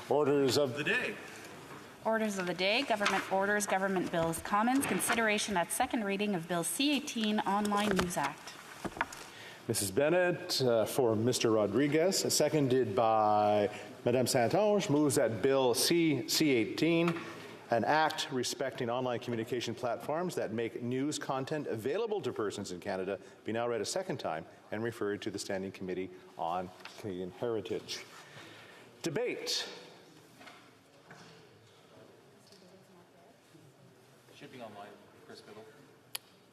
Orders of the day. Orders of the day, government orders, government bills, commons, consideration at second reading of Bill C-18, Online News Act. Mrs. Bennett for Mr. Rodriguez, seconded by Madame Saintonge, moves that Bill C-18, an act respecting online communication platforms that make news content available to persons in Canada, be now read a second time and referred to the Standing Committee on Canadian Heritage. Debate. Should be online, Chris Biddle.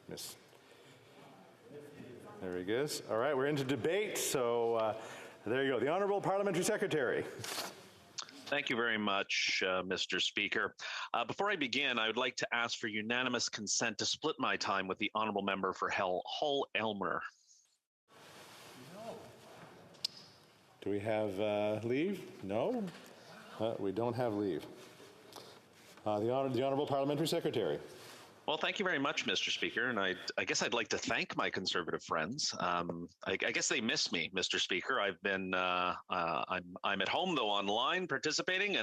Yes. There he goes. All right, we're into debate. So there you go. The Honourable Parliamentary Secretary. Thank you very much, Mr. Speaker. Before I begin, I would like to ask for unanimous consent to split my time with the Honourable Member for Hull Elmer. No. Do we have leave? No? We don't have leave. The Honourable Parliamentary Secretary. Well, thank you very much, Mr. Speaker, and I guess I'd like to thank my Conservative friends. I guess they miss me, Mr. Speaker. I've been I'm at home though online participating,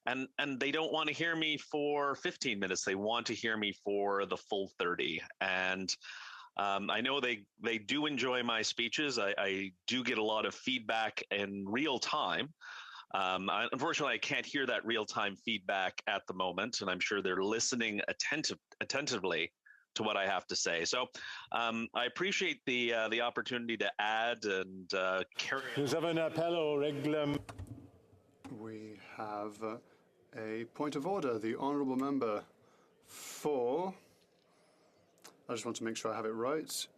and they don't want to hear me for 15 minutes. They want to hear me for the full 30. And I know they do enjoy my speeches. I do get a lot of feedback in real time. Unfortunately, I can't hear that real-time feedback at the moment, and I'm sure they're listening attentively to what I have to say. So I appreciate the opportunity to add and carry on. We have a point of order. The Honourable Member for... I just want to make sure I have it right.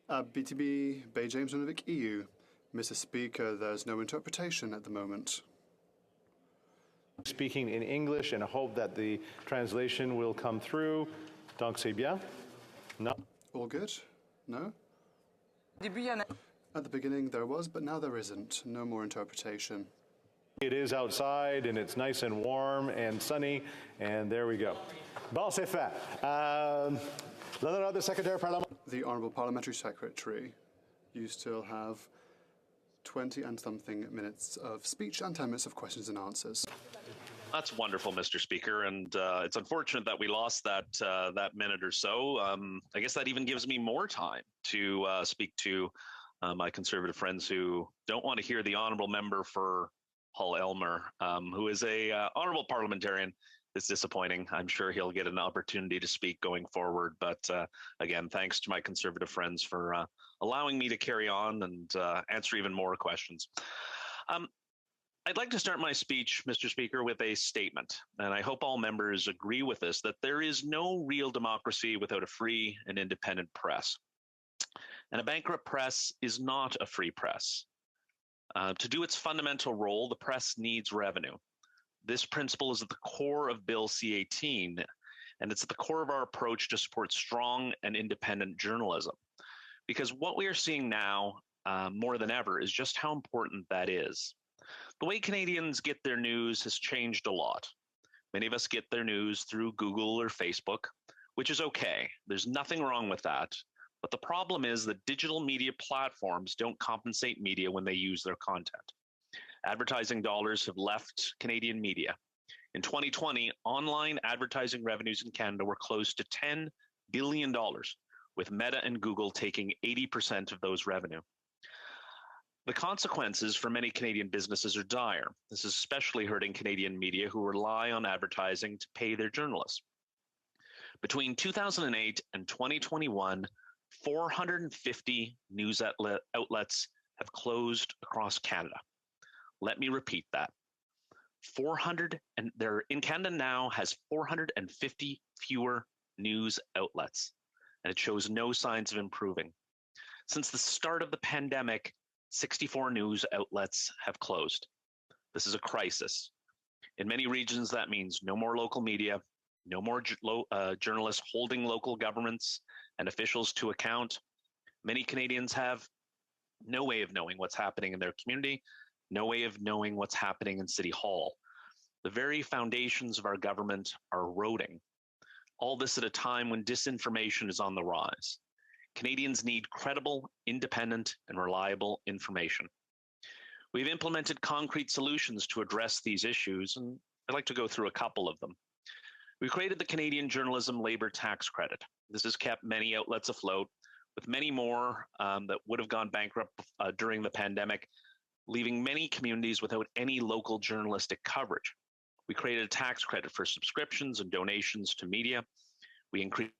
BTB Bay James Nunavik EU. Mr. Speaker, there's no interpretation at the moment. Speaking in English, and I hope that the translation will come through. Donc c'est bien? No? All good? No? At the beginning there was, but now there isn't. No more interpretation. It is outside, and it's nice and warm and sunny, and there we go. Bon, c'est fait. L'honorable Secretary Parliament. The Honourable Parliamentary Secretary, you still have 20 and something minutes of speech and 10 minutes of questions and answers. That's wonderful, Mr. Speaker, and it's unfortunate that we lost that minute or so. I guess that even gives me more time to speak to my Conservative friends who don't want to hear the Honourable Member for Hull Elmer, who is a Honourable Parliamentarian. It's disappointing. I'm sure he'll get an opportunity to speak going forward. But again, thanks to my Conservative friends for allowing me to carry on and answer even more questions. I'd like to start my speech, Mr. Speaker, with a statement, and I hope all members agree with this, that there is no real democracy without a free and independent press. And a bankrupt press is not a free press. To do its fundamental role, the press needs revenue. This principle is at the core of Bill C-18, and it's at the core of our approach to support strong and independent journalism. Because what we are seeing now, more than ever, is just how important that is. The way Canadians get their news has changed a lot. Many of us get their news through Google or Facebook, which is okay. There's nothing wrong with that. But the problem is that digital media platforms don't compensate media when they use their content. Advertising dollars have left Canadian media. In 2020, online advertising revenues in Canada were close to $10 billion, with Meta and Google taking 80% of those revenue. The consequences for many Canadian businesses are dire. This is especially hurting Canadian media who rely on advertising to pay their journalists. Between 2008 and 2021, 450 news outlets have closed across Canada. Let me repeat that. 400, and they're in Canada now has 450 fewer news outlets, and it shows no signs of improving. Since the start of the pandemic, 64 news outlets have closed. This is a crisis. In many regions, that means no more local media, no more journalists holding local governments and officials to account. Many Canadians have no way of knowing what's happening in their community, no way of knowing what's happening in City Hall. The very foundations of our government are eroding. All this at a time when disinformation is on the rise. Canadians need credible, independent, and reliable information. We've implemented concrete solutions to address these issues, and I'd like to go through a couple of them. We created the Canadian Journalism Labour Tax Credit. This has kept many outlets afloat, with many more that would have gone bankrupt during the pandemic, leaving many communities without any local journalistic coverage. We created a tax credit for subscriptions and donations to media. We increased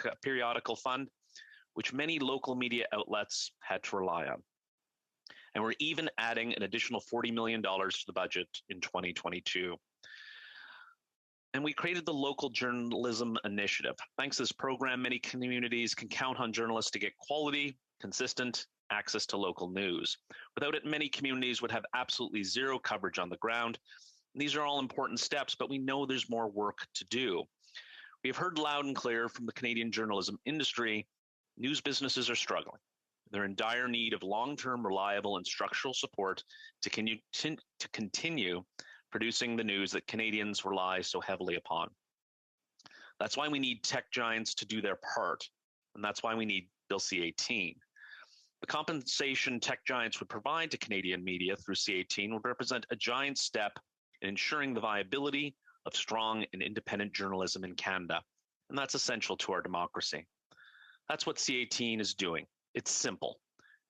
a periodical fund, which many local media outlets had to rely on. And we're even adding an additional $40 million to the budget in 2022. And we created the Local Journalism Initiative. Thanks to this program, many communities can count on journalists to get quality, consistent access to local news. Without it, many communities would have absolutely zero coverage on the ground. And these are all important steps, but we know there's more work to do. We have heard loud and clear from the Canadian journalism industry, news businesses are struggling. They're in dire need of long-term, reliable, and structural support to continue producing the news that Canadians rely so heavily upon. That's why we need tech giants to do their part, and that's why we need Bill C-18. The compensation tech giants would provide to Canadian media through C-18 would represent a giant step in ensuring the viability of strong and independent journalism in Canada, and that's essential to our democracy. That's what C-18 is doing. It's simple.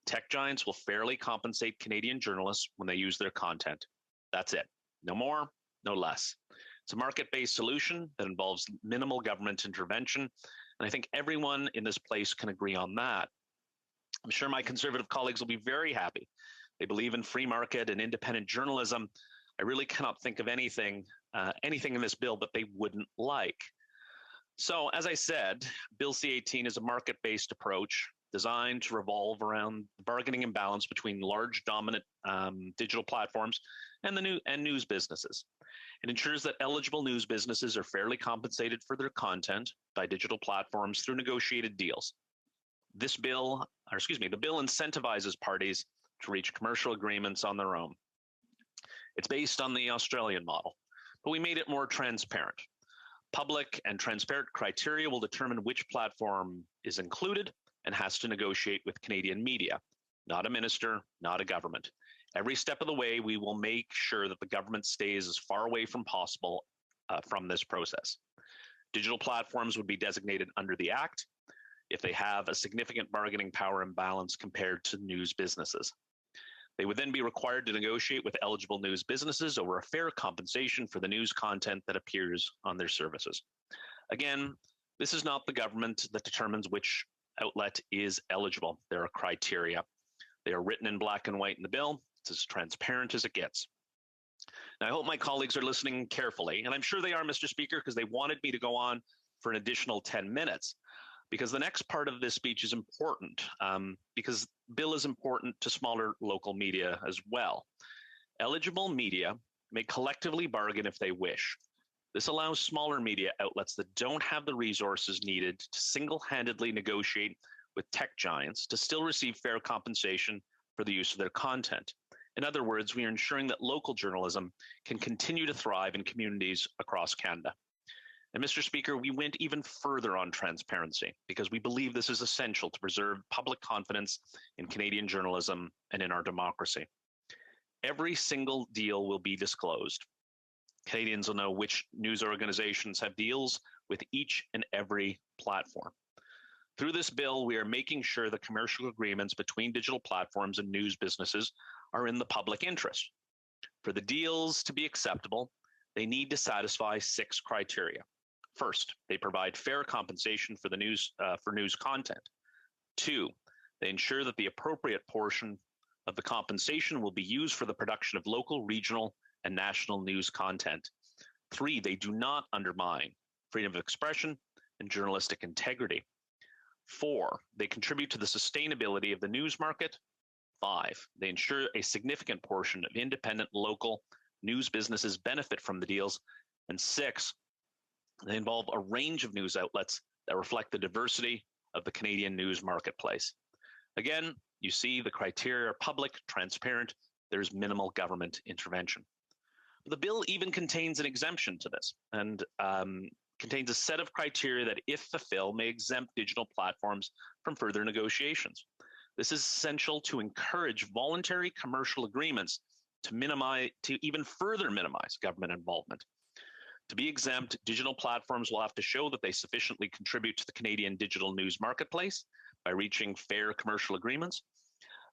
Tech giants will fairly compensate Canadian journalists when they use their content. That's it. No more, no less. It's a market-based solution that involves minimal government intervention, and I think everyone in this place can agree on that. I'm sure my Conservative colleagues will be very happy. They believe in free market and independent journalism. I really cannot think of anything in this bill that they wouldn't like. So, as I said, Bill C-18 is a market-based approach designed to revolve around the bargaining imbalance between large, dominant digital platforms and news businesses. It ensures that eligible news businesses are fairly compensated for their content by digital platforms through negotiated deals. The bill incentivizes parties to reach commercial agreements on their own. It's based on the Australian model, but we made it more transparent. Public and transparent criteria will determine which platform is included and has to negotiate with Canadian media, not a minister, not a government. Every step of the way, we will make sure that the government stays as far away from possible from this process. Digital platforms would be designated under the Act if they have a significant bargaining power imbalance compared to news businesses. They would then be required to negotiate with eligible news businesses over a fair compensation for the news content that appears on their services. Again, this is not the government that determines which outlet is eligible. There are criteria. They are written in black and white in the bill. It's as transparent as it gets. Now, I hope my colleagues are listening carefully, and I'm sure they are, Mr. Speaker, because they wanted me to go on for an additional 10 minutes, because the next part of this speech is important, because bill is important to smaller local media as well. Eligible media may collectively bargain if they wish. This allows smaller media outlets that don't have the resources needed to single-handedly negotiate with tech giants to still receive fair compensation for the use of their content. In other words, we are ensuring that local journalism can continue to thrive in communities across Canada. And Mr. Speaker, we went even further on transparency because we believe this is essential to preserve public confidence in Canadian journalism and in our democracy. Every single deal will be disclosed. Canadians will know which news organizations have deals with each and every platform. Through this bill, we are making sure the commercial agreements between digital platforms and news businesses are in the public interest. For the deals to be acceptable, they need to satisfy 6 criteria. First, they provide fair compensation for the news content. 2, they ensure that the appropriate portion of the compensation will be used for the production of local, regional, and national news content. 3, they do not undermine freedom of expression and journalistic integrity. 4, they contribute to the sustainability of the news market. 5, they ensure a significant portion of independent local news businesses benefit from the deals. And 6, they involve a range of news outlets that reflect the diversity of the Canadian news marketplace. Again, you see the criteria are public, transparent, there's minimal government intervention. The bill even contains an exemption to this and contains a set of criteria that, if fulfilled, may exempt digital platforms from further negotiations. This is essential to encourage voluntary commercial agreements to even further minimize government involvement. To be exempt, digital platforms will have to show that they sufficiently contribute to the Canadian digital news marketplace by reaching fair commercial agreements,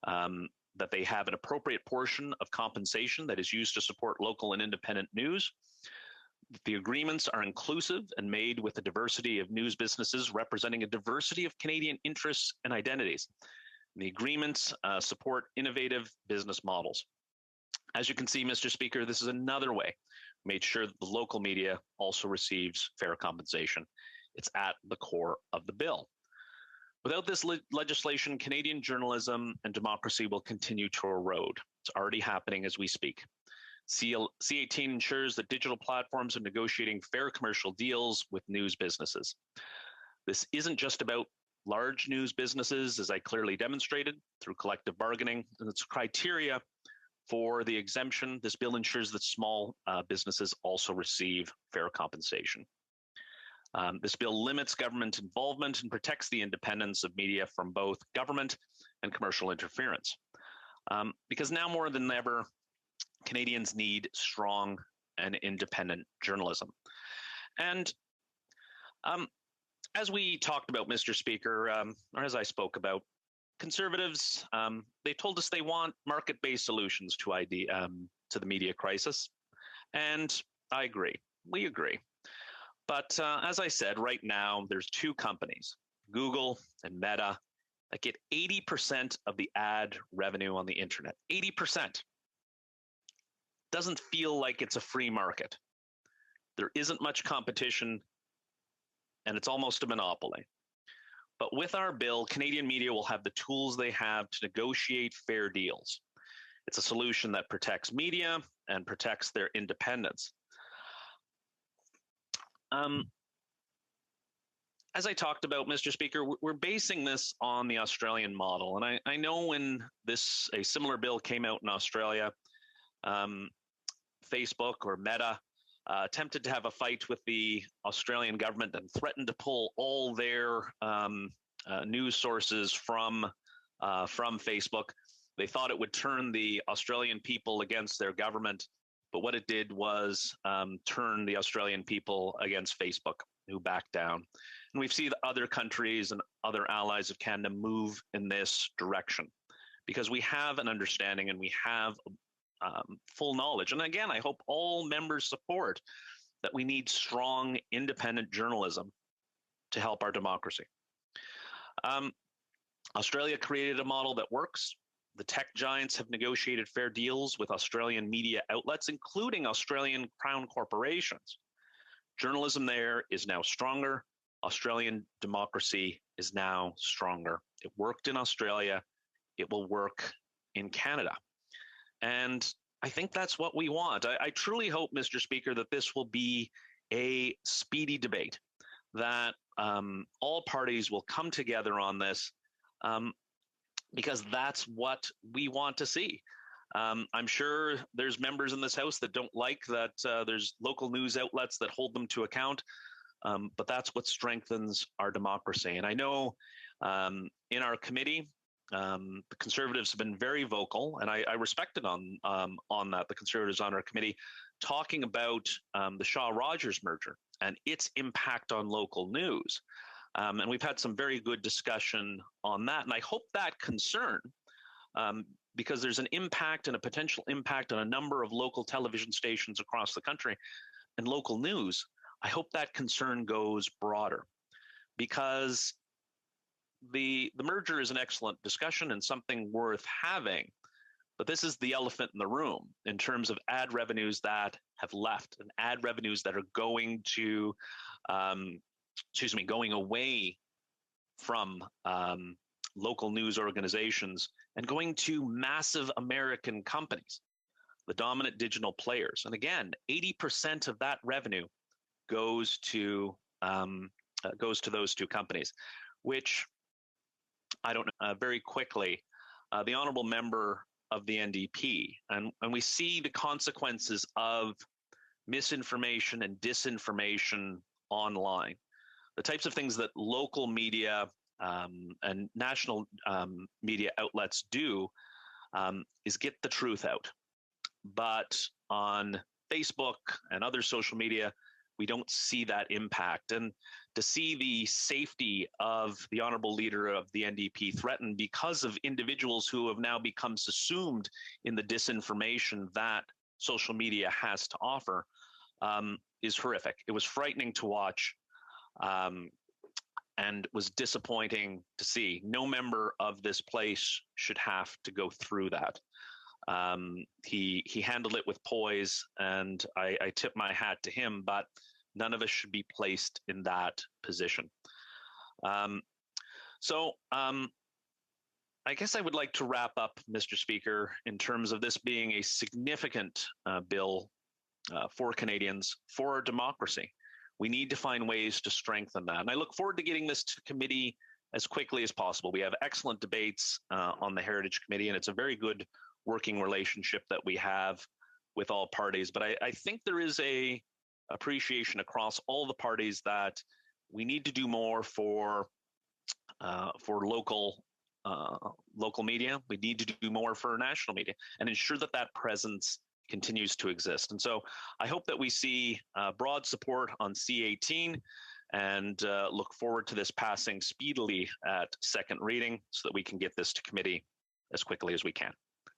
that they have an appropriate portion of compensation that is used to support local and independent news. The agreements are inclusive and made with a diversity of news businesses representing a diversity of Canadian interests and identities. The agreements support innovative business models. As you can see, Mr. Speaker, this is another way we made sure that the local media also receives fair compensation. It's at the core of the bill. Without this legislation, Canadian journalism and democracy will continue to erode. It's already happening as we speak. C18 ensures that digital platforms are negotiating fair commercial deals with news businesses. This isn't just about large news businesses, as I clearly demonstrated through collective bargaining, and its criteria for the exemption. This bill ensures that small businesses also receive fair compensation. This bill limits government involvement and protects the independence of media from both government and commercial interference. Because now more than ever, Canadians need strong and independent journalism. And as we talked about, Mr. Speaker, or as I spoke about, Conservatives, they told us they want market-based solutions to the media crisis. And I agree. We agree. But as I said, right now, there's two companies, Google and Meta, that get 80% of the ad revenue on the internet. 80%. Doesn't feel like it's a free market. There isn't much competition, and it's almost a monopoly. But with our bill, Canadian media will have the tools they have to negotiate fair deals. It's a solution that protects media and protects their independence. As I talked about, Mr. Speaker, we're basing this on the Australian model. And I know when a similar bill came out in Australia, Facebook or Meta attempted to have a fight with the Australian government and threatened to pull all their news sources from Facebook. They thought it would turn the Australian people against their government, but what it did was turn the Australian people against Facebook, who backed down. And we've seen other countries and other allies of Canada move in this direction because we have an understanding and we have full knowledge. And again, I hope all members support that we need strong, independent journalism to help our democracy. Australia created a model that works. The tech giants have negotiated fair deals with Australian media outlets, including Australian Crown corporations. Journalism there is now stronger. Australian democracy is now stronger. It worked in Australia. It will work in Canada. And I think that's what we want. I truly hope, Mr. Speaker, that this will be a speedy debate, that all parties will come together on this, because that's what we want to see. I'm sure there's members in this House that don't like that there's local news outlets that hold them to account, but that's what strengthens our democracy. And I know in our committee, the Conservatives have been very vocal, and I respected on that, the Conservatives on our committee, talking about the Shaw-Rogers merger and its impact on local news. And we've had some very good discussion on that. And I hope that concern, because there's an impact and a potential impact on a number of local television stations across the country and local news, I hope that concern goes broader, because the merger is an excellent discussion and something worth having. But this is the elephant in the room in terms of ad revenues that have left and ad revenues that are going to, going away from local news organizations and going to massive American companies, the dominant digital players. And again, 80% of that revenue goes to those two companies, which I don't know. Very quickly, the honourable member of the NDP, and we see the consequences of misinformation and disinformation online, the types of things that local media and national media outlets do is get the truth out. But on Facebook and other social media, we don't see that impact. And to see the safety of the honorable leader of the NDP threatened because of individuals who have now become subsumed in the disinformation that social media has to offer is horrific. It was frightening to watch and was disappointing to see. No member of this place should have to go through that. He handled it with poise, and I tip my hat to him, but none of us should be placed in that position. So I guess I would like to wrap up, Mr. Speaker, in terms of this being a significant bill for Canadians, for our democracy. We need to find ways to strengthen that. And I look forward to getting this to committee as quickly as possible. We have excellent debates on the Heritage Committee, and it's a very good working relationship that we have with all parties. But I think there is a appreciation across all the parties that we need to do more for local media. We need to do more for national media and ensure that that presence continues to exist. And so I hope that we see broad support on C18 and look forward to this passing speedily at second reading so that we can get this to committee as quickly as we can.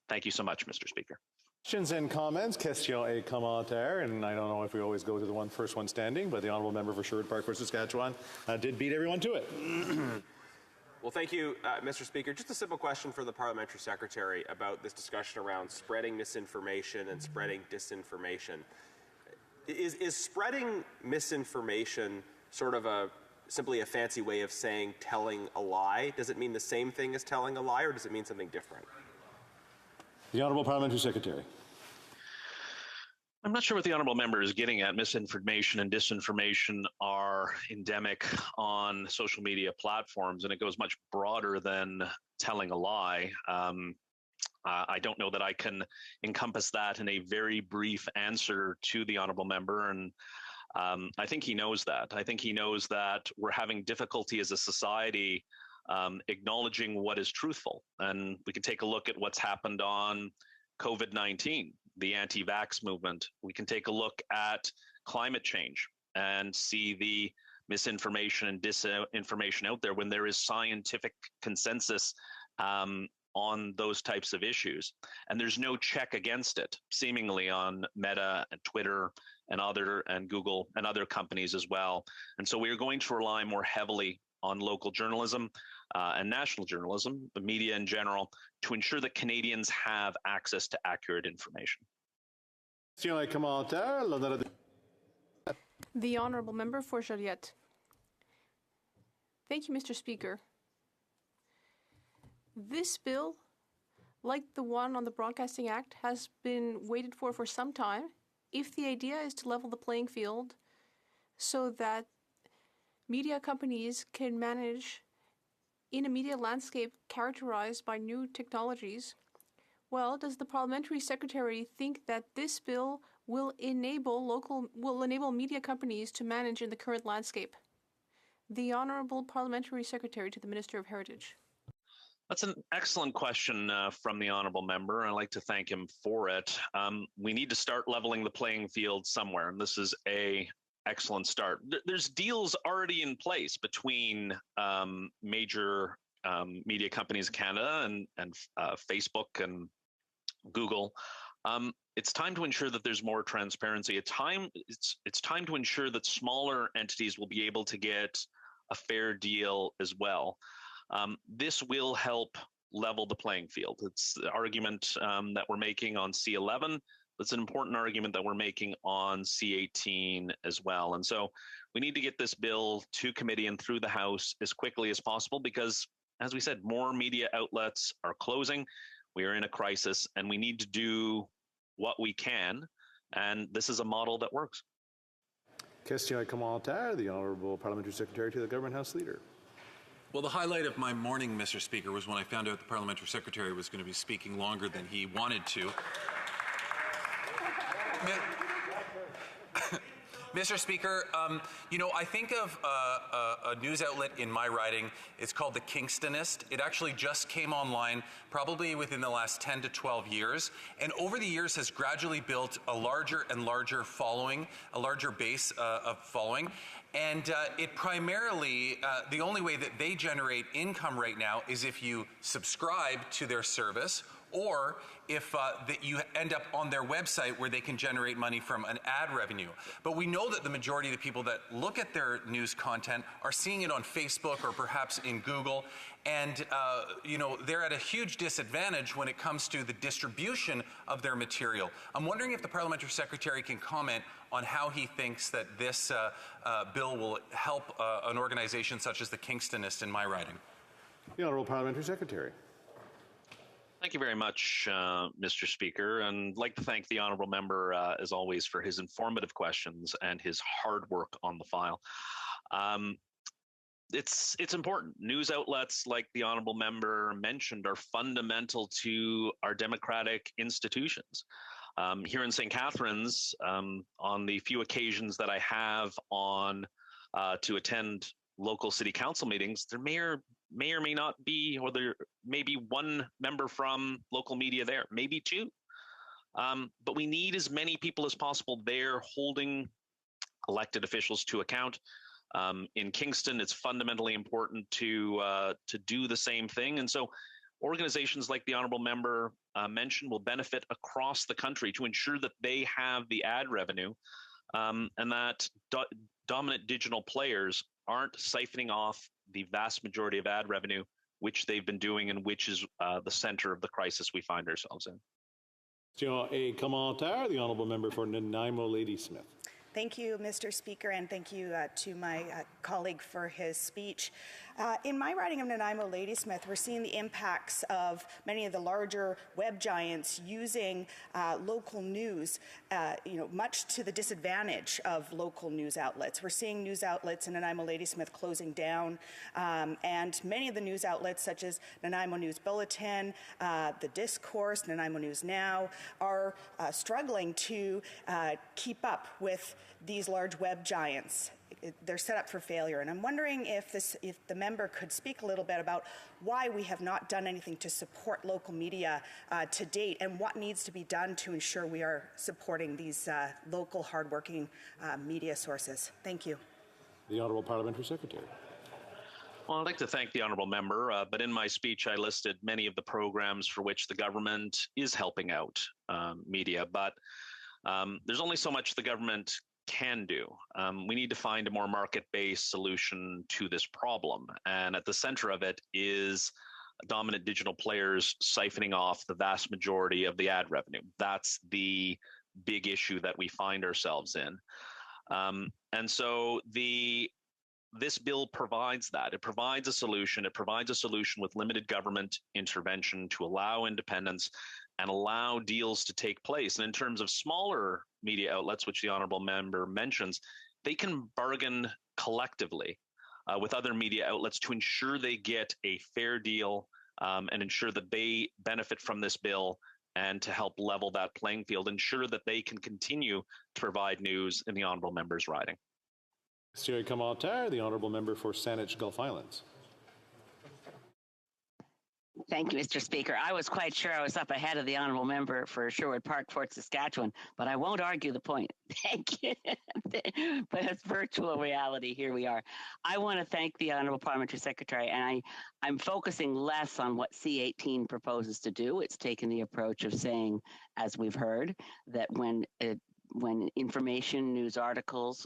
Thank you so much, Mr. Speaker. Questions and comments, question et commentaire, and I don't know if we always go to the first one standing, but the honourable member for Sherwood Park, Saskatchewan, did beat everyone to it. Well, thank you, Mr. Speaker. Just a simple question for the Parliamentary Secretary about this discussion around spreading misinformation and spreading disinformation. Is spreading misinformation sort of simply a fancy way of saying telling a lie? Does it mean the same thing as telling a lie, or does it mean something different? The Honourable Parliamentary Secretary. I'm not sure what the honourable member is getting at. Misinformation and disinformation are endemic on social media platforms, and it goes much broader than telling a lie. I don't know that I can encompass that in a very brief answer to the honourable member, and I think he knows that. I think he knows that we're having difficulty as a society acknowledging what is truthful. And we can take a look at what's happened on COVID-19, the anti-vax movement. We can take a look at climate change and see the misinformation and disinformation out there when there is scientific consensus on those types of issues. And there's no check against it, seemingly, on Meta and Twitter and Google and other companies as well. And so we are going to rely more heavily on local journalism and national journalism, the media in general, to ensure that Canadians have access to accurate information. The Honourable Member for Joliette. Thank you, Mr. Speaker. This bill, like the one on the Broadcasting Act, has been waited for some time. If the idea is to level the playing field so that media companies can manage in a media landscape characterized by new technologies, well, does the Parliamentary Secretary think that this bill will enable media companies to manage in the current landscape? The Honourable Parliamentary Secretary to the Minister of Heritage. That's an excellent question from the honourable member. I'd like to thank him for it. We need to start leveling the playing field somewhere, and this is a excellent start. There's deals already in place between major media companies in Canada and Facebook and Google. It's time to ensure that there's more transparency. It's time to ensure that smaller entities will be able to get a fair deal as well. This will help level the playing field. It's the argument that we're making on C11. It's an important argument that we're making on C18 as well. And so we need to get this bill to committee and through the House as quickly as possible because, as we said, more media outlets are closing. We are in a crisis and we need to do what we can. And this is a model that works. Question et commentaire, the Honourable Parliamentary Secretary to the Government House Leader. Well, the highlight of my morning, Mr. Speaker, was when I found out the Parliamentary Secretary was going to be speaking longer than he wanted to. Mr. Speaker, I think of a news outlet in my riding. It's called the Kingstonist. It actually just came online probably within the last 10 to 12 years, and over the years has gradually built a larger and larger following, a larger base of following. And it primarily, the only way that they generate income right now is if you subscribe to their service, or if that you end up on their website where they can generate money from an ad revenue. But we know that the majority of the people that look at their news content are seeing it on Facebook or perhaps in Google, and they're at a huge disadvantage when it comes to the distribution of their material. I'm wondering if the Parliamentary Secretary can comment on how he thinks that this bill will help an organization such as the Kingstonist in my riding. The Honourable Parliamentary Secretary. Thank you very much, Mr. Speaker, and I'd like to thank the honourable member, as always, for his informative questions and his hard work on the file. It's important. News outlets, like the honourable member mentioned, are fundamental to our democratic institutions. Here in St. Catharines, on the few occasions that I have to attend local city council meetings, there may or may not be, or there may be one member from local media there, maybe two. But we need as many people as possible there holding elected officials to account. In Kingston, it's fundamentally important to do the same thing. And so organizations like the honourable member mentioned will benefit across the country to ensure that they have the ad revenue and that dominant digital players aren't siphoning off the vast majority of ad revenue, which they've been doing and which is the center of the crisis we find ourselves in. A commentaire, the Honourable Member for Nanaimo Ladysmith. Thank you, Mr. Speaker, and thank you to my colleague for his speech. In my riding of Nanaimo Ladysmith, we're seeing the impacts of many of the larger web giants using local news, much to the disadvantage of local news outlets. We're seeing news outlets in Nanaimo Ladysmith closing down, and many of the news outlets, such as Nanaimo News Bulletin, The Discourse, Nanaimo News Now, are struggling to keep up with these large web giants. They're set up for failure, and I'm wondering if the member could speak a little bit about why we have not done anything to support local media to date, and what needs to be done to ensure we are supporting these local, hardworking media sources. Thank you. The Honourable Parliamentary Secretary. Well, I'd like to thank the honourable member, but in my speech I listed many of the programs for which the government is helping out media, but there's only so much the government can do. We need to find a more market-based solution to this problem. And at the center of it is dominant digital players siphoning off the vast majority of the ad revenue. That's the big issue that we find ourselves in. And so this bill provides that. It provides a solution. It provides a solution with limited government intervention to allow independence and allow deals to take place. And in terms of smaller media outlets, which the honourable member mentions, they can bargain collectively with other media outlets to ensure they get a fair deal and ensure that they benefit from this bill, and to help level that playing field, ensure that they can continue to provide news in the honourable member's riding. Monsieur Commentaire, the Honourable Member for Saanich Gulf Islands. Thank you, Mr. Speaker. I was quite sure I was up ahead of the honourable member for Sherwood Park, Fort Saskatchewan, but I won't argue the point. Thank you. But it's virtual reality. Here we are. I want to thank the honourable parliamentary secretary, and I'm focusing less on what C-18 proposes to do. It's taken the approach of saying, as we've heard, that when information, news articles,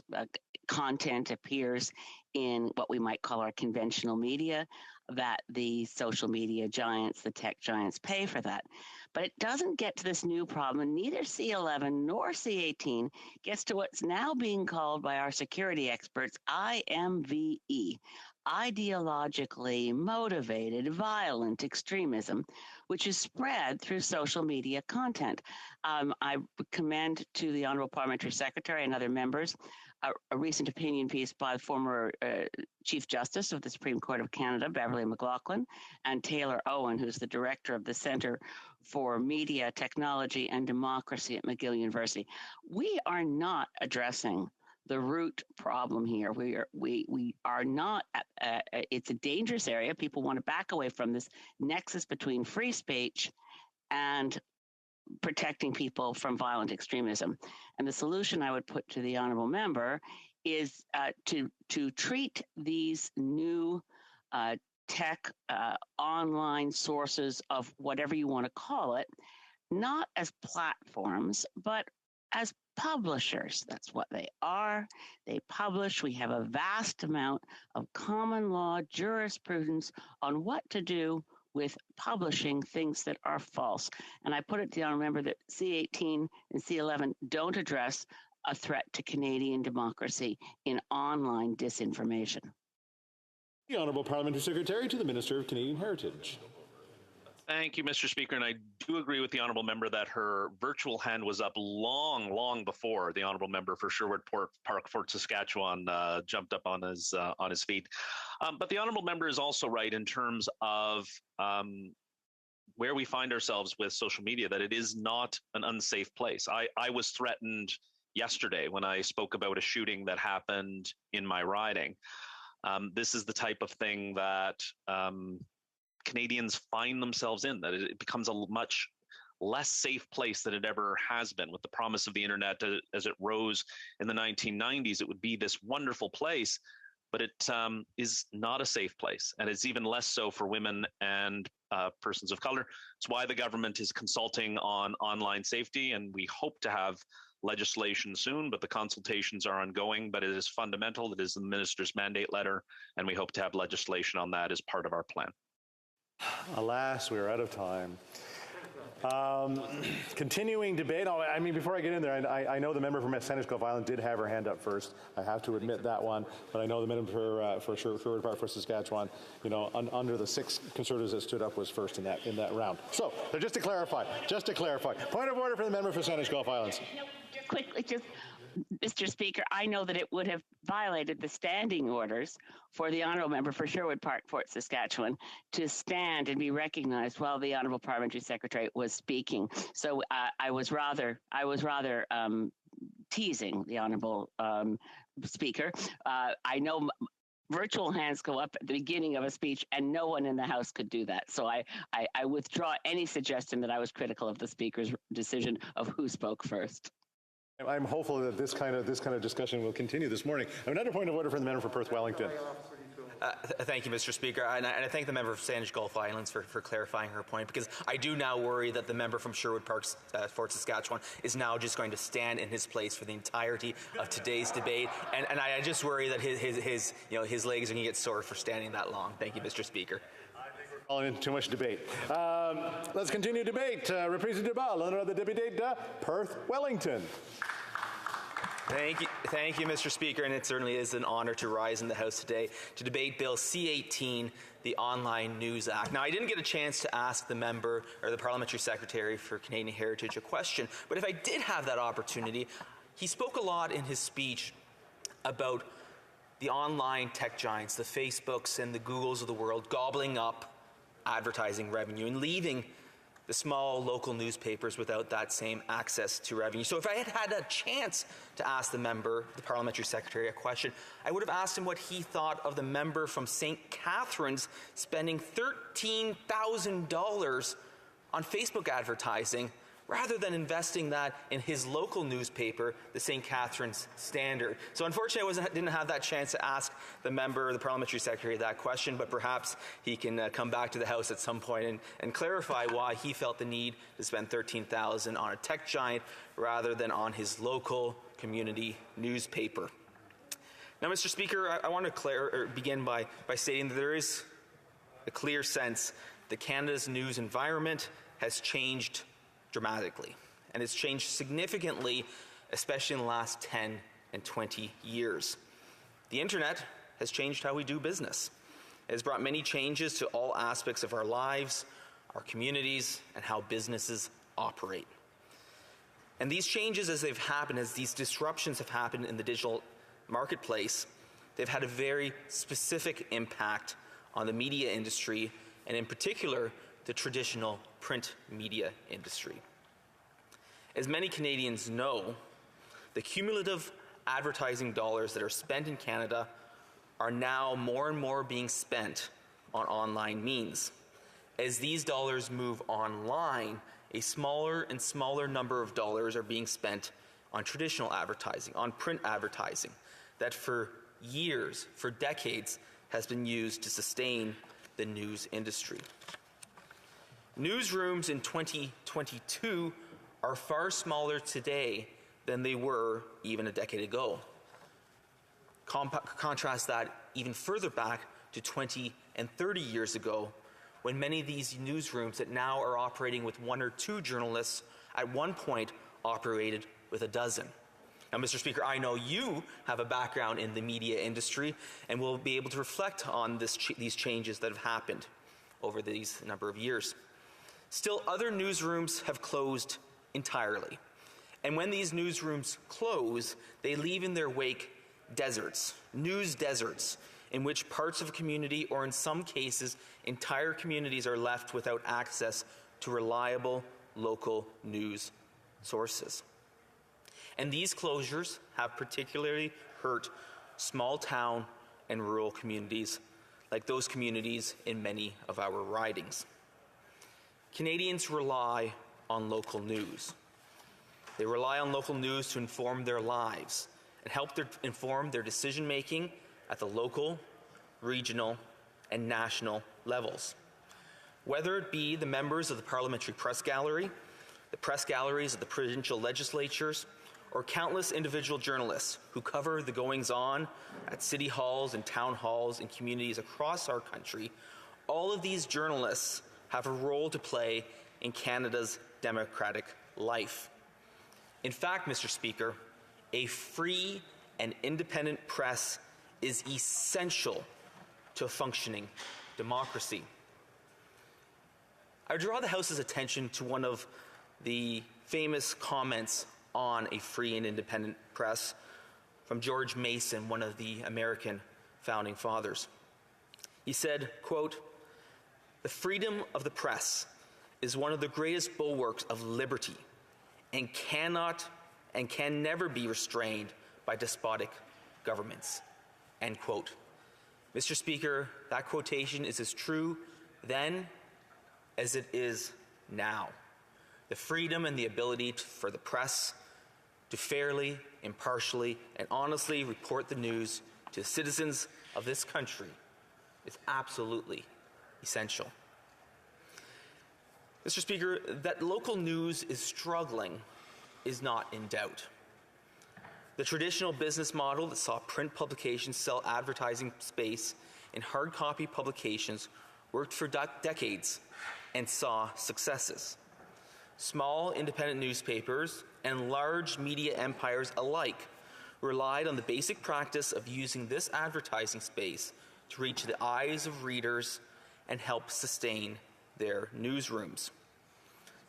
content appears in what we might call our conventional media, that the social media giants, the tech giants, pay for that. But it doesn't get to this new problem, and neither C-11 nor C-18 gets to what's now being called by our security experts IMVE, ideologically motivated violent extremism, which is spread through social media content. I commend to the Honourable Parliamentary Secretary and other members a recent opinion piece by the former Chief Justice of the Supreme Court of Canada, Beverly McLaughlin, and Taylor Owen, who's the director of the Centre for Media, Technology and Democracy at McGill University. We are not addressing the root problem here. We are not. It's a dangerous area. People want to back away from this nexus between free speech and protecting people from violent extremism. And the solution I would put to the honourable member is to treat these new tech online sources of whatever you want to call it, not as platforms, but as publishers. That's what they are. They publish. We have a vast amount of common law jurisprudence on what to do with publishing things that are false. And I put it to the honourable member that C18 and C11 don't address a threat to Canadian democracy in online disinformation. The Honourable Parliamentary Secretary to the Minister of Canadian Heritage. Thank you, Mr. Speaker, and I do agree with the honourable member that her virtual hand was up long before the honourable member for Sherwood Park, Fort Saskatchewan jumped up on his feet. But the honourable member is also right in terms of where we find ourselves with social media, that it is not an unsafe place. I was threatened yesterday when I spoke about a shooting that happened in my riding. This is the type of thing that Canadians find themselves in, that it becomes a much less safe place than it ever has been. With the promise of the internet as it rose in the 1990s, it would be this wonderful place, but it is not a safe place. And it's even less so for women and persons of color. It's why the government is consulting on online safety, and we hope to have legislation soon, but the consultations are ongoing. But it is fundamental. It is the minister's mandate letter, and we hope to have legislation on that as part of our plan. Alas, we are out of time. Continuing debate. Oh, I mean, before I get in there, I know the member from Sandwich Gulf Island did have her hand up first. I have to admit that one. But I know the member for Sherwood Park for Saskatchewan, under the 6 Conservatives that stood up was first in that round. So, just to clarify. Point of order for the member for Sandwich Gulf Islands. Quickly, Mr. Speaker, I know that it would have violated the standing orders for the honourable member for Sherwood Park, Fort Saskatchewan, to stand and be recognized while the honourable parliamentary secretary was speaking. So I was rather teasing the honourable speaker. I know virtual hands go up at the beginning of a speech, and no one in the House could do that. So I withdraw any suggestion that I was critical of the speaker's decision of who spoke first. I'm hopeful that this kind of discussion will continue this morning. Another point of order from the member for Perth Wellington. Thank you, Mr. Speaker. And I thank the member for Sandwich Gulf Islands for clarifying her point, because I do now worry that the member from Sherwood Park, Fort Saskatchewan, is now just going to stand in his place for the entirety of today's debate. And I just worry that his legs are going to get sore for standing that long. Thank you, Mr. Speaker. Calling into too much debate. Let's continue debate. Reprise de débat. L'honneur de député de Perth Wellington. Thank you, Mr. Speaker, and it certainly is an honor to rise in the House today to debate Bill C-18, the Online News Act. Now, I didn't get a chance to ask the member or the Parliamentary Secretary for Canadian Heritage a question, but if I did have that opportunity, he spoke a lot in his speech about the online tech giants, the Facebooks and the Googles of the world, gobbling up advertising revenue and leaving the small local newspapers without that same access to revenue. So if I had had a chance to ask the member, the Parliamentary Secretary, a question, I would have asked him what he thought of the member from St. Catharines spending $13,000 on Facebook advertising rather than investing that in his local newspaper, the St. Catharines Standard. So unfortunately, I didn't have that chance to ask the member, the Parliamentary Secretary, that question, but perhaps he can come back to the House at some point and clarify why he felt the need to spend $13,000 on a tech giant rather than on his local community newspaper. Now, Mr. Speaker, I want to begin by stating that there is a clear sense that Canada's news environment has changed dramatically, and it's changed significantly, especially in the last 10 and 20 years. The internet has changed how we do business. It has brought many changes to all aspects of our lives, our communities, and how businesses operate. And these changes, as they've happened, as these disruptions have happened in the digital marketplace, they've had a very specific impact on the media industry, and in particular, the traditional print media industry. As many Canadians know, the cumulative advertising dollars that are spent in Canada are now more and more being spent on online means. As these dollars move online, a smaller and smaller number of dollars are being spent on traditional advertising, on print advertising, that for years, for decades, has been used to sustain the news industry. Newsrooms in 2022 are far smaller today than they were even a decade ago. Contrast that even further back to 20 and 30 years ago, when many of these newsrooms that now are operating with 1 or 2 journalists at one point operated with a dozen. Now, Mr. Speaker, I know you have a background in the media industry and will be able to reflect on these changes that have happened over these number of years. Still, other newsrooms have closed entirely. And when these newsrooms close, they leave in their wake deserts, news deserts, in which parts of a community, or in some cases, entire communities, are left without access to reliable local news sources. And these closures have particularly hurt small town and rural communities, like those communities in many of our ridings. Canadians rely on local news. They rely on local news to inform their lives and help inform their decision-making at the local, regional, and national levels. Whether it be the members of the Parliamentary Press Gallery, the press galleries of the provincial legislatures, or countless individual journalists who cover the goings-on at city halls and town halls in communities across our country, all of these journalists have a role to play in Canada's democratic life. In fact, Mr. Speaker, a free and independent press is essential to a functioning democracy. I draw the House's attention to one of the famous comments on a free and independent press from George Mason, one of the American founding fathers. He said, quote, "The freedom of the press is one of the greatest bulwarks of liberty and can never be restrained by despotic governments," end quote. Mr. Speaker, that quotation is as true then as it is now. The freedom and the ability for the press to fairly, impartially, and honestly report the news to the citizens of this country is absolutely essential. Mr. Speaker, that local news is struggling is not in doubt. The traditional business model that saw print publications sell advertising space in hard copy publications worked for decades and saw successes. Small independent newspapers and large media empires alike relied on the basic practice of using this advertising space to reach the eyes of readers and help sustain their newsrooms.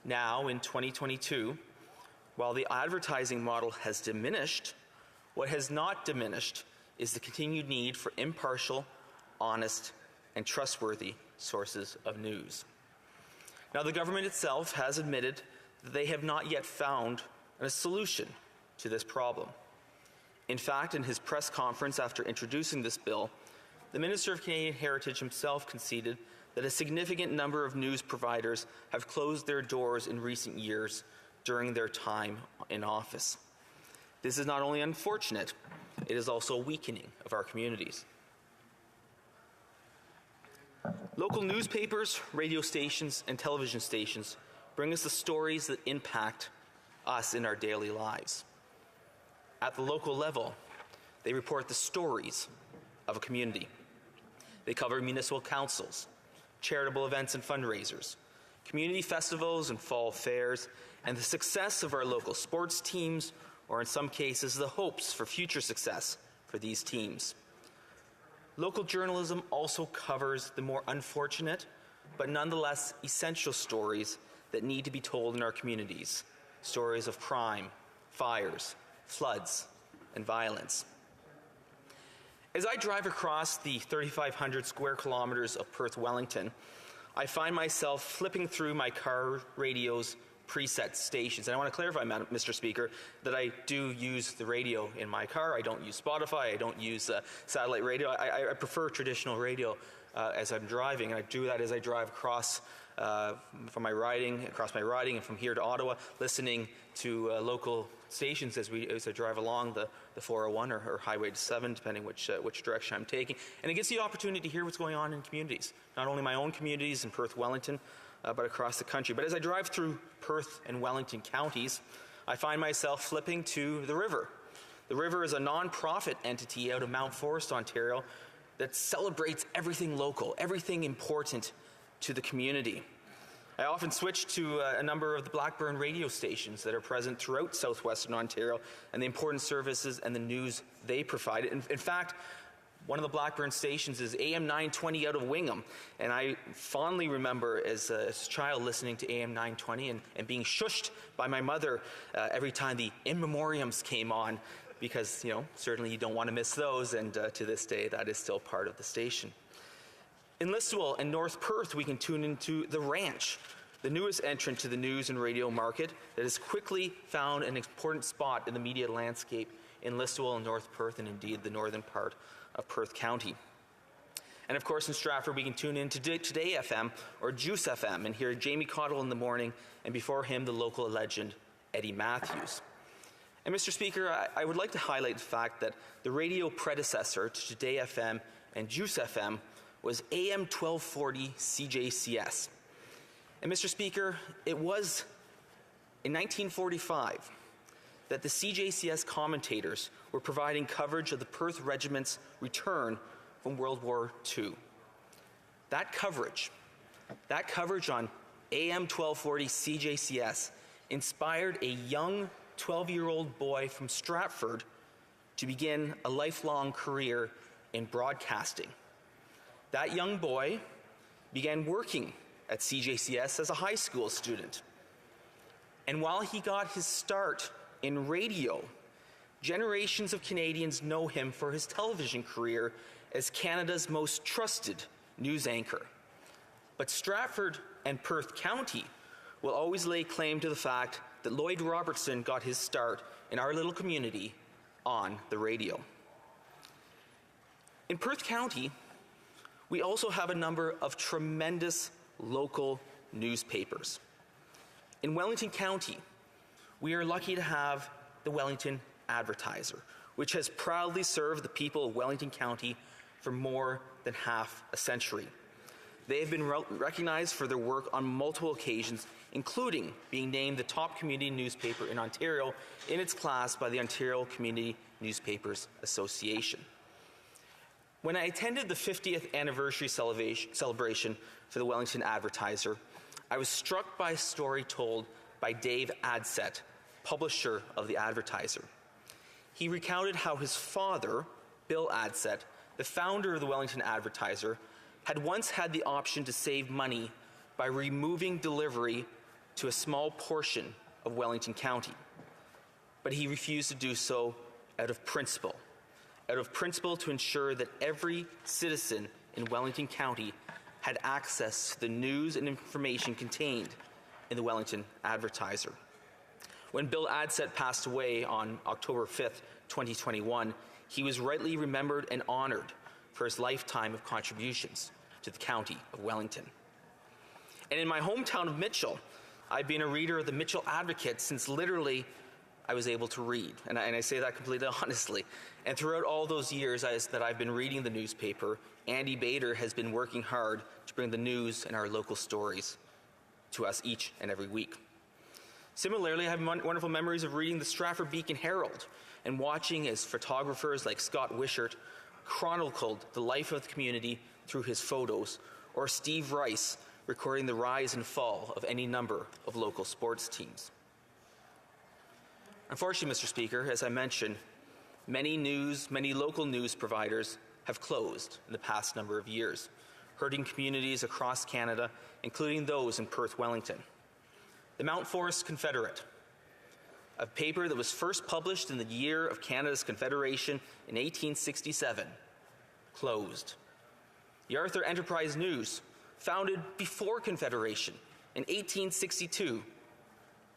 Now, in 2022, while the advertising model has diminished, what has not diminished is the continued need for impartial, honest, and trustworthy sources of news. Now, the government itself has admitted that they have not yet found a solution to this problem. In fact, in his press conference after introducing this bill, the Minister of Canadian Heritage himself conceded that a significant number of news providers have closed their doors in recent years during their time in office. This is not only unfortunate, it is also weakening of our communities. Local newspapers, radio stations, and television stations bring us the stories that impact us in our daily lives. At the local level, they report the stories of a community. They cover municipal councils, charitable events and fundraisers, community festivals and fall fairs, and the success of our local sports teams, or in some cases, the hopes for future success for these teams. Local journalism also covers the more unfortunate, but nonetheless essential stories that need to be told in our communities. Stories of crime, fires, floods, and violence. As I drive across the 3,500 square kilometers of Perth Wellington, I find myself flipping through my car radio's preset stations. And I want to clarify, Mr. Speaker, that I do use the radio in my car. I don't use Spotify. I don't use satellite radio. I prefer traditional radio as I'm driving, and I do that as I drive across across my riding, and from here to Ottawa, listening to local stations as I drive along the 401 or Highway 7, depending which direction I'm taking. And it gives the opportunity to hear what's going on in communities, not only my own communities in Perth, Wellington, but across the country. But as I drive through Perth and Wellington counties, I find myself flipping to the River. The River is a non-profit entity out of Mount Forest, Ontario, that celebrates everything local, everything important to the community. I often switch to a number of the Blackburn radio stations that are present throughout southwestern Ontario and the important services and the news they provide. In fact, one of the Blackburn stations is AM 920 out of Wingham, and I fondly remember as a child listening to AM 920 and being shushed by my mother every time the in memoriams came on, because, you know, certainly you don't want to miss those, and to this day that is still part of the station. In Listowel and North Perth, we can tune into The Ranch, the newest entrant to the news and radio market that has quickly found an important spot in the media landscape in Listowel and North Perth, and indeed the northern part of Perth County. And of course in Stratford, we can tune in to Today FM or Juice FM and hear Jamie Cottle in the morning, and before him the local legend Eddie Matthews. And Mr. Speaker, I would like to highlight the fact that the radio predecessor to Today FM and Juice FM was AM 1240 CJCS. And Mr. Speaker, it was in 1945 that the CJCS commentators were providing coverage of the Perth Regiment's return from World War II. That coverage on AM 1240 CJCS inspired a young 12-year-old boy from Stratford to begin a lifelong career in broadcasting. That young boy began working at CJCS as a high school student. And while he got his start in radio, generations of Canadians know him for his television career as Canada's most trusted news anchor. But Stratford and Perth County will always lay claim to the fact that Lloyd Robertson got his start in our little community on the radio. In Perth County, we also have a number of tremendous local newspapers. In Wellington County, we are lucky to have the Wellington Advertiser, which has proudly served the people of Wellington County for more than half a century. They have been recognized for their work on multiple occasions, including being named the top community newspaper in Ontario in its class by the Ontario Community Newspapers Association. When I attended the 50th anniversary celebration for the Wellington Advertiser, I was struck by a story told by Dave Adset, publisher of the Advertiser. He recounted how his father, Bill Adset, the founder of the Wellington Advertiser, had once had the option to save money by removing delivery to a small portion of Wellington County. But he refused to do so out of principle to ensure that every citizen in Wellington County had access to the news and information contained in the Wellington Advertiser. When Bill Adset passed away on October 5th, 2021, he was rightly remembered and honored for his lifetime of contributions to the County of Wellington. And in my hometown of Mitchell, I've been a reader of the Mitchell Advocate since literally I was able to read, and I say that completely honestly. And throughout all those years that I've been reading the newspaper, Andy Bader has been working hard to bring the news and our local stories to us each and every week. Similarly, I have wonderful memories of reading the Stratford Beacon Herald and watching as photographers like Scott Wishart chronicled the life of the community through his photos, or Steve Rice recording the rise and fall of any number of local sports teams. Unfortunately, Mr. Speaker, as I mentioned, many local news providers have closed in the past number of years, hurting communities across Canada, including those in Perth, Wellington. The Mount Forest Confederate, a paper that was first published in the year of Canada's Confederation in 1867, closed. The Arthur Enterprise News, founded before Confederation in 1862,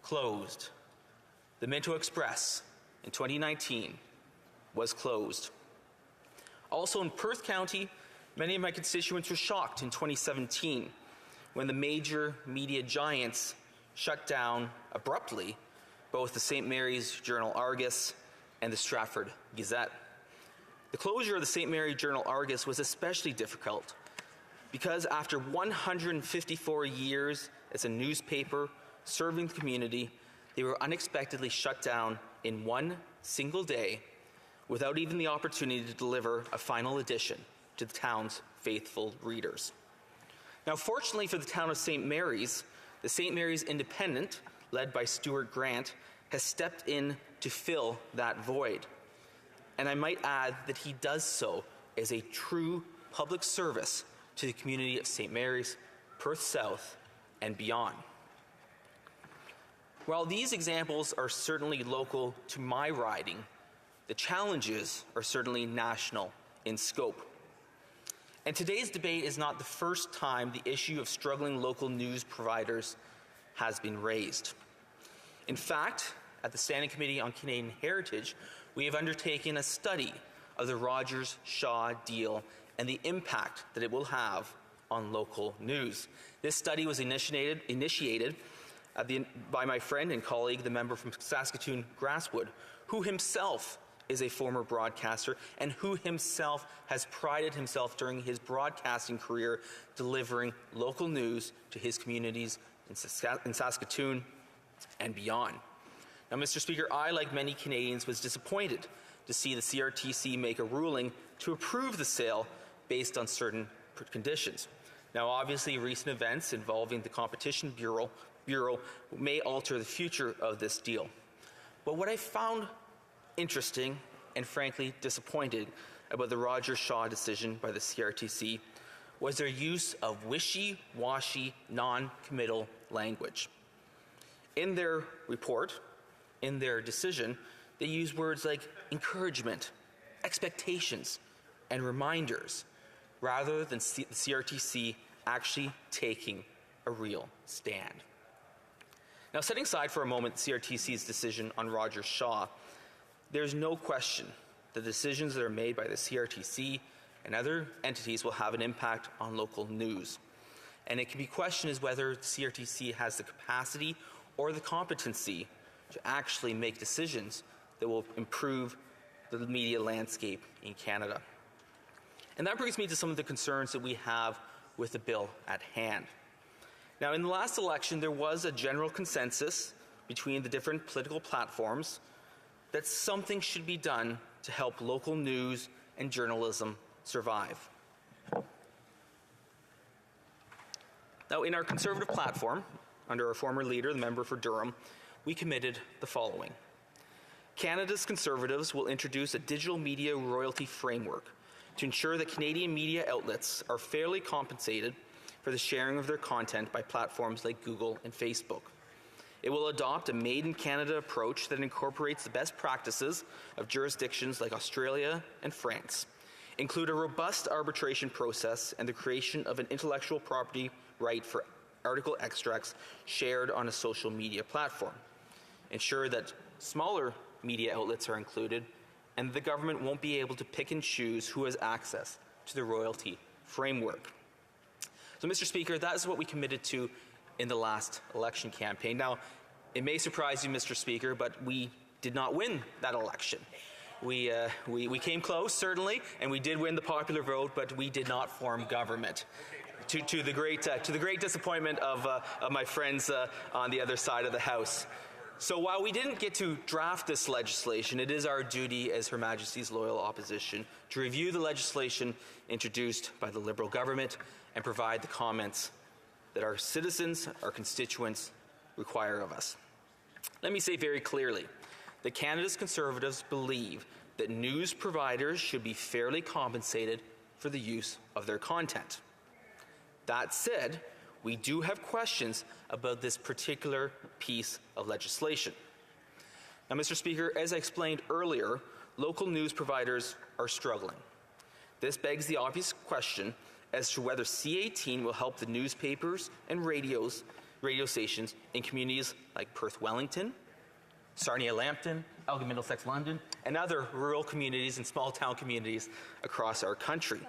closed. The Minto Express in 2019 was closed. Also in Perth County, many of my constituents were shocked in 2017 when the major media giants shut down abruptly both the St. Mary's Journal-Argus and the Stratford Gazette. The closure of the St. Mary Journal-Argus was especially difficult because after 154 years as a newspaper serving the community, they were unexpectedly shut down in one single day without even the opportunity to deliver a final edition to the town's faithful readers. Now, fortunately for the town of St. Mary's, the St. Mary's Independent, led by Stuart Grant, has stepped in to fill that void. And I might add that he does so as a true public service to the community of St. Mary's, Perth South, and beyond. While these examples are certainly local to my riding, the challenges are certainly national in scope. And today's debate is not the first time the issue of struggling local news providers has been raised. In fact, at the Standing Committee on Canadian Heritage, we have undertaken a study of the Rogers-Shaw deal and the impact that it will have on local news. This study was initiated by my friend and colleague, the member from Saskatoon Grasswood, who himself is a former broadcaster and who himself has prided himself during his broadcasting career delivering local news to his communities in Saskatoon and beyond. Now, Mr. Speaker, I, like many Canadians, was disappointed to see the CRTC make a ruling to approve the sale based on certain conditions. Now, obviously, recent events involving the Competition Bureau may alter the future of this deal. But what I found interesting and frankly disappointed about the Rogers-Shaw decision by the CRTC was their use of wishy-washy, non-committal language. In their report, in their decision, they use words like encouragement, expectations, and reminders, rather than the CRTC actually taking a real stand. Now, setting aside for a moment the CRTC's decision on Rogers-Shaw, there's no question the decisions that are made by the CRTC and other entities will have an impact on local news. And it can be questioned as whether the CRTC has the capacity or the competency to actually make decisions that will improve the media landscape in Canada. And that brings me to some of the concerns that we have with the bill at hand. Now, in the last election, there was a general consensus between the different political platforms that something should be done to help local news and journalism survive. Now, in our Conservative platform, under our former leader, the member for Durham, we committed the following. Canada's Conservatives will introduce a digital media royalty framework to ensure that Canadian media outlets are fairly compensated for the sharing of their content by platforms like Google and Facebook. It will adopt a made-in-Canada approach that incorporates the best practices of jurisdictions like Australia and France, include a robust arbitration process and the creation of an intellectual property right for article extracts shared on a social media platform, ensure that smaller media outlets are included, and the government won't be able to pick and choose who has access to the royalty framework. So, Mr. Speaker, that is what we committed to in the last election campaign. Now, it may surprise you, Mr. Speaker, but we did not win that election. We came close, certainly, and we did win the popular vote, but we did not form government. To the great disappointment of my friends on the other side of the House. So while we didn't get to draft this legislation, it is our duty as Her Majesty's loyal opposition to review the legislation introduced by the Liberal government and provide the comments that our citizens, our constituents, require of us. Let me say very clearly that Canada's Conservatives believe that news providers should be fairly compensated for the use of their content. That said, we do have questions about this particular piece of legislation. Now, Mr. Speaker, as I explained earlier, local news providers are struggling. This begs the obvious question as to whether C-18 will help the newspapers and radios radio stations in communities like Perth Wellington, Sarnia Lambton, Elgin Middlesex London, and other rural communities and small town communities across our country.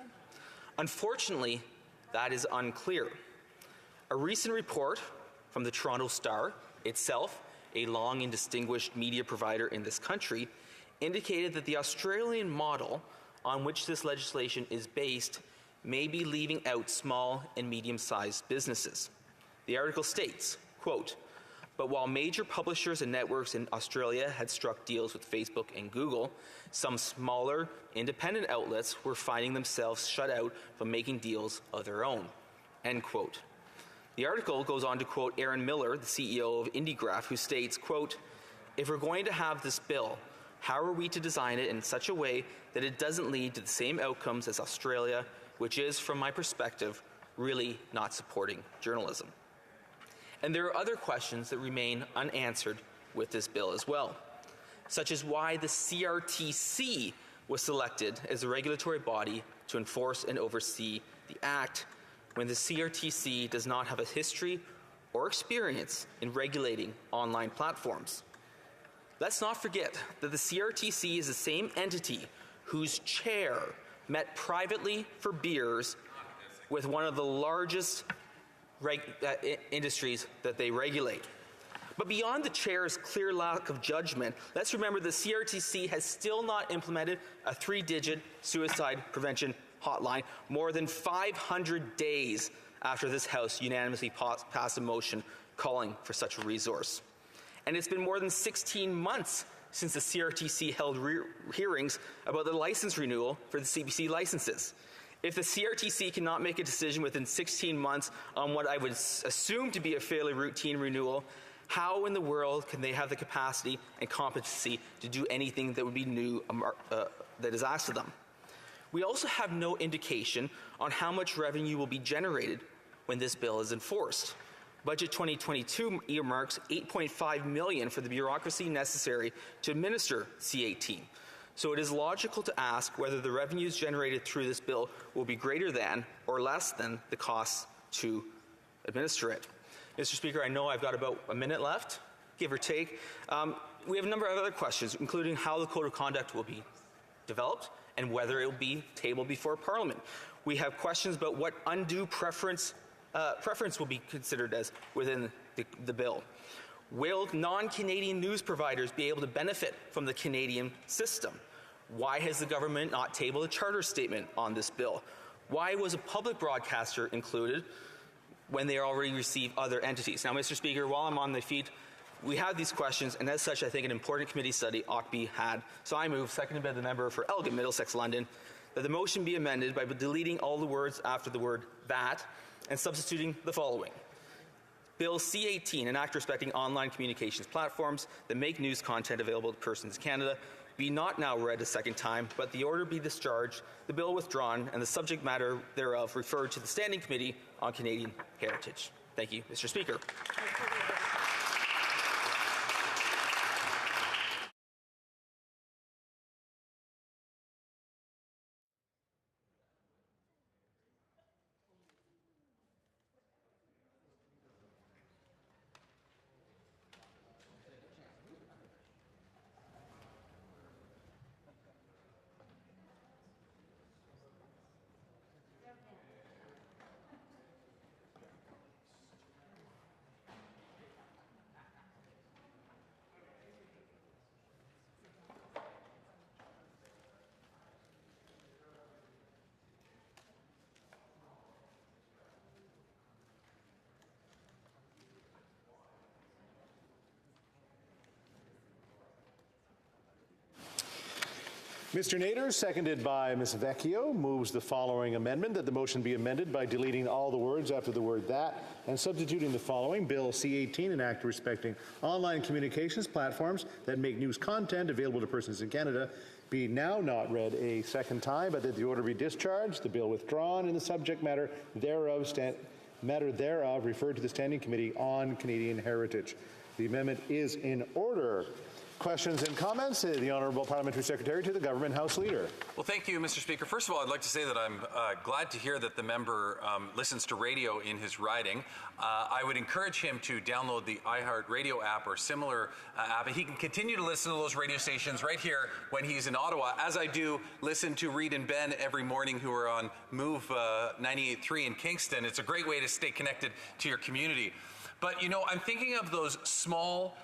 Unfortunately, that is unclear. A recent report from the Toronto Star, itself a long and distinguished media provider in this country, indicated that the Australian model on which this legislation is based may be leaving out small and medium-sized businesses. The article states, quote, "But while major publishers and networks in Australia had struck deals with Facebook and Google, some smaller, independent outlets were finding themselves shut out from making deals of their own." End quote. The article goes on to quote Aaron Miller, the CEO of IndieGraph, who states, quote, "If we're going to have this bill, how are we to design it in such a way that it doesn't lead to the same outcomes as Australia, which is, from my perspective, really not supporting journalism?" And there are other questions that remain unanswered with this bill as well, such as why the CRTC was selected as a regulatory body to enforce and oversee the Act, when the CRTC does not have a history or experience in regulating online platforms. Let's not forget that the CRTC is the same entity whose chair met privately for beers with one of the largest industries that they regulate. But beyond the chair's clear lack of judgment, let's remember the CRTC has still not implemented a 3-digit suicide prevention hotline more than 500 days after this House unanimously passed a motion calling for such a resource. And it's been more than 16 months since the CRTC held hearings about the license renewal for the CBC licenses. If the CRTC cannot make a decision within 16 months on what I would assume to be a fairly routine renewal, how in the world can they have the capacity and competency to do anything that would be new that is asked of them? We also have no indication on how much revenue will be generated when this bill is enforced. Budget 2022 earmarks $8.5 million for the bureaucracy necessary to administer C-18. So it is logical to ask whether the revenues generated through this bill will be greater than or less than the costs to administer it. Mr. Speaker, I know I've got about a minute left, give or take. We have a number of other questions, including how the Code of Conduct will be developed and whether it will be tabled before Parliament. We have questions about what undue preference will be considered as within the bill. Will non-Canadian news providers be able to benefit from the Canadian system? Why has the government not tabled a charter statement on this bill? Why was a public broadcaster included when they already receive other entities? Now, Mr. Speaker, while I'm on the feet, we have these questions, and as such, I think an important committee study ought to be had. So I move, seconded by the member for Elgin, Middlesex, London, that the motion be amended by deleting all the words after the word "that" and substituting the following. Bill C-18, an act respecting online communications platforms that make news content available to persons in Canada, be not now read a second time, but the order be discharged, the bill withdrawn, and the subject matter thereof referred to the Standing Committee on Canadian Heritage. Thank you, Mr. Speaker. Mr. Nader, seconded by Ms. Vecchio, moves the following amendment, that the motion be amended by deleting all the words after the word "that" and substituting the following. Bill C-18, an act respecting online communications platforms that make news content available to persons in Canada, be now not read a second time, but that the order be discharged, the bill withdrawn, and the subject matter thereof referred to the Standing Committee on Canadian Heritage. The amendment is in order. Questions and comments? The Honourable Parliamentary Secretary to the Government House Leader. Well, thank you, Mr. Speaker. First of all, I'd like to say that I'm glad to hear that the member listens to radio in his riding. I would encourage him to download the iHeartRadio app or similar app, and he can continue to listen to those radio stations right here when he's in Ottawa, as I do listen to Reed and Ben every morning, who are on Move 98.3 in Kingston. It's a great way to stay connected to your community. But, you know, I'm thinking of those small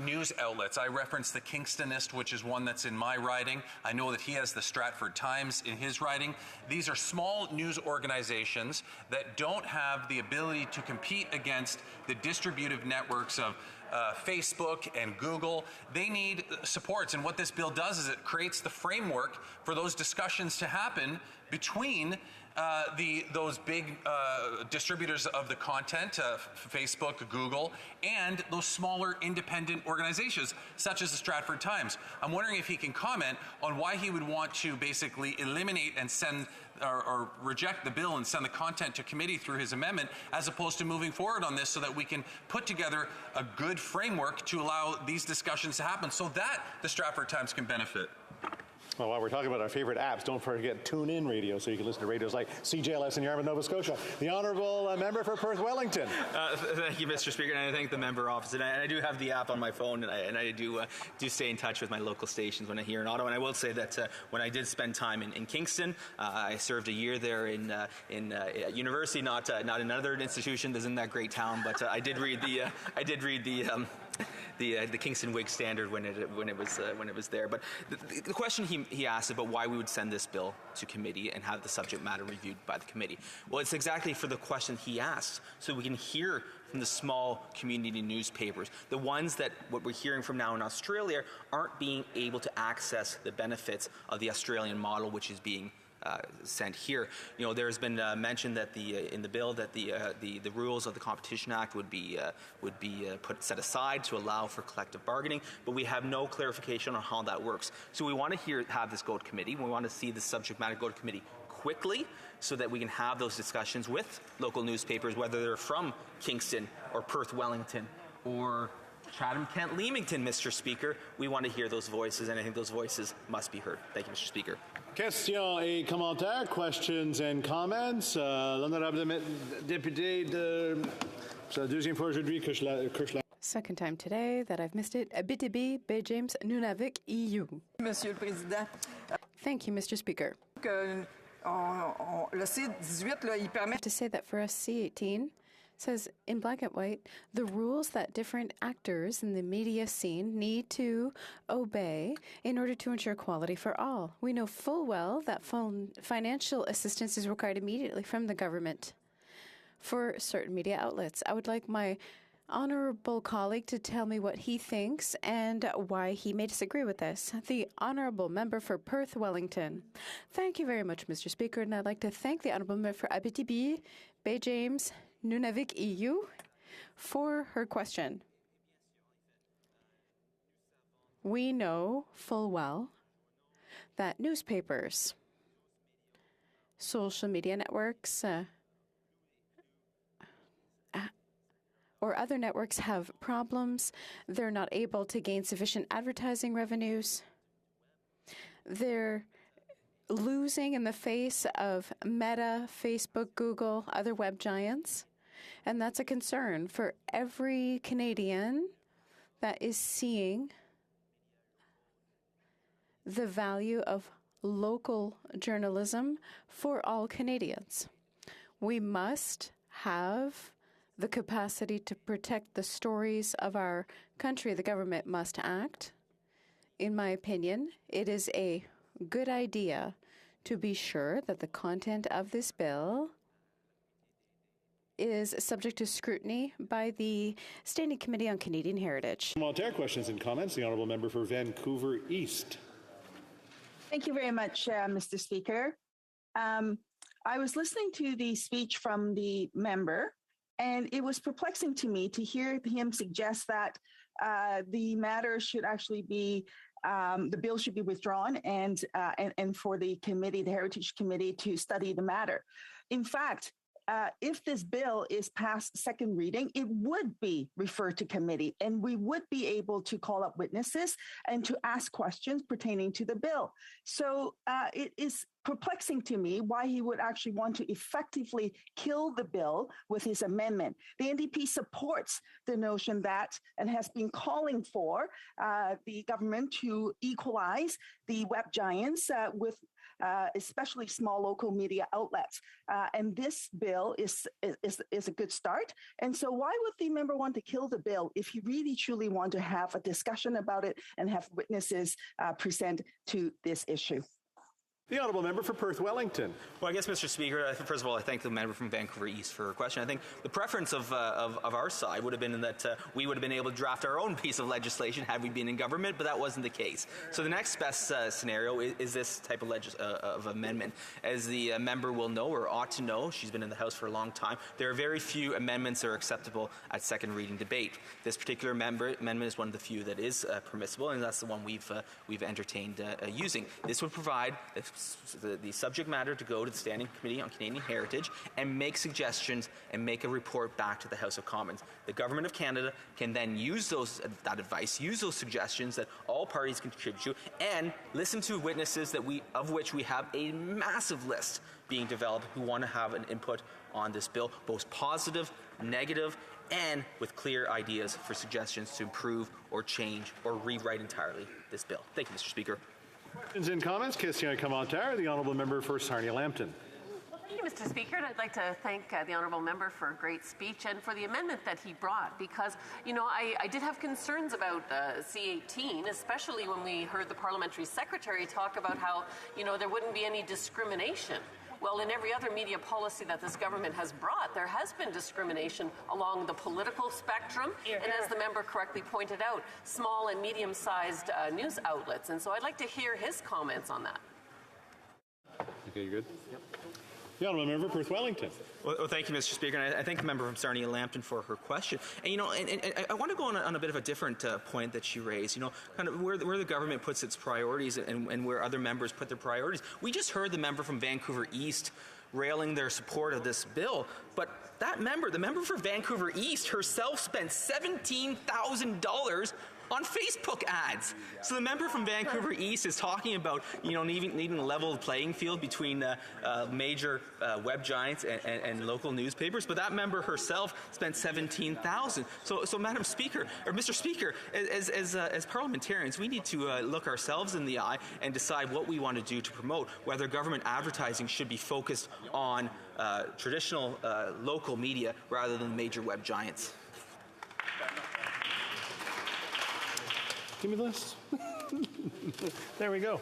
news outlets. I referenced the Kingstonist, which is one that's in my riding. I know that he has the Stratford Times in his riding. These are small news organizations that don't have the ability to compete against the distributive networks of Facebook and Google. They need supports, and what this bill does is it creates the framework for those discussions to happen between those big distributors of the content, Facebook, Google, and those smaller independent organizations, such as the Stratford Times. I'm wondering if he can comment on why he would want to basically eliminate and send or reject the bill and send the content to committee through his amendment, as opposed to moving forward on this so that we can put together a good framework to allow these discussions to happen so that the Stratford Times can benefit. Well, while we're talking about our favorite apps, don't forget TuneIn Radio, so you can listen to radios like CJLS in Yarmouth, Nova Scotia. The Honourable Member for Perth Wellington. Thank you, Mr. Speaker, and I thank the member opposite. And I do have the app on my phone, and I do stay in touch with my local stations when I'm here in Ottawa. And I will say that when I did spend time in Kingston, I served a year there in university, not in another institution that's in that great town, but I did read the Kingston Whig Standard when it was there. But the question he asked about why we would send this bill to committee and have the subject matter reviewed by the committee. Well, it's exactly for the question he asked, so we can hear from the small community newspapers, the ones that what we're hearing from now in Australia aren't being able to access the benefits of the Australian model, which is being sent here. You know, there has been mentioned that in the bill that the rules of the Competition Act would be set aside to allow for collective bargaining, but we have no clarification on how that works. So we want to have this go to committee. We want to see the subject matter go to committee quickly so that we can have those discussions with local newspapers, whether they're from Kingston or Perth Wellington or Chatham Kent Leamington, Mr. Speaker. We want to hear those voices, and I think those voices must be heard. Thank you, Mr. Speaker. Questions et commentaires, questions and comments. L'honorable député c'est la deuxième fois aujourd'hui que je la... Second time today that I've missed it. Abitibi, Bay James, Nunavik, EU. Monsieur le Président. Thank you, Mr. Speaker. Le C18, là, il permet... I have to say that for us, C18 says in black and white the rules that different actors in the media scene need to obey in order to ensure quality for all. We know full well that financial assistance is required immediately from the government for certain media outlets. I would like my honourable colleague to tell me what he thinks and why he may disagree with this. The honourable member for Perth Wellington. Thank you very much, Mr. Speaker, and I'd like to thank the honourable member for Abitibi, Bay James, Nunavik, EU, for her question. We know full well that newspapers, social media networks, or other networks have problems. They're not able to gain sufficient advertising revenues. They're losing in the face of Meta, Facebook, Google, other web giants. And that's a concern for every Canadian that is seeing the value of local journalism for all Canadians. We must have the capacity to protect the stories of our country. The government must act. In my opinion, it is a good idea to be sure that the content of this bill is subject to scrutiny by the Standing Committee on Canadian Heritage. Commentaire, questions and comments. The Honourable Member for Vancouver East. Thank you very much, Mr. Speaker. I was listening to the speech from the member, and it was perplexing to me to hear him suggest that the matter should actually be, the bill should be withdrawn and for the committee, the Heritage Committee, to study the matter. In fact, if this bill is passed second reading, it would be referred to committee, and we would be able to call up witnesses and to ask questions pertaining to the bill. So it is perplexing to me why he would actually want to effectively kill the bill with his amendment. The NDP supports the notion that, and has been calling for the government to equalize the web giants with especially small local media outlets. And this bill is a good start. And so why would the member want to kill the bill if he really truly want to have a discussion about it and have witnesses present to this issue? The honourable member for Perth Wellington. Well, I guess, Mr. Speaker, first of all, I thank the member from Vancouver East for her question. I think the preference of our side would have been that we would have been able to draft our own piece of legislation had we been in government, but that wasn't the case. So the next best scenario is this type of amendment. As the member will know or ought to know, she's been in the House for a long time, there are very few amendments that are acceptable at second reading debate. This particular amendment is one of the few that is permissible, and that's the one we've entertained using. This would provide the subject matter to go to the Standing Committee on Canadian Heritage and make suggestions and make a report back to the House of Commons. The Government of Canada can then use that advice, use those suggestions that all parties can contribute to, and listen to witnesses of which we have a massive list being developed who want to have an input on this bill, both positive, negative, and with clear ideas for suggestions to improve or change or rewrite entirely this bill. Thank you, Mr. Speaker. Questions and comments? Question and commentaire. The honourable member for Sarnia-Lambton. Thank you, Mr. Speaker, and I'd like to thank the honourable member for a great speech and for the amendment that he brought, because, you know, I did have concerns about C-18, especially when we heard the parliamentary secretary talk about how, you know, there wouldn't be any discrimination. Well, in every other media policy that this government has brought, there has been discrimination along the political spectrum, and as the member correctly pointed out, small and medium-sized news outlets. And so I'd like to hear his comments on that. Okay, you're good? Yep. The honourable member for Perth Wellington. Well, thank you, Mr. Speaker, and I thank the member from Sarnia-Lambton for her question. And, you know, and I want to go on a bit of a different point that she raised, you know, kind of where the government puts its priorities and where other members put their priorities. We just heard the member from Vancouver East railing their support of this bill, but the member for Vancouver East herself spent $17,000 on Facebook ads. So the member from Vancouver East is talking about, you know, needing a level playing field between major web giants and local newspapers, but that member herself spent $17,000. So Madam Speaker, or Mr. Speaker, as parliamentarians, we need to look ourselves in the eye and decide what we want to do to promote whether government advertising should be focused on traditional local media rather than major web giants. Give me the list. There we go.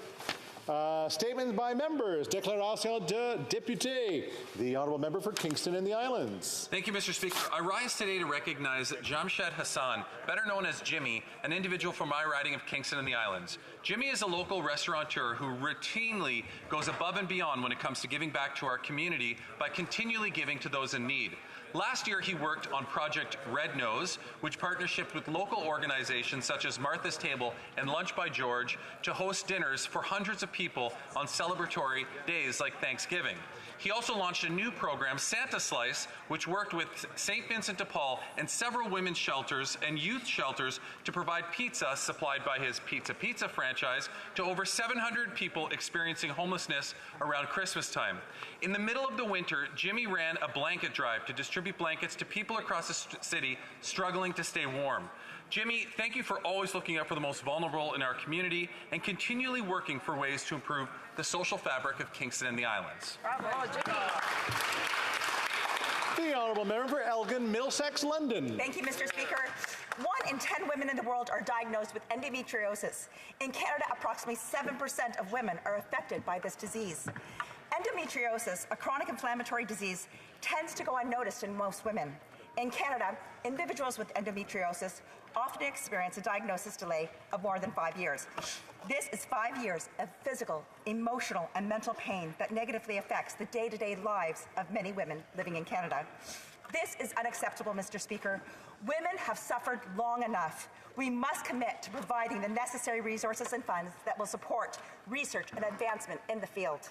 Statements by members. Déclaration de député. The honourable member for Kingston and the Islands. Thank you, Mr. Speaker. I rise today to recognize Jamshed Hassan, better known as Jimmy, an individual from my riding of Kingston and the Islands. Jimmy is a local restaurateur who routinely goes above and beyond when it comes to giving back to our community by continually giving to those in need. Last year, he worked on Project Red Nose, which partnershipped with local organizations such as Martha's Table and Lunch by George to host dinners for hundreds of people on celebratory days like Thanksgiving. He also launched a new program, Santa Slice, which worked with St. Vincent de Paul and several women's shelters and youth shelters to provide pizza supplied by his Pizza franchise to over 700 people experiencing homelessness around Christmas time. In the middle of the winter, Jimmy ran a blanket drive to distribute blankets to people across the city struggling to stay warm. Jimmy, thank you for always looking out for the most vulnerable in our community and continually working for ways to improve the social fabric of Kingston and the Islands. Bravo, Jimmy. The honourable member for Elgin, Middlesex, London. Thank you, Mr. Speaker. 1 in 10 women in the world are diagnosed with endometriosis. In Canada, approximately 7% of women are affected by this disease. Endometriosis, a chronic inflammatory disease, tends to go unnoticed in most women. In Canada, individuals with endometriosis often experience a diagnosis delay of more than 5 years. This is 5 years of physical, emotional, and mental pain that negatively affects the day-to-day lives of many women living in Canada. This is unacceptable, Mr. Speaker. Women have suffered long enough. We must commit to providing the necessary resources and funds that will support research and advancement in the field.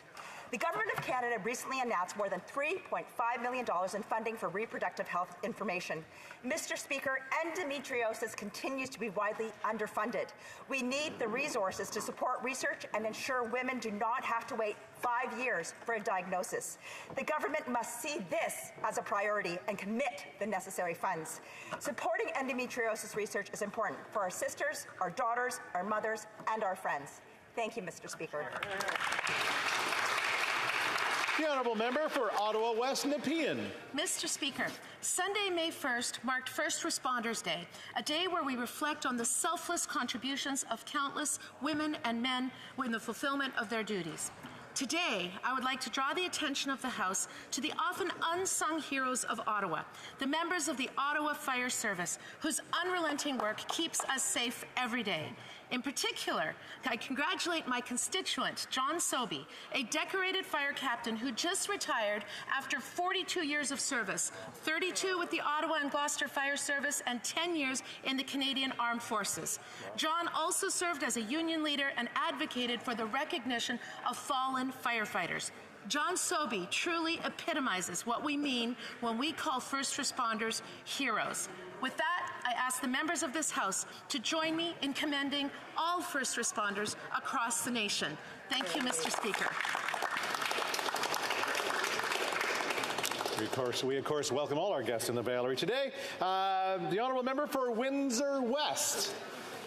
The Government of Canada recently announced more than $3.5 million in funding for reproductive health information. Mr. Speaker, endometriosis continues to be widely underfunded. We need the resources to support research and ensure women do not have to wait 5 years for a diagnosis. The government must see this as a priority and commit the necessary funds. Supporting endometriosis research is important for our sisters, our daughters, our mothers, and our friends. Thank you, Mr. Speaker. The honourable member for Ottawa West Nepean. Mr. Speaker, Sunday, May 1st marked First Responders Day, a day where we reflect on the selfless contributions of countless women and men in the fulfillment of their duties. Today, I would like to draw the attention of the House to the often unsung heroes of Ottawa, the members of the Ottawa Fire Service, whose unrelenting work keeps us safe every day. In particular, I congratulate my constituent, John Sobey, a decorated fire captain who just retired after 42 years of service, 32 with the Ottawa and Gloucester Fire Service and 10 years in the Canadian Armed Forces. John also served as a union leader and advocated for the recognition of fallen firefighters. John Sobey truly epitomizes what we mean when we call first responders heroes. With that, I ask the members of this House to join me in commending all first responders across the nation. Thank you, Mr. Speaker. We of course welcome all our guests in the gallery today. The honourable member for Windsor West.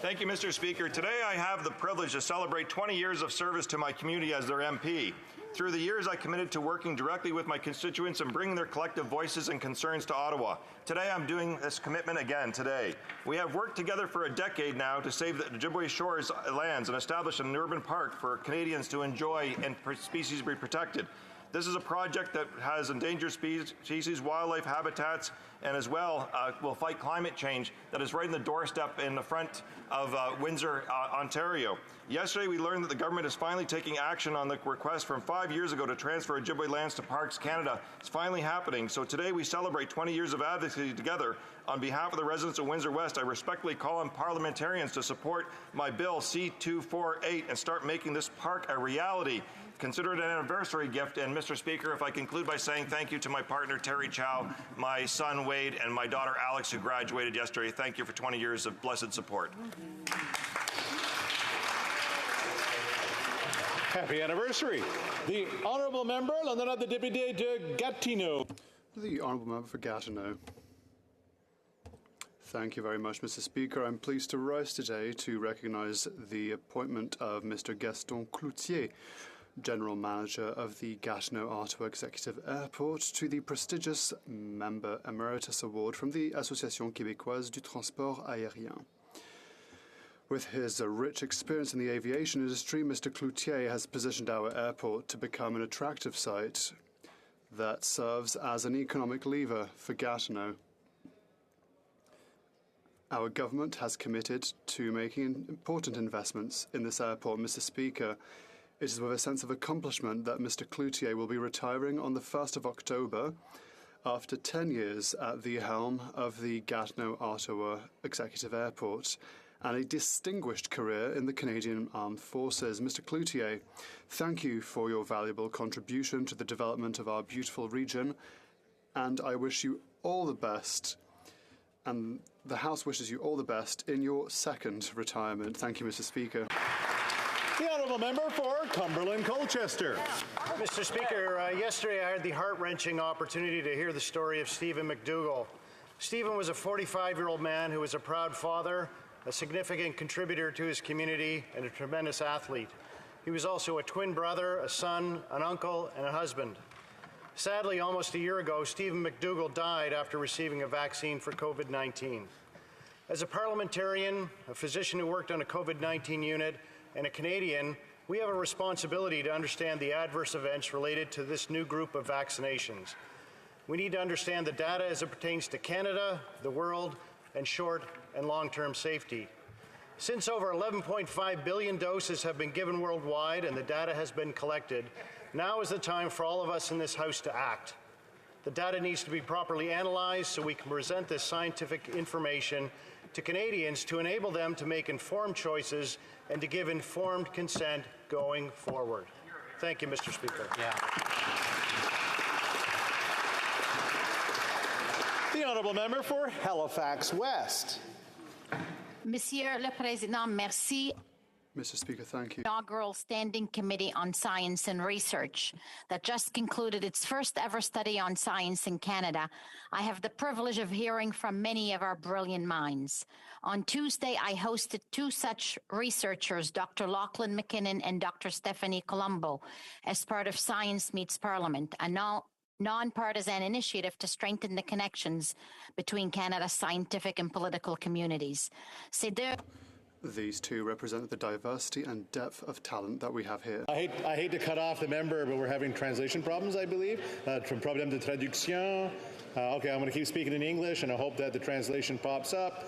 Thank you, Mr. Speaker. Today I have the privilege to celebrate 20 years of service to my community as their MP. Through the years, I committed to working directly with my constituents and bringing their collective voices and concerns to Ottawa. Today, I'm doing this commitment again today. We have worked together for a decade now to save the Ojibwe Shores lands and establish an urban park for Canadians to enjoy and species be protected. This is a project that has endangered species, wildlife habitats, and as well will fight climate change that is right in the doorstep in the front of Windsor, Ontario. Yesterday, we learned that the government is finally taking action on the request from 5 years ago to transfer Ojibwe lands to Parks Canada. It's finally happening. So today we celebrate 20 years of advocacy together. On behalf of the residents of Windsor West, I respectfully call on parliamentarians to support my bill C-248 and start making this park a reality. Consider it an anniversary gift. And Mr. Speaker, if I conclude by saying thank you to my partner, Terry Chow, my son, Wade, and my daughter, Alex, who graduated yesterday. Thank you for 20 years of blessed support. Happy anniversary. The honourable member, l'honneur de député de Gatineau. The honourable member for Gatineau. Thank you very much, Mr. Speaker. I'm pleased to rise today to recognise the appointment of Mr. Gaston Cloutier, General Manager of the Gatineau-Ottawa Executive Airport, to the prestigious Member Emeritus Award from the Association Québécoise du Transport Aérien. With his rich experience in the aviation industry, Mr. Cloutier has positioned our airport to become an attractive site that serves as an economic lever for Gatineau. Our government has committed to making important investments in this airport, Mr. Speaker. It is with a sense of accomplishment that Mr. Cloutier will be retiring on the 1st of October after 10 years at the helm of the Gatineau-Ottawa Executive Airport and a distinguished career in the Canadian Armed Forces. Mr. Cloutier, thank you for your valuable contribution to the development of our beautiful region, and I wish you all the best. And the House wishes you all the best in your second retirement. Thank you, Mr. Speaker. The honourable member for Cumberland-Colchester. Mr. Speaker, yesterday I had the heart-wrenching opportunity to hear the story of Stephen McDougall. Stephen was a 45-year-old man who was a proud father, a significant contributor to his community, and a tremendous athlete. He was also a twin brother, a son, an uncle, and a husband. Sadly, almost a year ago, Stephen McDougall died after receiving a vaccine for COVID-19. As a parliamentarian, a physician who worked on a COVID-19 unit, and a Canadian, we have a responsibility to understand the adverse events related to this new group of vaccinations. We need to understand the data as it pertains to Canada, the world, and short and long-term safety. Since over 11.5 billion doses have been given worldwide and the data has been collected, now is the time for all of us in this House to act. The data needs to be properly analyzed so we can present this scientific information to Canadians to enable them to make informed choices and to give informed consent going forward. Thank you, Mr. Speaker. The honourable member for Halifax West. Monsieur le Président, merci. Mr. Speaker, thank you. Inaugural Standing Committee on Science and Research that just concluded its first ever study on science in Canada. I have the privilege of hearing from many of our brilliant minds. On Tuesday, I hosted two such researchers, Dr. Lachlan McKinnon and Dr. Stephanie Colombo, as part of Science Meets Parliament, a nonpartisan initiative to strengthen the connections between Canada's scientific and political communities. These two represent the diversity and depth of talent that we have here. I hate to cut off the member, but we're having translation problems, I believe. Problème de traduction. Okay, I'm going to keep speaking in English, and I hope that the translation pops up.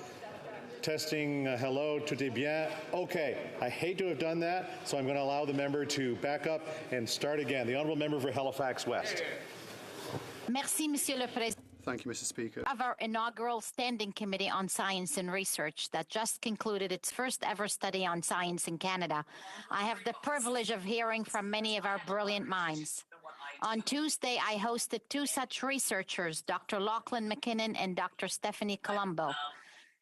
Testing, hello, tout est bien. Okay, I hate to have done that, so I'm going to allow the member to back up and start again. The honourable member for Halifax West. Merci, Monsieur le Président. Thank you, Mr. Speaker. Of our inaugural Standing Committee on Science and Research that just concluded its first ever study on science in Canada, I have the privilege of hearing from many of our brilliant minds. On Tuesday, I hosted two such researchers, Dr. Lachlan McKinnon and Dr. Stephanie Colombo,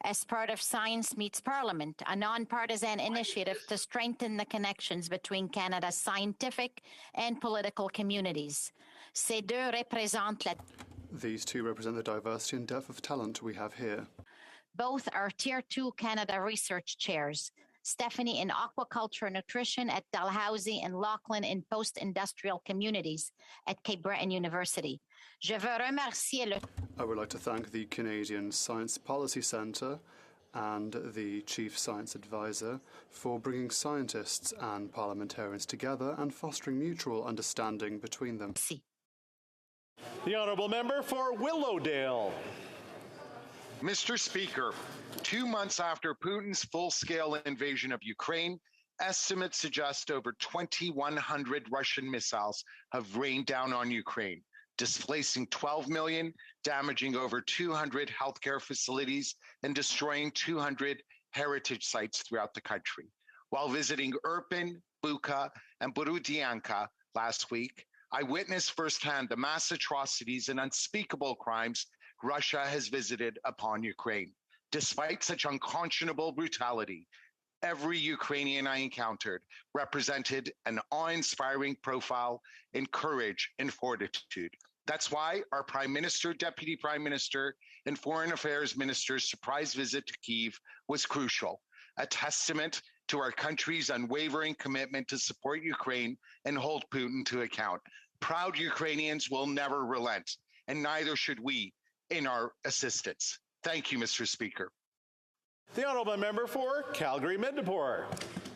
as part of Science Meets Parliament, a nonpartisan initiative to strengthen the connections between Canada's scientific and political communities. Ces deux représentent la These two represent the diversity and depth of talent we have here. Both are Tier 2 Canada research chairs, Stephanie in aquaculture nutrition at Dalhousie and Lachlan in post-industrial communities at Cape Breton University. Je veux remercier le... I would like to thank the Canadian Science Policy Centre and the Chief Science Advisor for bringing scientists and parliamentarians together and fostering mutual understanding between them. The honourable member for Willowdale. Mr. Speaker, 2 months after Putin's full-scale invasion of Ukraine, estimates suggest over 2,100 Russian missiles have rained down on Ukraine, displacing 12 million, damaging over 200 healthcare facilities, and destroying 200 heritage sites throughout the country. While visiting Irpin, Bucha, and Borodyanka last week, I witnessed firsthand the mass atrocities and unspeakable crimes Russia has visited upon Ukraine. Despite such unconscionable brutality, every Ukrainian I encountered represented an awe-inspiring profile in courage and fortitude. That's why our Prime Minister, Deputy Prime Minister, and Foreign Affairs Minister's surprise visit to Kyiv was crucial, a testament to our country's unwavering commitment to support Ukraine and hold Putin to account. Proud Ukrainians will never relent, and neither should we in our assistance. Thank you, Mr. Speaker. The honourable member for Calgary-Midnapore.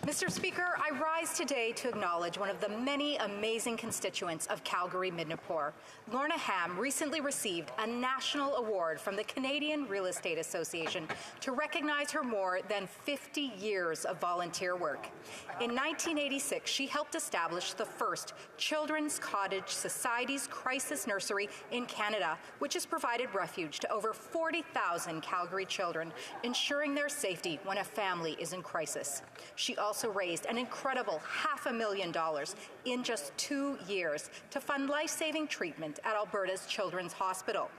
Mr. Speaker, I rise today to acknowledge one of the many amazing constituents of Calgary-Midnapore. Lorna Ham recently received a national award from the Canadian Real Estate Association to recognize her more than 50 years of volunteer work. In 1986, she helped establish the first Children's Cottage Society's crisis nursery in Canada, which has provided refuge to over 40,000 Calgary children, ensuring their safety when a family is in crisis. She also raised an incredible $500,000 in just 2 years to fund life-saving treatment at Alberta's Children's Hospital.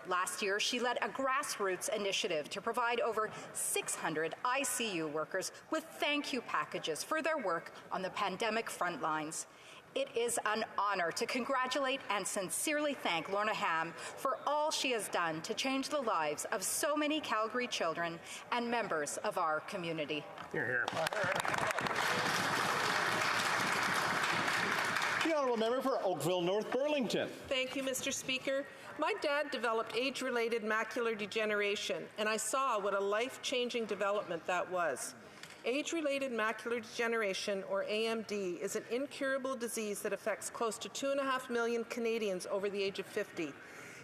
Last year, she led a grassroots initiative to provide over 600 ICU workers with thank you packages for their work on the pandemic front lines. It is an honor to congratulate and sincerely thank Lorna Ham for all she has done to change the lives of so many Calgary children and members of our community. Hear, hear. The honourable member for Oakville North Burlington. Thank you, Mr. Speaker. My dad developed age-related macular degeneration, and I saw what a life-changing development that was. Age-related macular degeneration, or AMD, is an incurable disease that affects close to 2.5 million Canadians over the age of 50.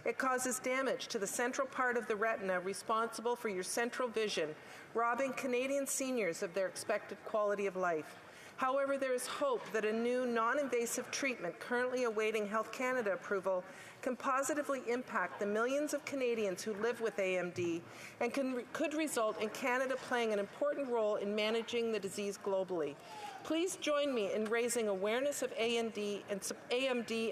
It causes damage to the central part of the retina responsible for your central vision, robbing Canadian seniors of their expected quality of life. However, there is hope that a new non-invasive treatment currently awaiting Health Canada approval can positively impact the millions of Canadians who live with AMD and could result in Canada playing an important role in managing the disease globally. Please join me in raising awareness of AMD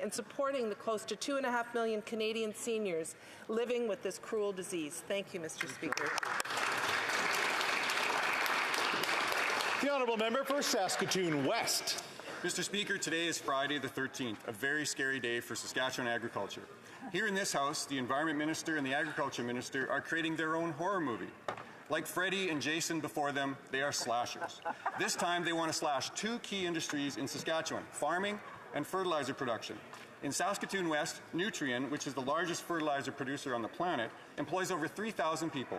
and supporting the close to 2.5 million Canadian seniors living with this cruel disease. Thank you, Mr. Speaker. The Honourable Member for Saskatoon West. Mr. Speaker, today is Friday the 13th, a very scary day for Saskatchewan agriculture. Here in this House, the Environment Minister and the Agriculture Minister are creating their own horror movie. Like Freddie and Jason before them, they are slashers. This time they want to slash two key industries in Saskatchewan, farming and fertilizer production. In Saskatoon West, Nutrien, which is the largest fertilizer producer on the planet, employs over 3,000 people.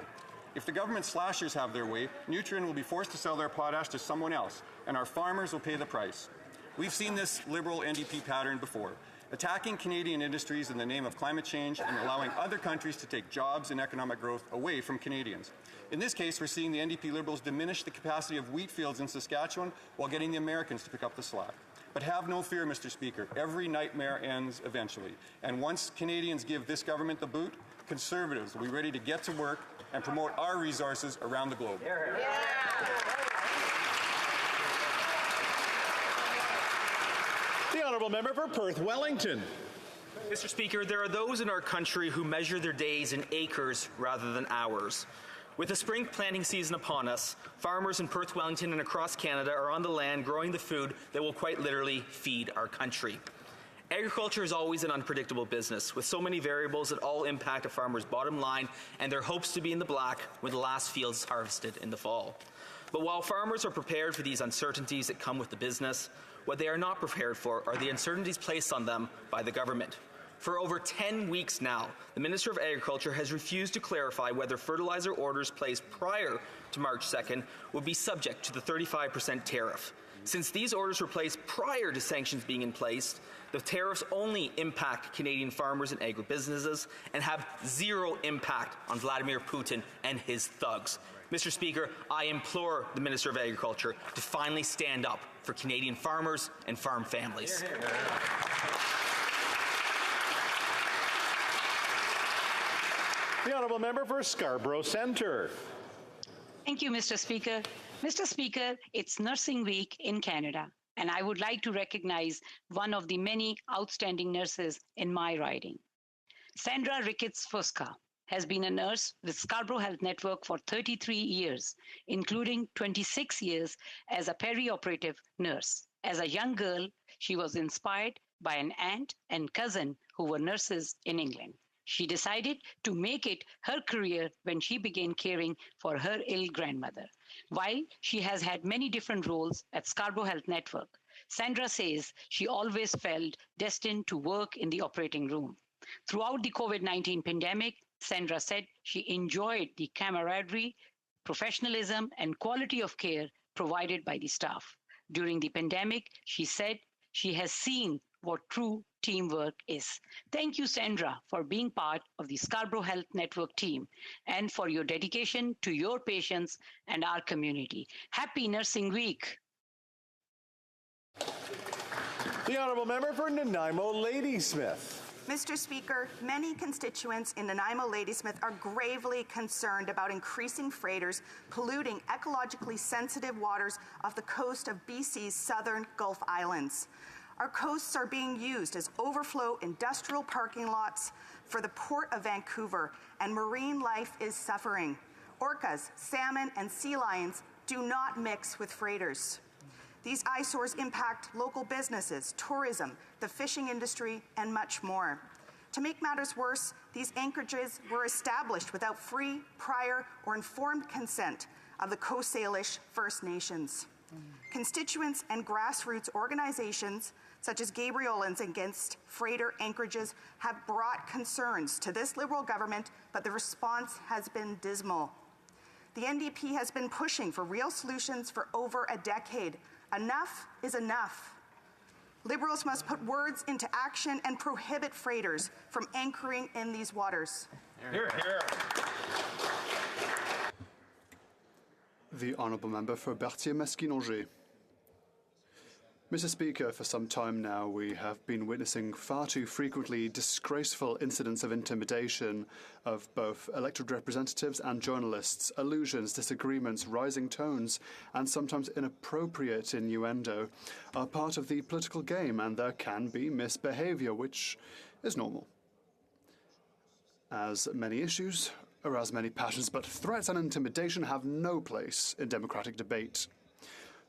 If the government slashers have their way, Nutrien will be forced to sell their potash to someone else, and our farmers will pay the price. We've seen this Liberal NDP pattern before, attacking Canadian industries in the name of climate change and allowing other countries to take jobs and economic growth away from Canadians. In this case, we're seeing the NDP Liberals diminish the capacity of wheat fields in Saskatchewan while getting the Americans to pick up the slack. But have no fear, Mr. Speaker. Every nightmare ends eventually. And once Canadians give this government the boot, Conservatives will be ready to get to work and promote our resources around the globe. The Honourable Member for Perth Wellington. Mr. Speaker, there are those in our country who measure their days in acres rather than hours. With the spring planting season upon us, farmers in Perth Wellington and across Canada are on the land growing the food that will quite literally feed our country. Agriculture is always an unpredictable business, with so many variables that all impact a farmer's bottom line and their hopes to be in the black when the last field is harvested in the fall. But while farmers are prepared for these uncertainties that come with the business, what they are not prepared for are the uncertainties placed on them by the government. For over 10 weeks now, the Minister of Agriculture has refused to clarify whether fertilizer orders placed prior to March 2nd would be subject to the 35% tariff. Since these orders were placed prior to sanctions being in place, the tariffs only impact Canadian farmers and agribusinesses and have zero impact on Vladimir Putin and his thugs. Mr. Speaker, I implore the Minister of Agriculture to finally stand up for Canadian farmers and farm families. The Honourable Member for Scarborough Centre. Thank you, Mr. Speaker. Mr. Speaker, it's Nursing Week in Canada, and I would like to recognize one of the many outstanding nurses in my riding. Sandra Ricketts-Fusca has been a nurse with Scarborough Health Network for 33 years, including 26 years as a perioperative nurse. As a young girl, she was inspired by an aunt and cousin who were nurses in England. She decided to make it her career when she began caring for her ill grandmother. While she has had many different roles at Scarborough Health Network, Sandra says she always felt destined to work in the operating room. Throughout the COVID-19 pandemic, Sandra said she enjoyed the camaraderie, professionalism, and quality of care provided by the staff. During the pandemic, she said she has seen what true teamwork is. Thank you, Sandra, for being part of the Scarborough Health Network team and for your dedication to your patients and our community. Happy Nursing Week. The Honourable Member for Nanaimo Ladysmith. Mr. Speaker, many constituents in Nanaimo Ladysmith are gravely concerned about increasing freighters polluting ecologically sensitive waters off the coast of BC's southern Gulf Islands. Our coasts are being used as overflow industrial parking lots for the Port of Vancouver, and marine life is suffering. Orcas, salmon, and sea lions do not mix with freighters. These eyesores impact local businesses, tourism, the fishing industry, and much more. To make matters worse, these anchorages were established without free, prior, or informed consent of the Coast Salish First Nations. Constituents and grassroots organizations such as Gabrielans Against Freighter Anchorages have brought concerns to this Liberal government, but the response has been dismal. The NDP has been pushing for real solutions for over a decade. Enough is enough. Liberals must put words into action and prohibit freighters from anchoring in these waters. Hear, hear. The Honourable Member for Berthier-Mesquinongé. Mr. Speaker, for some time now we have been witnessing far too frequently disgraceful incidents of intimidation of both elected representatives and journalists. Allusions, disagreements, rising tones, and sometimes inappropriate innuendo are part of the political game, and there can be misbehavior, which is normal. As many issues arouse many passions, but threats and intimidation have no place in democratic debate.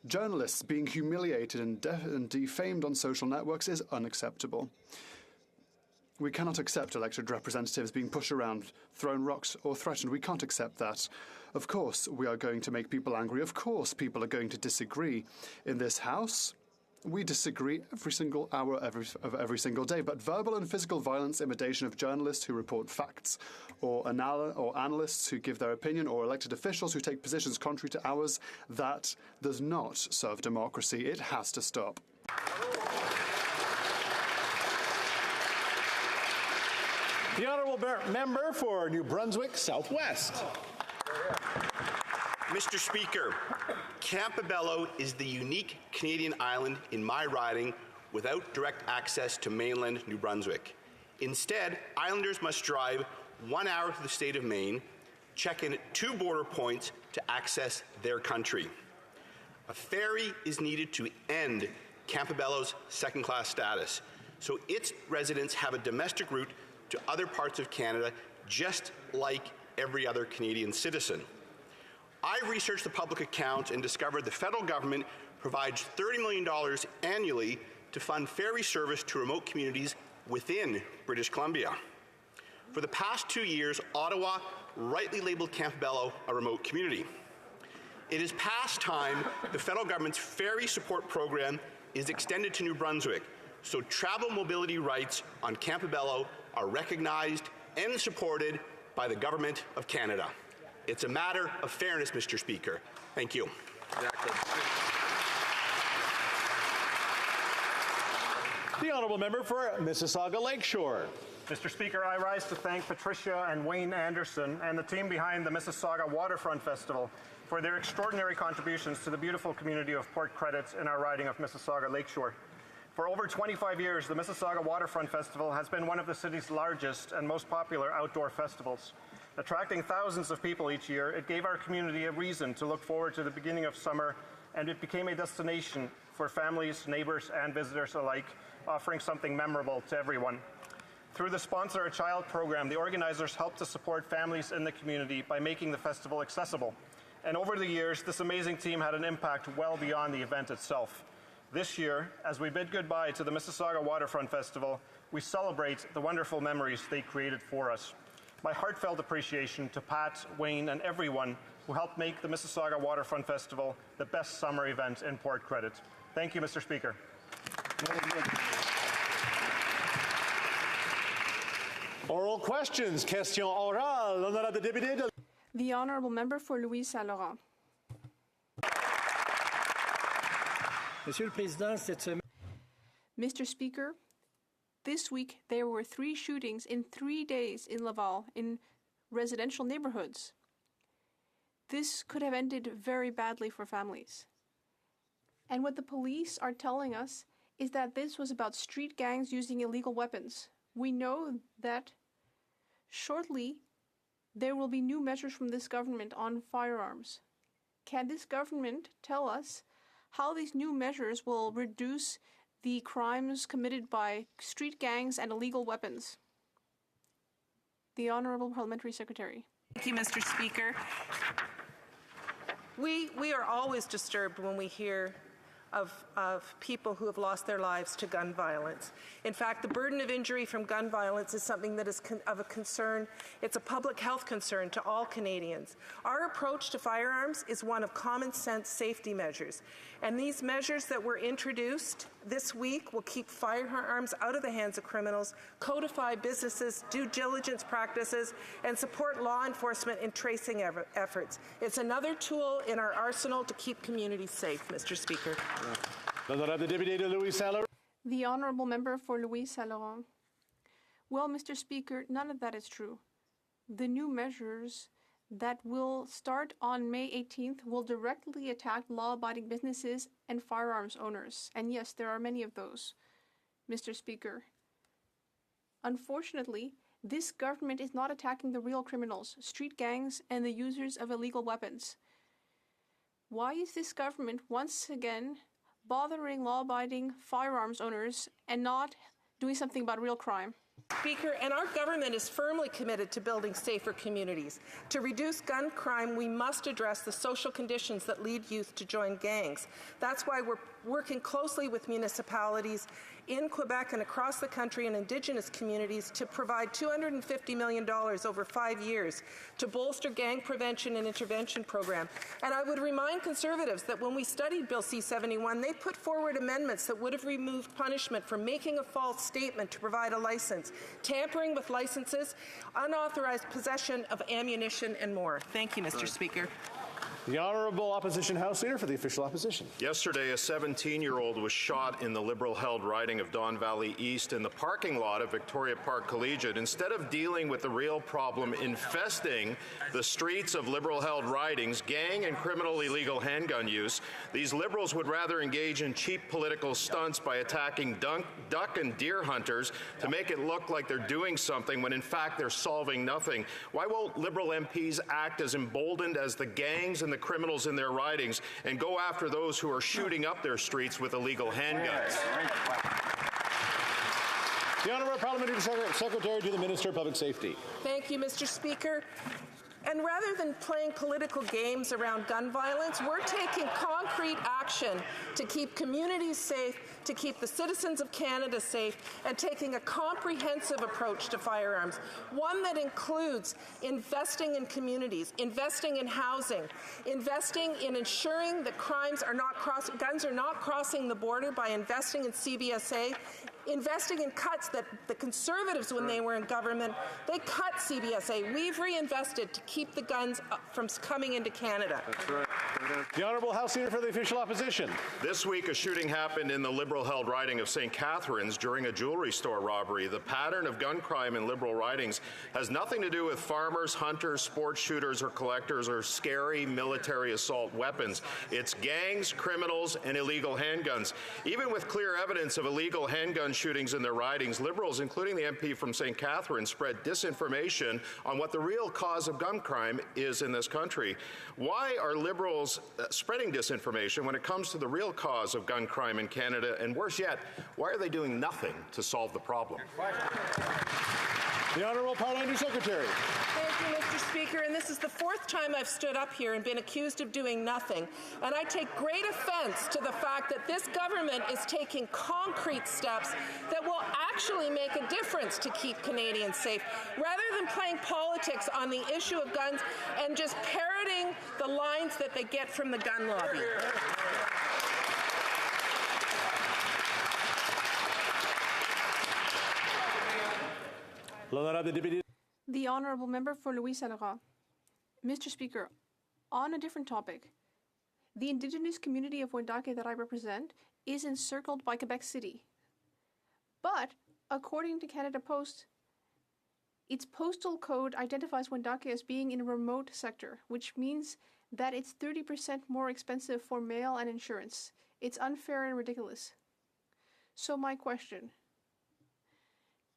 Journalists being humiliated and defamed on social networks is unacceptable. We cannot accept elected representatives being pushed around, thrown rocks, or threatened. We can't accept that. Of course, we are going to make people angry. Of course, people are going to disagree. In this House, we disagree every single hour of every single day, but verbal and physical violence, imitation of journalists who report facts, or analysts who give their opinion, or elected officials who take positions contrary to ours, that does not serve democracy. It has to stop. The Honourable Member for New Brunswick Southwest. Mr. Speaker, Campobello is the unique Canadian island in my riding without direct access to mainland New Brunswick. Instead, islanders must drive 1 hour to the state of Maine, check in at 2 border points to access their country. A ferry is needed to end Campobello's second-class status, so its residents have a domestic route to other parts of Canada just like every other Canadian citizen. I researched the public accounts and discovered the federal government provides $30 million annually to fund ferry service to remote communities within British Columbia. For the past 2 years, Ottawa rightly labeled Campobello a remote community. It is past time the federal government's ferry support program is extended to New Brunswick, so travel mobility rights on Campobello are recognized and supported by the Government of Canada. It's a matter of fairness, Mr. Speaker. Thank you. Exactly. The Honourable Member for Mississauga Lakeshore. Mr. Speaker, I rise to thank Patricia and Wayne Anderson and the team behind the Mississauga Waterfront Festival for their extraordinary contributions to the beautiful community of Port Credit in our riding of Mississauga Lakeshore. For over 25 years, the Mississauga Waterfront Festival has been one of the city's largest and most popular outdoor festivals. Attracting thousands of people each year, it gave our community a reason to look forward to the beginning of summer, and it became a destination for families, neighbours, and visitors alike, offering something memorable to everyone. Through the Sponsor a Child program, the organizers helped to support families in the community by making the festival accessible. And over the years, this amazing team had an impact well beyond the event itself. This year, as we bid goodbye to the Mississauga Waterfront Festival, we celebrate the wonderful memories they created for us. My heartfelt appreciation to Pat, Wayne, and everyone who helped make the Mississauga Waterfront Festival the best summer event in Port Credit. Thank you, Mr. Speaker. Oral questions. Question orale. Honorable député de... The Honourable Member for Louise Saint-Laurent. Monsieur le Président, cette semaine... Mr. Speaker, this week there were 3 shootings in 3 days in Laval in residential neighborhoods. This could have ended very badly for families. And what the police are telling us is that this was about street gangs using illegal weapons. We know that shortly there will be new measures from this government on firearms. Can this government tell us how these new measures will reduce the crimes committed by street gangs and illegal weapons? The Honourable Parliamentary Secretary. Thank you, Mr. Speaker. We are always disturbed when we hear of people who have lost their lives to gun violence. In fact, the burden of injury from gun violence is something that is of a concern. It's a public health concern to all Canadians. Our approach to firearms is one of common sense safety measures. And these measures that were introduced this week will keep firearms out of the hands of criminals, codify businesses' due diligence practices, and support law enforcement in tracing efforts. It's another tool in our arsenal to keep communities safe, Mr. Speaker. The Honourable Member for Louise Saint-Laurent. Well, Mr. Speaker, none of that is true. The new measures that will start on May 18th will directly attack law-abiding businesses and firearms owners. And yes, there are many of those, Mr. Speaker. Unfortunately, this government is not attacking the real criminals, street gangs, and the users of illegal weapons. Why is this government once again bothering law-abiding firearms owners and not doing something about real crime? Speaker, and our government is firmly committed to building safer communities. To reduce gun crime, we must address the social conditions that lead youth to join gangs. That's why we're working closely with municipalities in Quebec and across the country and Indigenous communities to provide $250 million over 5 years to bolster gang prevention and intervention program. And I would remind Conservatives that when we studied Bill C-71, they put forward amendments that would have removed punishment for making a false statement to provide a license, tampering with licenses, unauthorized possession of ammunition, and more. Thank you, Mr. Speaker. The Honourable Opposition House Leader for the Official Opposition. Yesterday, a 17-year-old was shot in the Liberal-held riding of Don Valley East in the parking lot of Victoria Park Collegiate. Instead of dealing with the real problem infesting the streets of Liberal-held ridings, gang and criminal illegal handgun use, these Liberals would rather engage in cheap political stunts by attacking duck and deer hunters to make it look like they're doing something when in fact they're solving nothing. Why won't Liberal MPs act as emboldened as the gangs and the criminals in their ridings and go after those who are shooting up their streets with illegal handguns? The Honourable Parliamentary Secretary to the Minister of Public Safety. Thank you, Mr. Speaker. And rather than playing political games around gun violence, we're taking concrete action to keep communities safe, to keep the citizens of Canada safe, and taking a comprehensive approach to firearms, one that includes investing in communities, investing in housing, investing in ensuring that guns are not crossing the border by investing in CBSA, investing in cuts that the Conservatives, when they were in government, they cut CBSA. We've reinvested to keep the guns from coming into Canada. That's right. The Honourable House Leader for the Official Opposition. This week, a shooting happened in the Liberal-held riding of St. Catharines during a jewelry store robbery. The pattern of gun crime in Liberal ridings has nothing to do with farmers, hunters, sports shooters, or collectors, or scary military assault weapons. It's gangs, criminals, and illegal handguns. Even with clear evidence of illegal handgun shootings in their ridings, Liberals, including the MP from St. Catharines, spread disinformation on what the real cause of gun crime is in this country. Why are Liberals spreading disinformation when it comes to the real cause of gun crime in Canada? And worse yet, why are they doing nothing to solve the problem? The Honourable Parliamentary Secretary. Thank you, Mr. Speaker. And this is the fourth time I've stood up here and been accused of doing nothing. And I take great offense to the fact that this government is taking concrete steps that will actually make a difference to keep Canadians safe, rather than playing politics on the issue of guns and just parroting the lines that they get from the gun lobby. The Honourable Member for Louis-Saint-Laurent. Mr. Speaker, on a different topic, the Indigenous community of Wendake that I represent is encircled by Quebec City. But, according to Canada Post, its postal code identifies Wendake as being in a remote sector, which means that it's 30% more expensive for mail and insurance. It's unfair and ridiculous. So my question: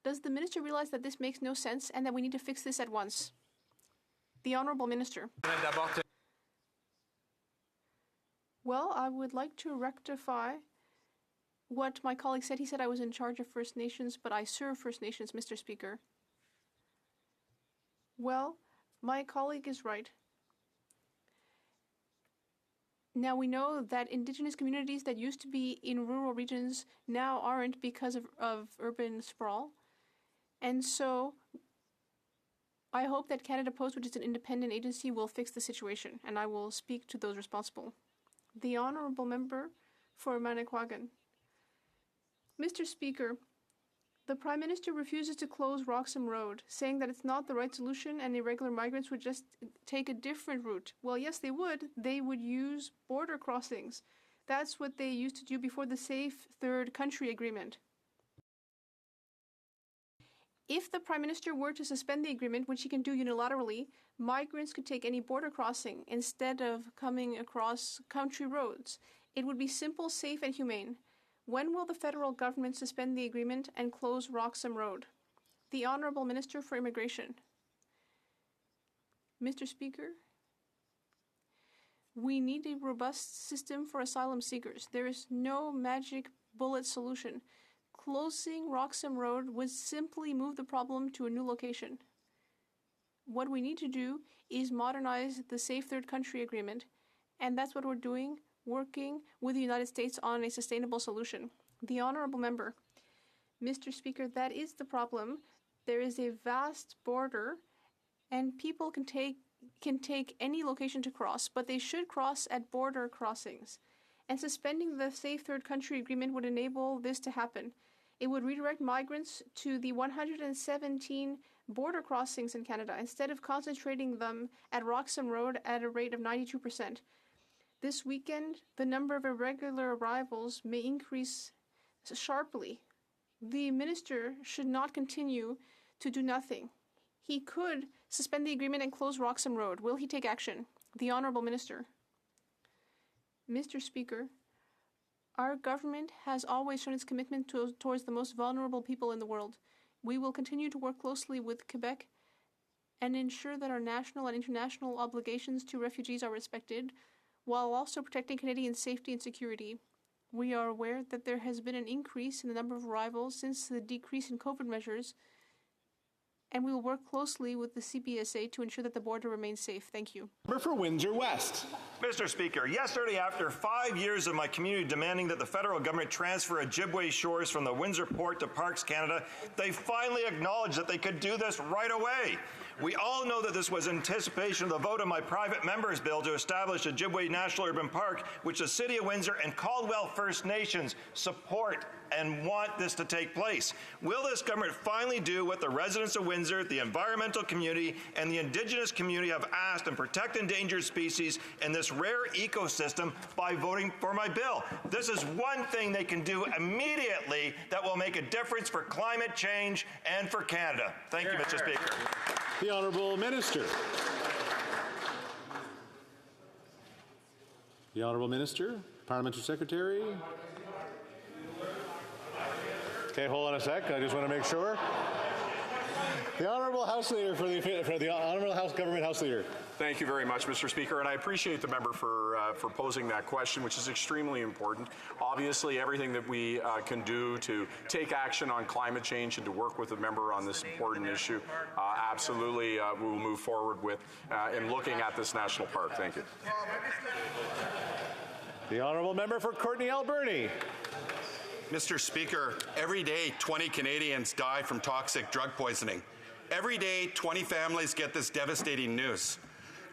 does the Minister realize that this makes no sense and that we need to fix this at once? The Honourable Minister. Well, I would like to rectify what my colleague said. He said I was in charge of First Nations, but I serve First Nations, Mr. Speaker. Well, my colleague is right. Now, we know that Indigenous communities that used to be in rural regions now aren't because of urban sprawl. And so I hope that Canada Post, which is an independent agency, will fix the situation, and I will speak to those responsible. The Honourable Member for Manicouagan. Mr. Speaker, the Prime Minister refuses to close Roxham Road, saying that it's not the right solution and irregular migrants would just take a different route. Well, yes, they would. They would use border crossings. That's what they used to do before the Safe Third Country Agreement. If the Prime Minister were to suspend the agreement, which he can do unilaterally, Migrants could take any border crossing instead of coming across country roads. It would be simple, safe, and humane. When will the federal government suspend the agreement and close Roxham Road? The Honourable Minister for Immigration. Mr. Speaker, we need a robust system for asylum seekers. There is no magic bullet solution. Closing Roxham Road would simply move the problem to a new location. What we need to do is modernize the Safe Third Country Agreement, and that's what we're doing, working with the United States on a sustainable solution. The Honourable Member. Mr. Speaker, that is the problem. There is a vast border, and people can take any location to cross, but they should cross at border crossings. And suspending the Safe Third Country Agreement would enable this to happen. It would redirect migrants to the 117 border crossings in Canada instead of concentrating them at Roxham Road at a rate of 92%. This weekend, the number of irregular arrivals may increase sharply. The minister should not continue to do nothing. He could suspend the agreement and close Roxham Road. Will he take action? The Honourable Minister. Mr. Speaker, our government has always shown its commitment towards the most vulnerable people in the world. We will continue to work closely with Quebec and ensure that our national and international obligations to refugees are respected, while also protecting Canadian safety and security. We are aware that there has been an increase in the number of arrivals since the decrease in COVID measures, and we will work closely with the CPSA to ensure that the border remains safe. Thank you. Member for Windsor West. Mr. Speaker, yesterday, after 5 years of my community demanding that the federal government transfer Ojibwe shores from the Windsor port to Parks Canada, they finally acknowledged that they could do this right away. We all know that this was in anticipation of the vote on my private member's bill to establish Ojibwe National Urban Park, which the City of Windsor and Caldwell First Nations support and want this to take place. Will this government finally do what the residents of Windsor, the environmental community, and the Indigenous community have asked and protect endangered species in this rare ecosystem by voting for my bill? This is one thing they can do immediately that will make a difference for climate change and for Canada. Thank you, Mr. Speaker. The Honourable Minister. The Honourable Minister, Parliamentary Secretary. Okay, hold on a sec. I just want to make sure. The Honourable House Leader for the Honourable House Government House Leader. Thank you very much, Mr. Speaker, and I appreciate the member for posing that question, which is extremely important. Obviously, everything that we can do to take action on climate change and to work with the member on this important issue, absolutely we will move forward with in looking at this national park. Thank you. The Honourable Member for Courtenay Alberni. Mr. Speaker, every day 20 Canadians die from toxic drug poisoning. Every day 20 families get this devastating news.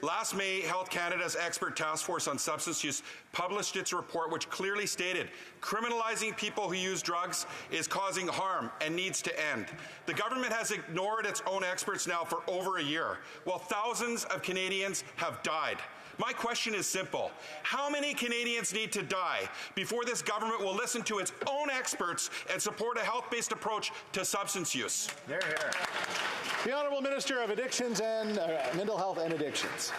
Last May, Health Canada's expert task force on substance use published its report, which clearly stated criminalizing people who use drugs is causing harm and needs to end. The government has ignored its own experts now for over a year, while thousands of Canadians have died. My question is simple. How many Canadians need to die before this government will listen to its own experts and support a health-based approach to substance use? Hear, hear. The Honourable Minister of Addictions and Mental Health and Addictions.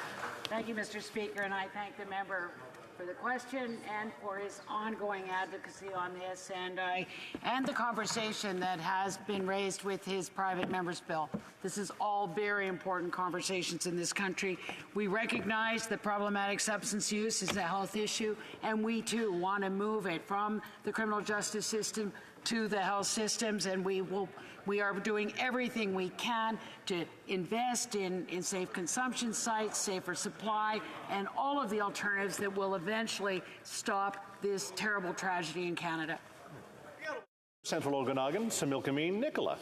Thank you, Mr. Speaker, and I thank the member for the question and for his ongoing advocacy on this and the conversation that has been raised with his private member's bill. This is all very important conversations in this country. We recognize that problematic substance use is a health issue, and we too want to move it from the criminal justice system to the health systems, and we are doing everything we can to invest in safe consumption sites, safer supply, and all of the alternatives that will eventually stop this terrible tragedy in Canada. Central Okanagan, Similkameen Nicola.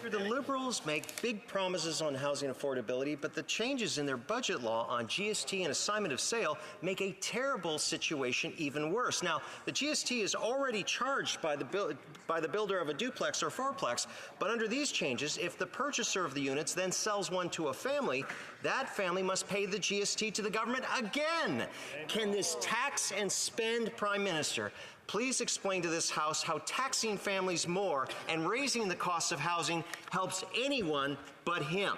The Liberals make big promises on housing affordability, but the changes in their budget law on GST and assignment of sale make a terrible situation even worse. Now, the GST is already charged by the builder of a duplex or fourplex, but under these changes, if the purchaser of the units then sells one to a family, that family must pay the GST to the government again. Can this tax and spend Prime Minister please explain to this House how taxing families more and raising the cost of housing helps anyone but him?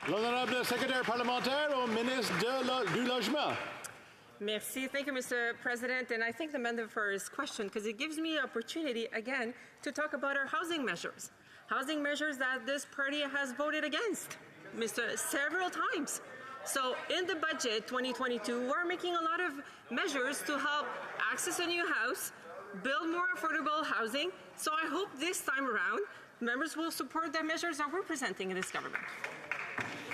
L'honorable secrétaire parlementaire au ministre du Logement. Merci. Thank you, Mr. President. And I thank the member for his question because it gives me an opportunity again to talk about our housing measures. Housing measures that this party has voted against, several times. So in the budget 2022, we're making a lot of measures to help access a new house, build more affordable housing. So I hope this time around, members will support the measures that we're presenting in this government.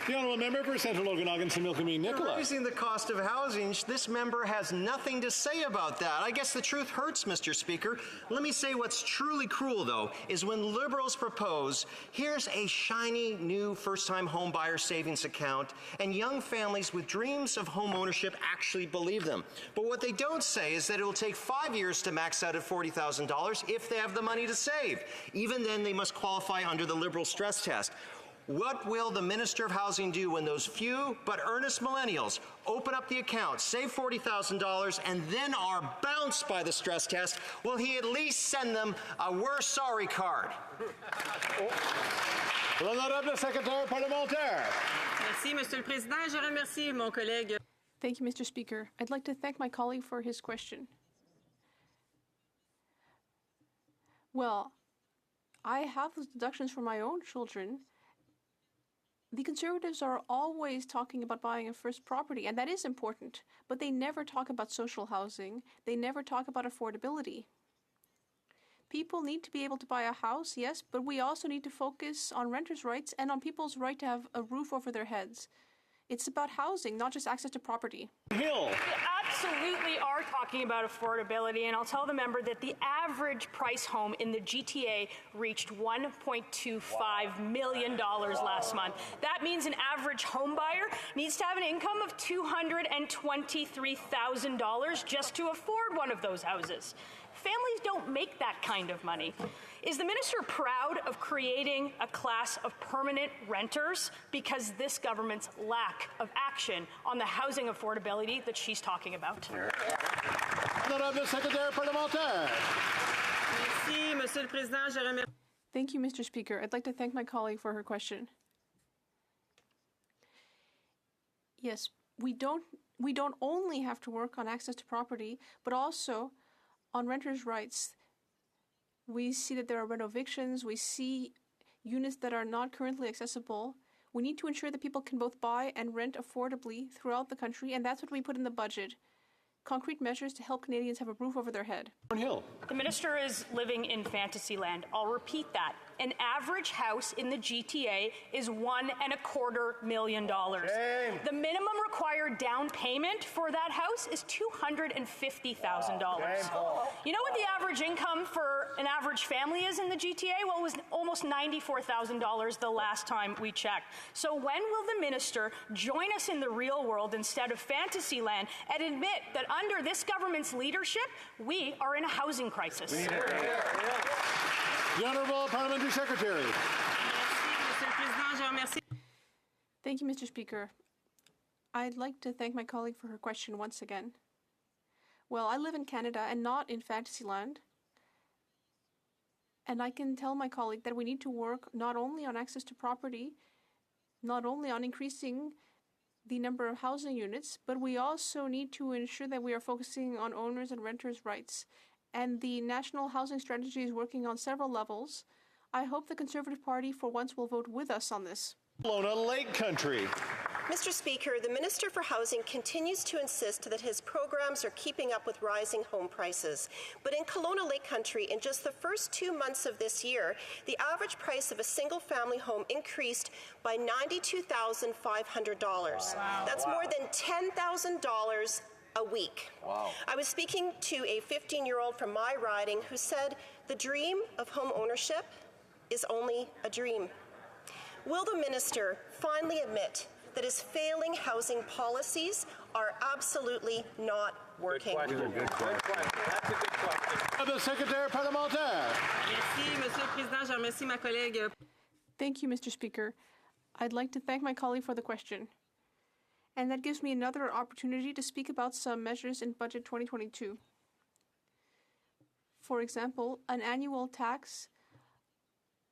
The honourable member for Central Okanagan, Similkameen Nicola. Raising the cost of housing, this member has nothing to say about that. I guess the truth hurts, Mr. Speaker. Let me say what's truly cruel, though, is when Liberals propose, here's a shiny new first-time home buyer savings account, and young families with dreams of home ownership actually believe them. But what they don't say is that it will take 5 years to max out at $40,000 if they have the money to save. Even then, they must qualify under the Liberal stress test. What will the Minister of Housing do when those few but earnest millennials open up the account, save $40,000, and then are bounced by the stress test? Will he at least send them a "we're sorry" card? L'honorable secrétaire parlementaire. Merci, Monsieur le Président. Je remercie mon collègue. Thank you, Mr. Speaker. I'd like to thank my colleague for his question. Well, I have those deductions for my own children. The Conservatives are always talking about buying a first property, and that is important, but they never talk about social housing. They never talk about affordability. People need to be able to buy a house, yes, but we also need to focus on renters' rights and on people's right to have a roof over their heads. It's about housing, not just access to property. Hill. We absolutely are talking about affordability, and I'll tell the member that the average price home in the GTA reached $1.25 million last month. That means an average home buyer needs to have an income of $223,000 just to afford one of those houses. Families don't make that kind of money. Is the minister proud of creating a class of permanent renters because this government's lack of action on the housing affordability that she's talking about? Honorable secrétaire parlementaire. Merci, Monsieur le Président. Je remercie. Thank you, Mr. Speaker. I'd like to thank my colleague for her question. Yes, we don't only have to work on access to property, but also on renters' rights. We see that there are renovictions. We see units that are not currently accessible. We need to ensure that people can both buy and rent affordably throughout the country, and that's what we put in the budget. Concrete measures to help Canadians have a roof over their head. Hill. The minister is living in fantasy land. I'll repeat that. An average house in the GTA is $1.25 million. Shame. The minimum required down payment for that house is $250,000. You know what the average income for an average family is in the GTA? Well, it was almost $94,000 the last time we checked. So when will the minister join us in the real world instead of fantasy land and admit that under this government's leadership, we are in a housing crisis? The Honourable Parliamentary Secretary. Thank you, Mr. Speaker. I'd like to thank my colleague for her question once again. Well, I live in Canada and not in Fantasyland. And I can tell my colleague that we need to work not only on access to property, not only on increasing the number of housing units, but we also need to ensure that we are focusing on owners' and renters' rights. And the National Housing Strategy is working on several levels. I hope the Conservative Party for once will vote with us on this. Kelowna Lake Country. Mr. Speaker, the Minister for Housing continues to insist that his programs are keeping up with rising home prices. But in Kelowna Lake Country, in just the first 2 months of this year, the average price of a single-family home increased by $92,500. That's more than $10,000 a week. Wow. I was speaking to a 15-year-old from my riding who said the dream of home ownership is only a dream. Will the minister finally admit that his failing housing policies are absolutely not working? Good question. Good question. That's a good question. The Secrétaire parlementaire. Merci, Monsieur le Président. Je remercie ma collègue. Thank you, Mr. Speaker. I'd like to thank my colleague for the question. And that gives me another opportunity to speak about some measures in Budget 2022. For example, an annual tax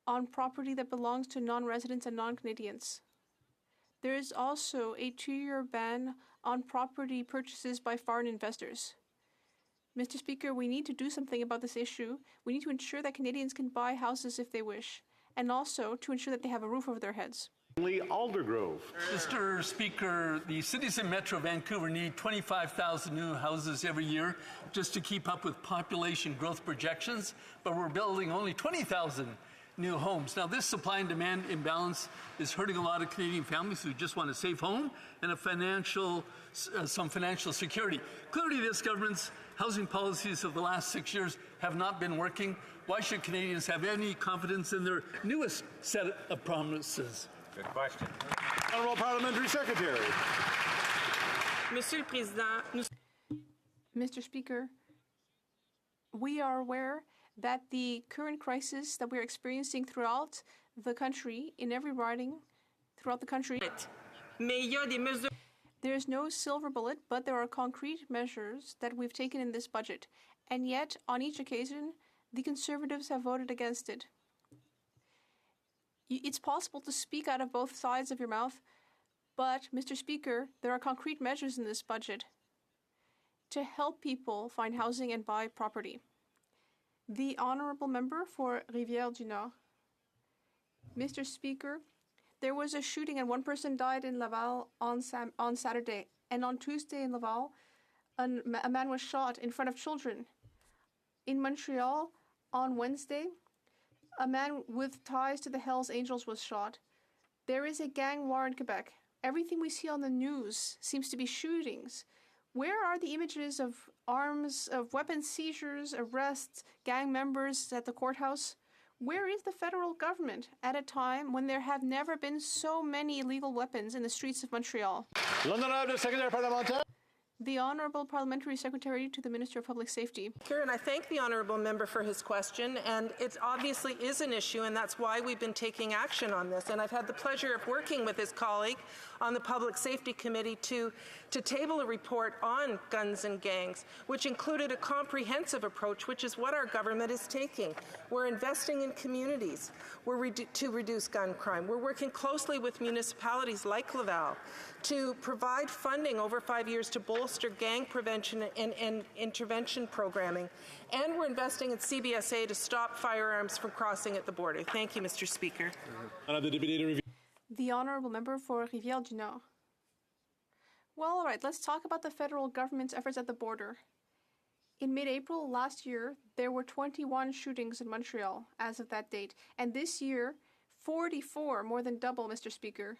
on property that belongs to non-residents and non-Canadians. There is also a 2-year ban on property purchases by foreign investors. Mr. Speaker, we need to do something about this issue. We need to ensure that Canadians can buy houses if they wish, and also to ensure that they have a roof over their heads. Lee Aldergrove. Mr. Speaker, the cities in Metro Vancouver need 25,000 new houses every year just to keep up with population growth projections, but we're building only 20,000 new homes. Now, this supply and demand imbalance is hurting a lot of Canadian families who just want a safe home and some financial security. Clearly, this government's housing policies of the last 6 years have not been working. Why should Canadians have any confidence in their newest set of promises? Good question. Honourable Parliamentary Secretary. Monsieur le Président, Mr. Speaker, we are aware that the current crisis that we're experiencing throughout the country, in every riding throughout the country, there's no silver bullet, but there are concrete measures that we've taken in this budget. And yet, on each occasion, the Conservatives have voted against it. It's possible to speak out of both sides of your mouth, but, Mr. Speaker, there are concrete measures in this budget to help people find housing and buy property. The Honourable Member for Rivière-du-Nord. Mr. Speaker, there was a shooting and one person died in Laval on Saturday, and on Tuesday in Laval, a man was shot in front of children. In Montreal, on Wednesday, a man with ties to the Hells Angels was shot. There is a gang war in Quebec. Everything we see on the news seems to be shootings. Where are the images of arms, of weapons seizures, arrests, gang members at the courthouse? Where is the federal government at a time when there have never been so many illegal weapons in the streets of Montreal? The Honourable Parliamentary Secretary to the Minister of Public Safety. And I thank the Honourable Member for his question, and it obviously is an issue, and that's why we've been taking action on this. And I've had the pleasure of working with his colleague on the Public Safety Committee to table a report on guns and gangs, which included a comprehensive approach, which is what our government is taking. We're investing in communities to reduce gun crime. We're working closely with municipalities like Laval to provide funding over 5 years to bolster gang prevention and intervention programming. And we're investing in CBSA to stop firearms from crossing at the border. Thank you, Mr. Speaker. The Honourable Member for Rivière-du-Nord. Well, all right, let's talk about the federal government's efforts at the border. In mid-April last year, there were 21 shootings in Montreal as of that date. And this year, 44, more than double, Mr. Speaker.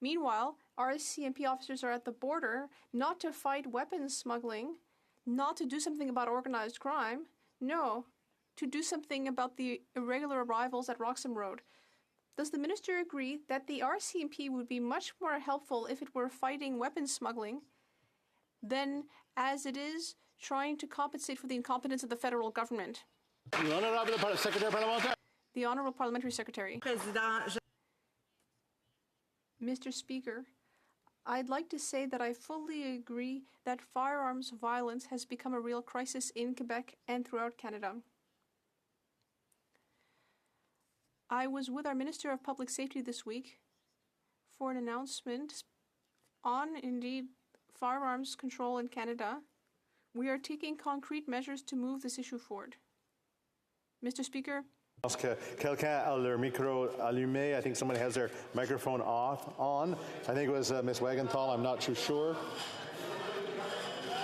Meanwhile, RCMP officers are at the border not to fight weapons smuggling, not to do something about organized crime, no, to do something about the irregular arrivals at Roxham Road. Does the Minister agree that the RCMP would be much more helpful if it were fighting weapons smuggling than as it is trying to compensate for the incompetence of the federal government? The Honourable Parliamentary Secretary. Mr. Speaker, I'd like to say that I fully agree that firearms violence has become a real crisis in Quebec and throughout Canada. I was with our Minister of Public Safety this week for an announcement on, indeed, firearms control in Canada. We are taking concrete measures to move this issue forward. Mr. Speaker. Quelqu'un a leur micro allumé. I think somebody has their microphone on. I think it was Ms. Wagenthal. I'm not too sure.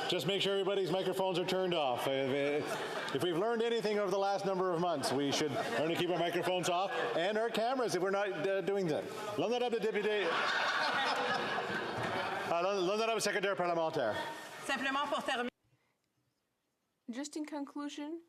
Just make sure everybody's microphones are turned off. If we've learned anything over the last number of months, we should learn to keep our microphones off and our cameras if we're not doing that. L'honorable député. L'honorable secrétaire parlementaire. Just in conclusion,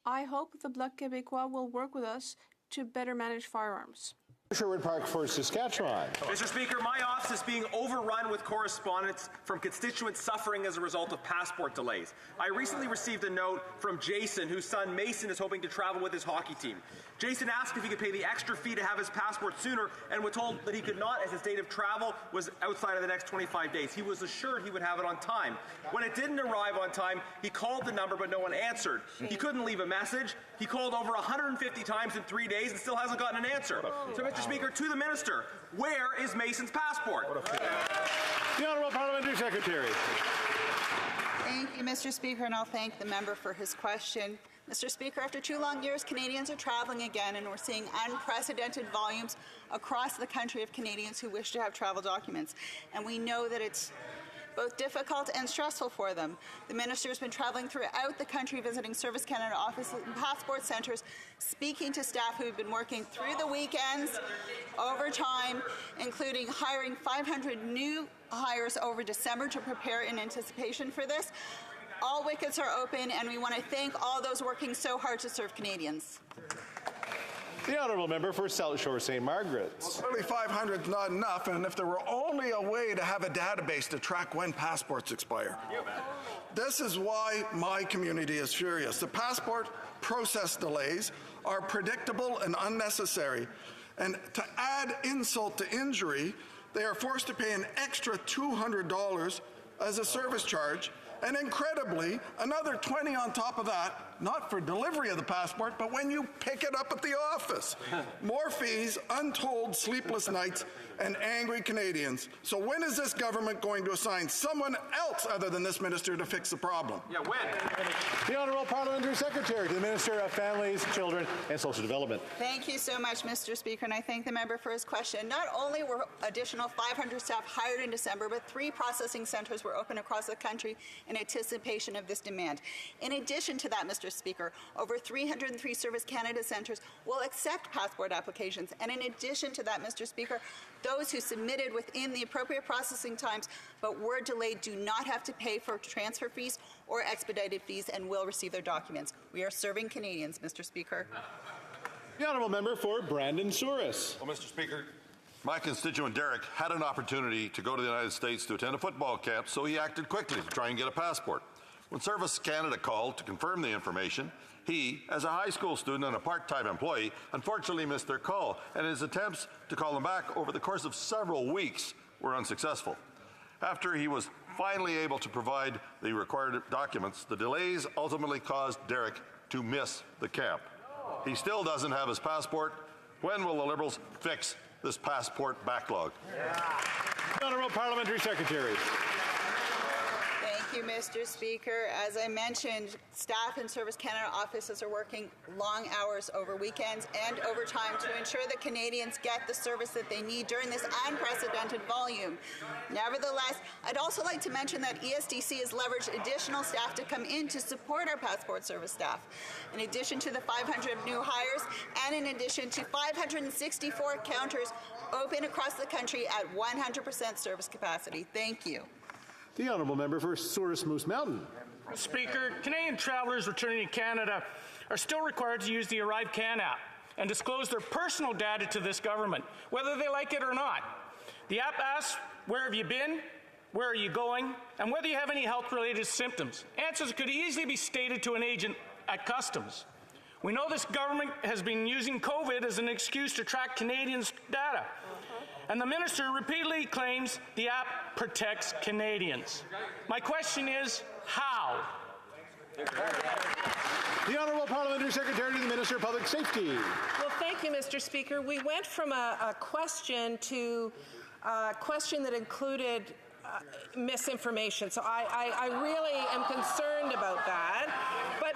I hope the Bloc Québécois will work with us to better manage firearms. Sherwood Park for Saskatchewan. Mr. Speaker, my office is being overrun with correspondence from constituents suffering as a result of passport delays. I recently received a note from Jason, whose son Mason is hoping to travel with his hockey team. Jason asked if he could pay the extra fee to have his passport sooner and was told that he could not as his date of travel was outside of the next 25 days. He was assured he would have it on time. When it didn't arrive on time, he called the number but no one answered. He couldn't leave a message. He called over 150 times in 3 days and still hasn't gotten an answer. So, Mr. Mr. Speaker, to the minister, where is Mason's passport? The Honourable Parliamentary Secretary. Thank you, Mr. Speaker, and I'll thank the member for his question. Mr. Speaker, after 2 long years, Canadians are traveling again, and we're seeing unprecedented volumes across the country of Canadians who wish to have travel documents. And we know that it's both difficult and stressful for them. The minister has been traveling throughout the country, visiting Service Canada offices and passport centres, speaking to staff who have been working through the weekends, overtime, including hiring 500 new hires over December to prepare in anticipation for this. All wickets are open, and we want to thank all those working so hard to serve Canadians. The Honourable Member for South Shore St. Margaret's. Well, clearly 500 is not enough, and if there were only a way to have a database to track when passports expire. This is why my community is furious. The passport process delays are predictable and unnecessary, and to add insult to injury, they are forced to pay an extra $200 as a service charge, and incredibly, another $20 on top of that, not for delivery of the passport, but when you pick it up at the office. More fees, untold sleepless nights, and angry Canadians. So when is this government going to assign someone else other than this minister to fix the problem? Yeah, when? The Honourable Parliamentary Secretary to the Minister of Families, Children and Social Development. Thank you so much, Mr. Speaker, and I thank the member for his question. Not only were additional 500 staff hired in December, but 3 processing centres were open across the country in anticipation of this demand. In addition to that, Mr. Speaker, over 303 Service Canada centres will accept passport applications. And in addition to that, Mr. Speaker, those who submitted within the appropriate processing times but were delayed do not have to pay for transfer fees or expedited fees and will receive their documents. We are serving Canadians, Mr. Speaker. The Honourable Member for Brandon Souris. Well, Mr. Speaker, my constituent Derek had an opportunity to go to the United States to attend a football camp, so he acted quickly to try and get a passport. When Service Canada called to confirm the information, he, as a high school student and a part-time employee, unfortunately missed their call, and his attempts to call them back over the course of several weeks were unsuccessful. After he was finally able to provide the required documents, the delays ultimately caused Derek to miss the camp. He still doesn't have his passport. When will the Liberals fix this passport backlog? Honourable Parliamentary Secretary. Thank you, Mr. Speaker. As I mentioned, staff in Service Canada offices are working long hours over weekends and overtime to ensure that Canadians get the service that they need during this unprecedented volume. Nevertheless, I'd also like to mention that ESDC has leveraged additional staff to come in to support our passport service staff. In addition to the 500 new hires and in addition to 564 counters open across the country at 100% service capacity. Thank you. The Honourable Member for Souris Moose Mountain. Speaker, Canadian travellers returning to Canada are still required to use the ArriveCAN app and disclose their personal data to this government, whether they like it or not. The app asks, where have you been, where are you going, and whether you have any health-related symptoms. Answers could easily be stated to an agent at Customs. We know this government has been using COVID as an excuse to track Canadians' data. And the minister repeatedly claims the app protects Canadians. My question is, how? The Honourable Parliamentary Secretary to the Minister of Public Safety. Well, thank you, Mr. Speaker. We went from a question to a question that included misinformation. So I really am concerned about that. But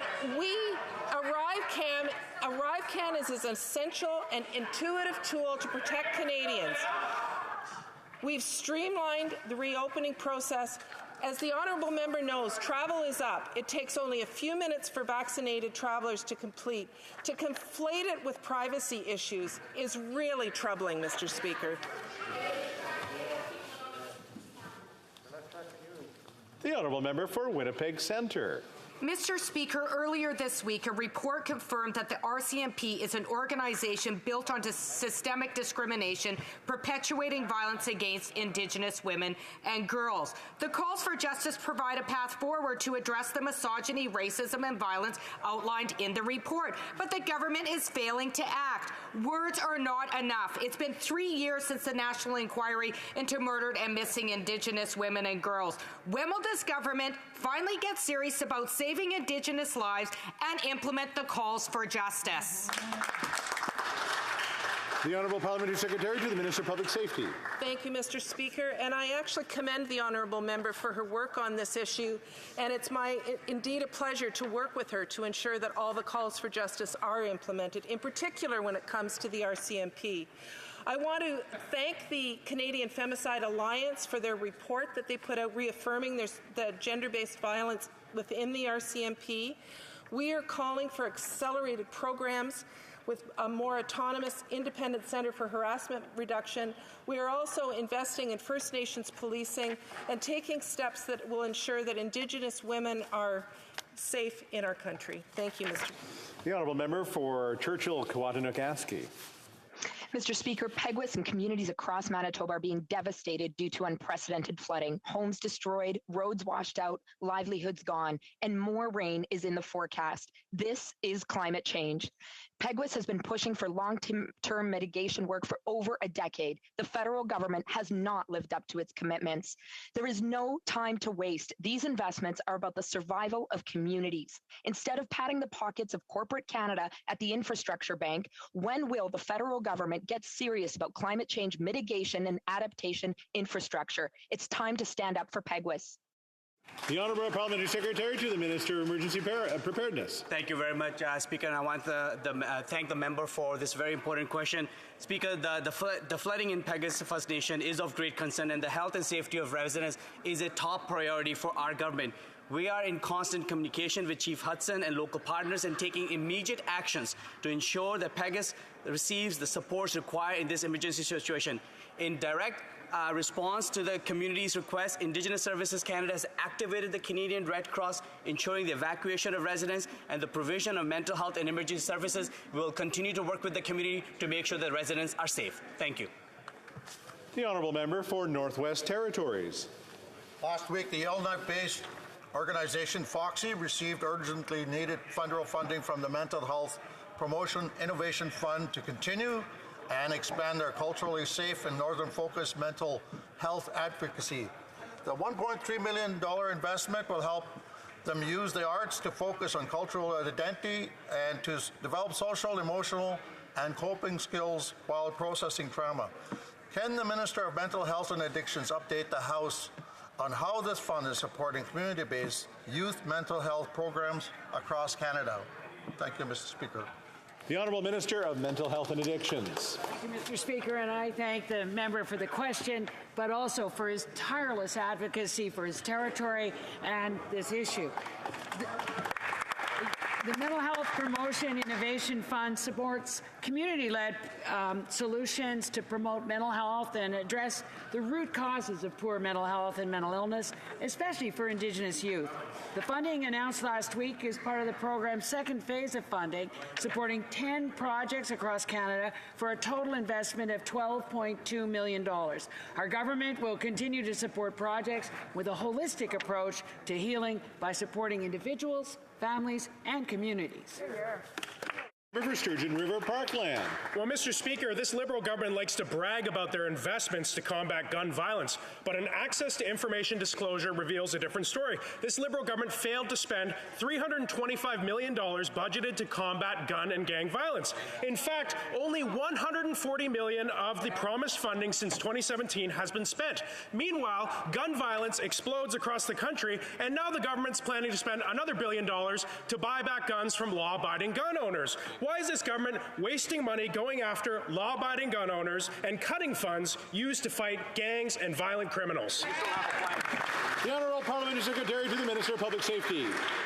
ArriveCAN is an essential and intuitive tool to protect Canadians. We've streamlined the reopening process. As the honourable member knows, travel is up. It takes only a few minutes for vaccinated travellers to complete. To conflate it with privacy issues is really troubling, Mr. Speaker. The Honourable Member for Winnipeg Centre. Mr. Speaker, earlier this week, a report confirmed that the RCMP is an organization built on systemic discrimination, perpetuating violence against Indigenous women and girls. The calls for justice provide a path forward to address the misogyny, racism, and violence outlined in the report. But the government is failing to act. Words are not enough. It's been 3 years since the national inquiry into murdered and missing Indigenous women and girls. When will this government finally get serious about saving Indigenous lives and implement the calls for justice? The Honourable Parliamentary Secretary to the Minister of Public Safety. Thank you, Mr. Speaker. And I actually commend the Honourable Member for her work on this issue. And it's indeed a pleasure to work with her to ensure that all the calls for justice are implemented, in particular when it comes to the RCMP. I want to thank the Canadian Femicide Alliance for their report that they put out reaffirming the gender-based violence within the RCMP. We are calling for accelerated programs with a more autonomous, independent Centre for Harassment Reduction. We are also investing in First Nations policing and taking steps that will ensure that Indigenous women are safe in our country. Thank you, Mr. The Honourable Member for Churchill-Kawatanuk-Aski. Mr. Speaker, Peguis and communities across Manitoba are being devastated due to unprecedented flooding. Homes destroyed, roads washed out, livelihoods gone, and more rain is in the forecast. This is climate change. Peguis has been pushing for long-term mitigation work for over a decade. The federal government has not lived up to its commitments. There is no time to waste. These investments are about the survival of communities. Instead of patting the pockets of corporate Canada at the infrastructure bank, when will the federal government get serious about climate change mitigation and adaptation infrastructure? It's time to stand up for Peguis. The Honourable Parliamentary Secretary to the Minister of Emergency Preparedness. Thank you very much, Speaker. And I want to thank the member for this very important question. Speaker, the flooding in Peguis First Nation is of great concern, and the health and safety of residents is a top priority for our government. We are in constant communication with Chief Hudson and local partners and taking immediate actions to ensure that Peguis receives the supports required in this emergency situation. In direct response to the community's request, Indigenous Services Canada has activated the Canadian Red Cross, ensuring the evacuation of residents and the provision of mental health and emergency services. We will continue to work with the community to make sure that residents are safe. Thank you. The Honourable Member for Northwest Territories. Last week, the Yellowknife-based organization HoC received urgently needed federal funding from the Mental Health Promotion Innovation Fund to continue and expand their culturally safe and northern-focused mental health advocacy. The $1.3 million investment will help them use the arts to focus on cultural identity and to develop social, emotional, and coping skills while processing trauma. Can the Minister of Mental Health and Addictions update the House on how this fund is supporting community-based youth mental health programs across Canada? Thank you, Mr. Speaker. The Honourable Minister of Mental Health and Addictions. Thank you, Mr. Speaker, and I thank the member for the question, but also for his tireless advocacy for his territory and this issue. The Mental Health Promotion Innovation Fund supports community-led solutions to promote mental health and address the root causes of poor mental health and mental illness, especially for Indigenous youth. The funding announced last week is part of the program's second phase of funding, supporting 10 projects across Canada for a total investment of $12.2 million. Our government will continue to support projects with a holistic approach to healing by supporting individuals, families, and communities. River Sturgeon River Parkland. Well, Mr. Speaker, this Liberal government likes to brag about their investments to combat gun violence, but an access to information disclosure reveals a different story. This Liberal government failed to spend $325 million budgeted to combat gun and gang violence. In fact, only $140 million of the promised funding since 2017 has been spent. Meanwhile, gun violence explodes across the country, and now the government's planning to spend another $1 billion to buy back guns from law-abiding gun owners. Why is this government wasting money going after law-abiding gun owners and cutting funds used to fight gangs and violent criminals? The Honourable Parliamentary Secretary to the Minister of Public Safety.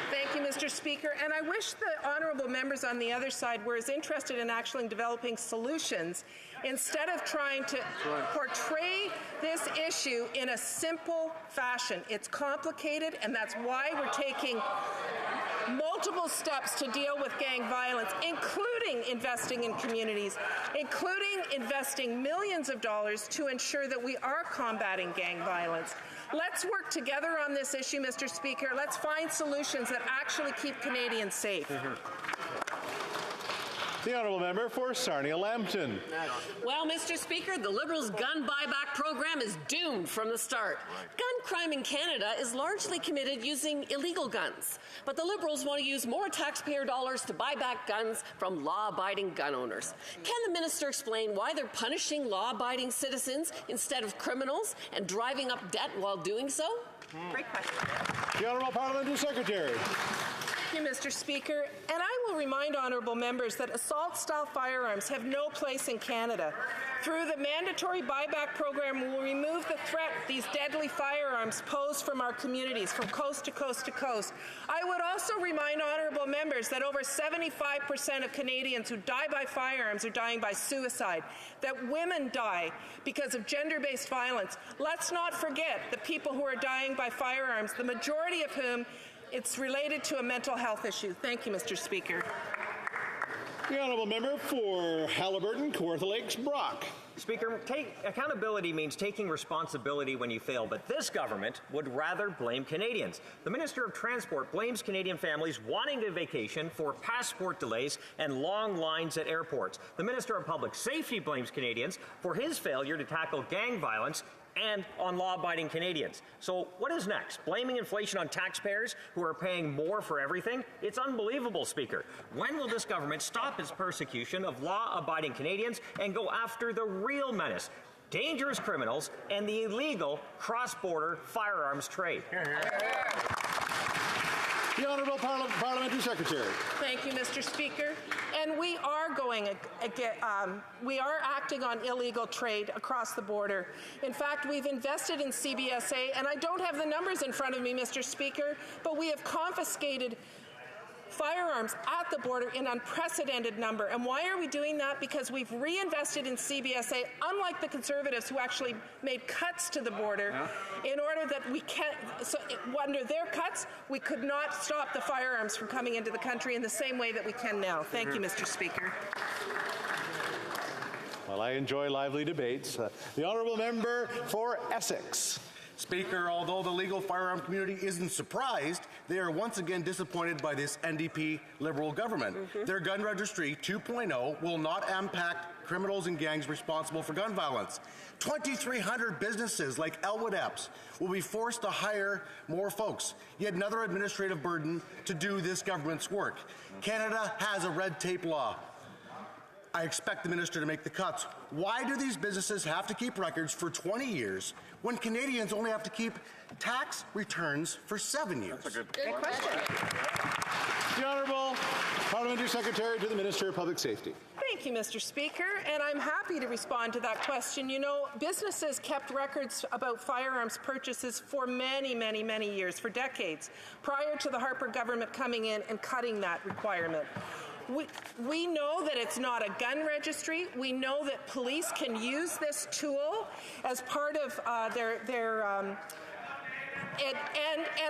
Thank you, Mr. Speaker. And I wish the honourable members on the other side were as interested in actually developing solutions instead of trying to portray this issue in a simple fashion. It's complicated, and that's why we're taking multiple steps to deal with gang violence, including investing in communities, including investing millions of dollars to ensure that we are combating gang violence. Let's work together on this issue, Mr. Speaker. Let's find solutions that actually keep Canadians safe. The honourable member for Sarnia-Lambton. Well, Mr. Speaker, the Liberals' gun buyback program is doomed from the start. Gun crime in Canada is largely committed using illegal guns. But the Liberals want to use more taxpayer dollars to buy back guns from law-abiding gun owners. Can the minister explain why they're punishing law-abiding citizens instead of criminals and driving up debt while doing so? Great question. The Honourable Parliamentary Secretary. Thank you, Mr. Speaker. And I will remind honourable members that assault-style firearms have no place in Canada. Through the mandatory buyback program, we will remove the threat these deadly firearms pose from our communities, from coast to coast to coast. I would also remind honourable members that over 75% of Canadians who die by firearms are dying by suicide, that women die because of gender-based violence. Let's not forget the people who are dying by firearms, the majority of whom it's related to a mental health issue. Thank you, Mr. Speaker. The honourable member for Haliburton, Kawartha Lakes, Brock. Speaker, accountability means taking responsibility when you fail, but this government would rather blame Canadians. The Minister of Transport blames Canadian families wanting to vacation for passport delays and long lines at airports. The Minister of Public Safety blames Canadians for his failure to tackle gang violence and on law-abiding Canadians. So what is next? Blaming inflation on taxpayers who are paying more for everything? It's unbelievable, Speaker. When will this government stop its persecution of law-abiding Canadians and go after the real menace, dangerous criminals, and the illegal cross-border firearms trade? The Honourable Parliamentary Secretary. Thank you, Mr. Speaker. And we are acting on illegal trade across the border. In fact, we've invested in CBSA, and I don't have the numbers in front of me, Mr. Speaker, but we have confiscated firearms at the border in unprecedented number. And why are we doing that? Because we've reinvested in CBSA, unlike the Conservatives who actually made cuts to the border, in order that we can't, so under their cuts, we could not stop the firearms from coming into the country in the same way that we can now. Thank you, Mr. Speaker. Well, I enjoy lively debates. The honourable member for Essex. Speaker, although the legal firearm community isn't surprised, they are once again disappointed by this NDP Liberal government. Their gun registry 2.0 will not impact criminals and gangs responsible for gun violence. 2,300 businesses like Elwood Epps will be forced to hire more folks, yet another administrative burden to do this government's work. Canada has a red tape law. I expect the minister to make the cuts. Why do these businesses have to keep records for 20 years when Canadians only have to keep tax returns for 7 years? Good question. The Honourable Parliamentary Secretary to the Minister of Public Safety. Thank you, Mr. Speaker, and I'm happy to respond to that question. You know, businesses kept records about firearms purchases for many, many, many years, for decades, prior to the Harper government coming in and cutting that requirement. We know that it's not a gun registry. We know that police can use this tool as part of and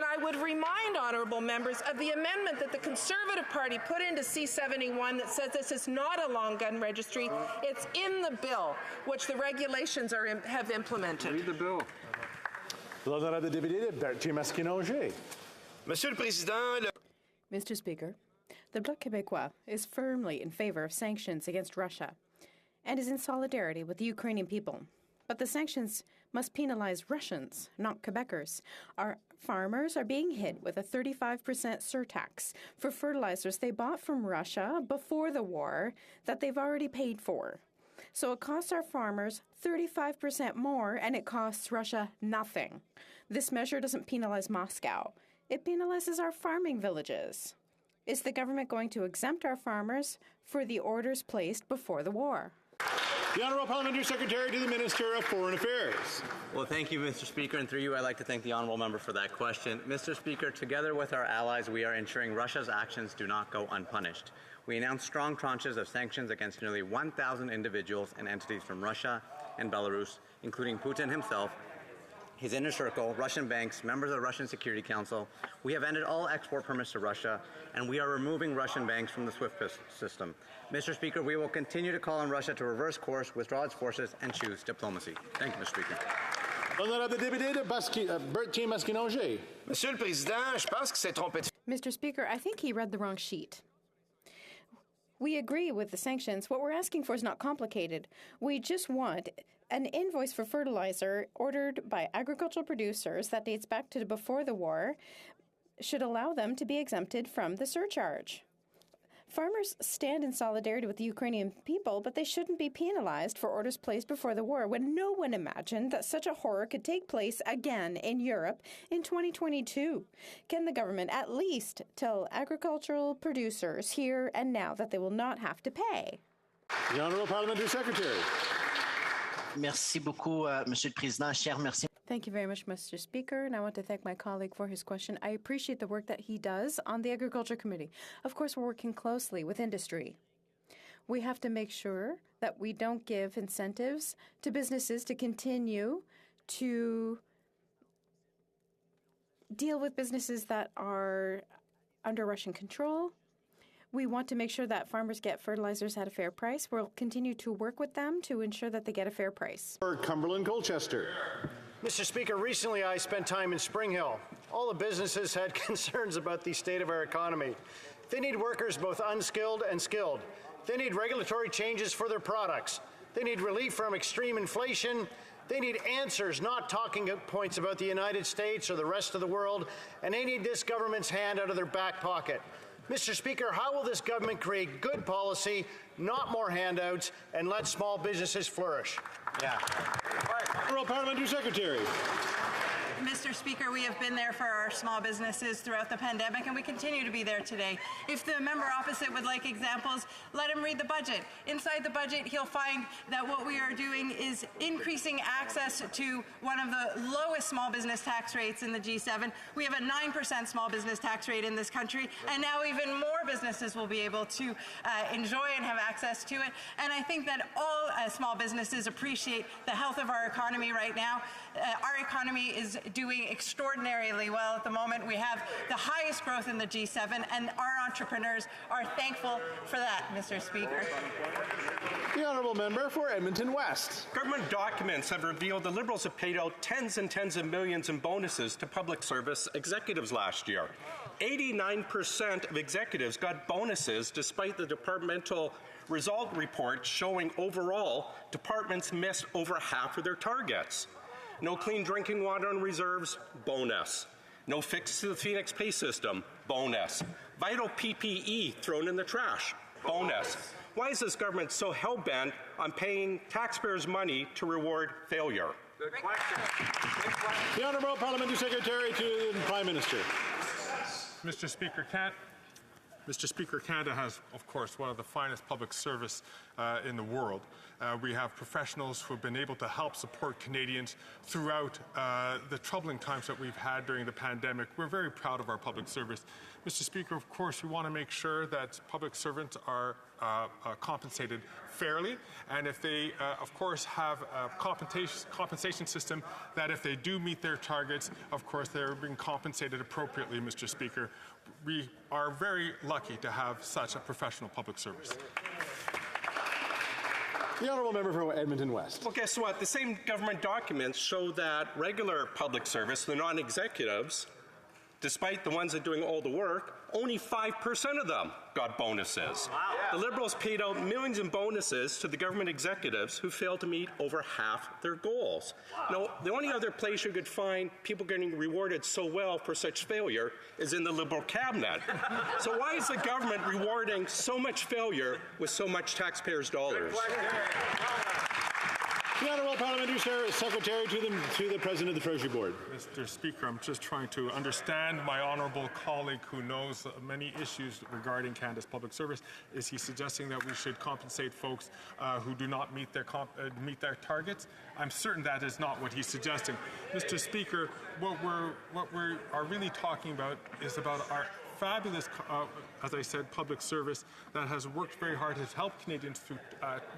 I would remind honourable members of the amendment that the Conservative Party put into C-71 that says this is not a long gun registry. It's in the bill, which the regulations have implemented. Read the bill. L'honorable député Bertie Masquinongé. Monsieur le Président, Mr. Speaker, the Bloc Québécois is firmly in favour of sanctions against Russia and is in solidarity with the Ukrainian people. But the sanctions must penalize Russians, not Quebecers. Our farmers are being hit with a 35% surtax for fertilizers they bought from Russia before the war that they've already paid for. So it costs our farmers 35% more, and it costs Russia nothing. This measure doesn't penalize Moscow. It penalizes our farming villages. Is the government going to exempt our farmers for the orders placed before the war? The Honourable Parliamentary Secretary to the Minister of Foreign Affairs. Well, thank you, Mr. Speaker, and through you, I'd like to thank the honourable member for that question. Mr. Speaker, together with our allies, we are ensuring Russia's actions do not go unpunished. We announced strong tranches of sanctions against nearly 1,000 individuals and entities from Russia and Belarus, including Putin himself, his inner circle, Russian banks, members of the Russian Security Council. We have ended all export permits to Russia, and we are removing Russian banks from the SWIFT system. Mr. Speaker, we will continue to call on Russia to reverse course, withdraw its forces, and choose diplomacy. Thank you, Mr. Speaker. L'honorable député Bertie Masquinongé. Monsieur le Président, je pense que c'est trompé. Mr. Speaker, I think he read the wrong sheet. We agree with the sanctions. What we're asking for is not complicated. We just want an invoice for fertilizer ordered by agricultural producers that dates back to before the war should allow them to be exempted from the surcharge. Farmers stand in solidarity with the Ukrainian people, but they shouldn't be penalized for orders placed before the war when no one imagined that such a horror could take place again in Europe in 2022. Can the government at least tell agricultural producers here and now that they will not have to pay? The Honourable Parliamentary Secretary. Merci beaucoup, Monsieur le Président. Cher, merci. Thank you very much, Mr. Speaker, and I want to thank my colleague for his question. I appreciate the work that he does on the Agriculture Committee. Of course, we're working closely with industry. We have to make sure that we don't give incentives to businesses to continue to deal with businesses that are under Russian control. We want to make sure that farmers get fertilizers at a fair price. We'll continue to work with them to ensure that they get a fair price. For Cumberland Colchester. Mr. Speaker, recently I spent time in Spring Hill. All the businesses had concerns about the state of our economy. They need workers both unskilled and skilled. They need regulatory changes for their products. They need relief from extreme inflation. They need answers, not talking points about the United States or the rest of the world. And they need this government's hand out of their back pocket. Mr. Speaker, how will this government create good policy, not more handouts, and let small businesses flourish? Yeah. Honourable Parliamentary Secretary. Mr. Speaker, we have been there for our small businesses throughout the pandemic, and we continue to be there today. If the member opposite would like examples, let him read the budget. Inside the budget, he'll find that what we are doing is increasing access to one of the lowest small business tax rates in the G7. We have a 9% small business tax rate in this country, and now even more businesses will be able to enjoy and have access to it. And I think that all small businesses appreciate the health of our economy right now. Our economy is doing extraordinarily well at the moment. We have the highest growth in the G7, and our entrepreneurs are thankful for that, Mr. Speaker. The Honourable Member for Edmonton West. Government documents have revealed the Liberals have paid out tens and tens of millions in bonuses to public service executives last year. 89% of executives got bonuses despite the departmental result report showing overall departments missed over half of their targets. No clean drinking water on reserves, bonus. No fix to the Phoenix pay system, bonus. Vital PPE thrown in the trash, bonus. Why is this government so hell-bent on paying taxpayers' money to reward failure? Good question. The Honourable Parliamentary Secretary to the Prime Minister. Mr. Speaker, Canada has, of course, one of the finest public service in the world. We have professionals who have been able to help support Canadians throughout the troubling times that we've had during the pandemic. We're very proud of our public service. Mr. Speaker, of course, we want to make sure that public servants are compensated fairly, and if they, of course, have a compensation system that if they do meet their targets, of course, they're being compensated appropriately, Mr. Speaker. We are very lucky to have such a professional public service. The Honourable Member for Edmonton West. Well, guess what? The same government documents show that regular public service, the non-executives, despite the ones that are doing all the work, only 5% of them got bonuses. Wow. The Liberals paid out millions in bonuses to the government executives who failed to meet over half their goals. Wow. Now, the only other place you could find people getting rewarded so well for such failure is in the Liberal cabinet. So why is the government rewarding so much failure with so much taxpayers' dollars? The Honourable Parliamentary Secretary to the President of the Treasury Board. Mr. Speaker, I'm just trying to understand my honourable colleague who knows many issues regarding Canada's public service. Is he suggesting that we should compensate folks who do not meet their targets? I'm certain that is not what he's suggesting. Mr. Speaker, what we are really talking about is about our fabulous, as I said, public service that has worked very hard, has helped Canadians through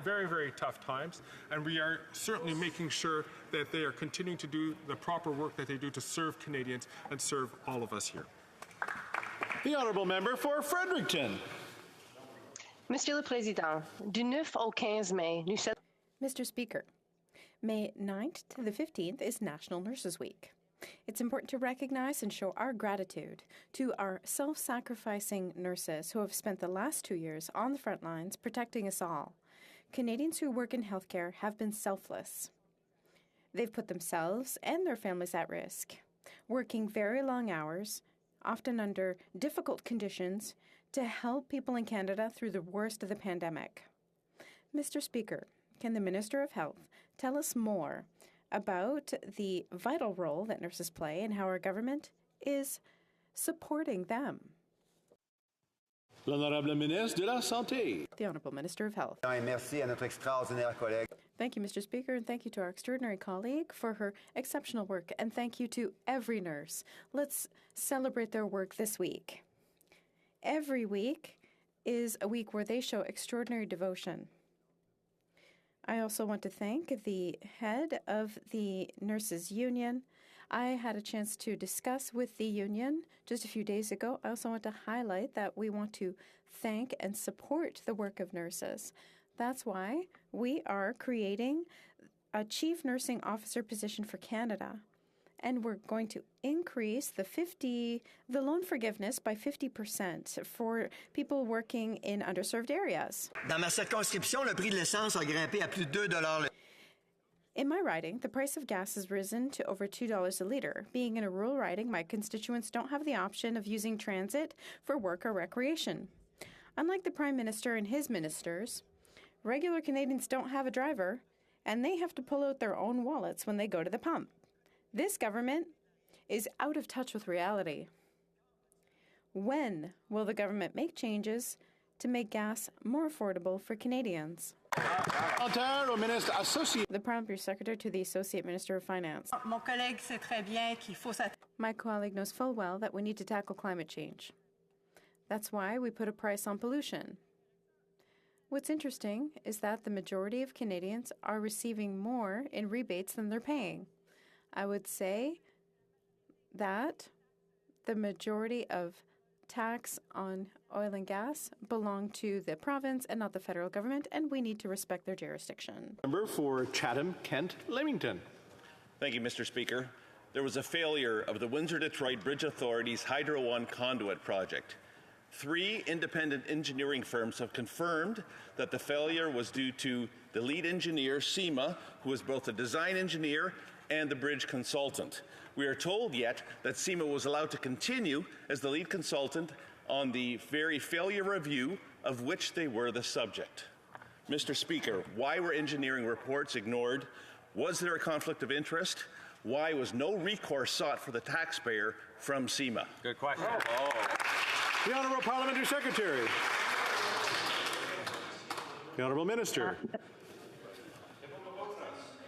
very, very tough times, and we are certainly making sure that they are continuing to do the proper work that they do to serve Canadians and serve all of us here. The Honourable Member for Fredericton. Monsieur le Président, du 9 au 15 mai, nous... Mr. Speaker, May 9th to the 15th is National Nurses Week. It's important to recognize and show our gratitude to our self-sacrificing nurses who have spent the last 2 years on the front lines protecting us all. Canadians who work in healthcare have been selfless. They've put themselves and their families at risk, working very long hours, often under difficult conditions, to help people in Canada through the worst of the pandemic. Mr. Speaker, can the Minister of Health tell us more about the vital role that nurses play and how our government is supporting them? L'Honorable Ministre de la Santé. The Honourable Minister of Health. Merci à notre extraordinaire collègue. Thank you, Mr. Speaker, and thank you to our extraordinary colleague for her exceptional work, and thank you to every nurse. Let's celebrate their work this week. Every week is a week where they show extraordinary devotion. I also want to thank the head of the Nurses Union. I had a chance to discuss with the union just a few days ago. I also want to highlight that we want to thank and support the work of nurses. That's why we are creating a Chief Nursing Officer position for Canada. And we're going to increase the loan forgiveness by 50% for people working in underserved areas. Dans ma circonscription, le prix de l'essence a grimpé à plus de $2. In my riding, the price of gas has risen to over $2 a litre. Being in a rural riding, my constituents don't have the option of using transit for work or recreation. Unlike the Prime Minister and his ministers, regular Canadians don't have a driver, and they have to pull out their own wallets when they go to the pump. This government is out of touch with reality. When will the government make changes to make gas more affordable for Canadians? The Parliamentary Secretary to the Associate Minister of Finance. My colleague knows full well that we need to tackle climate change. That's why we put a price on pollution. What's interesting is that the majority of Canadians are receiving more in rebates than they're paying. I would say that the majority of tax on oil and gas belong to the province and not the federal government, and we need to respect their jurisdiction. Member for Chatham, Kent, Leamington. Thank you, Mr. Speaker. There was a failure of the Windsor-Detroit Bridge Authority's Hydro One conduit project. 3 independent engineering firms have confirmed that the failure was due to the lead engineer, CIMA, who was both a design engineer and the bridge consultant. We are told yet that CIMA was allowed to continue as the lead consultant on the very failure review of which they were the subject. Mr. Speaker, why were engineering reports ignored? Was there a conflict of interest? Why was no recourse sought for the taxpayer from CIMA? Good question. The Honourable Parliamentary Secretary. The Honourable Minister.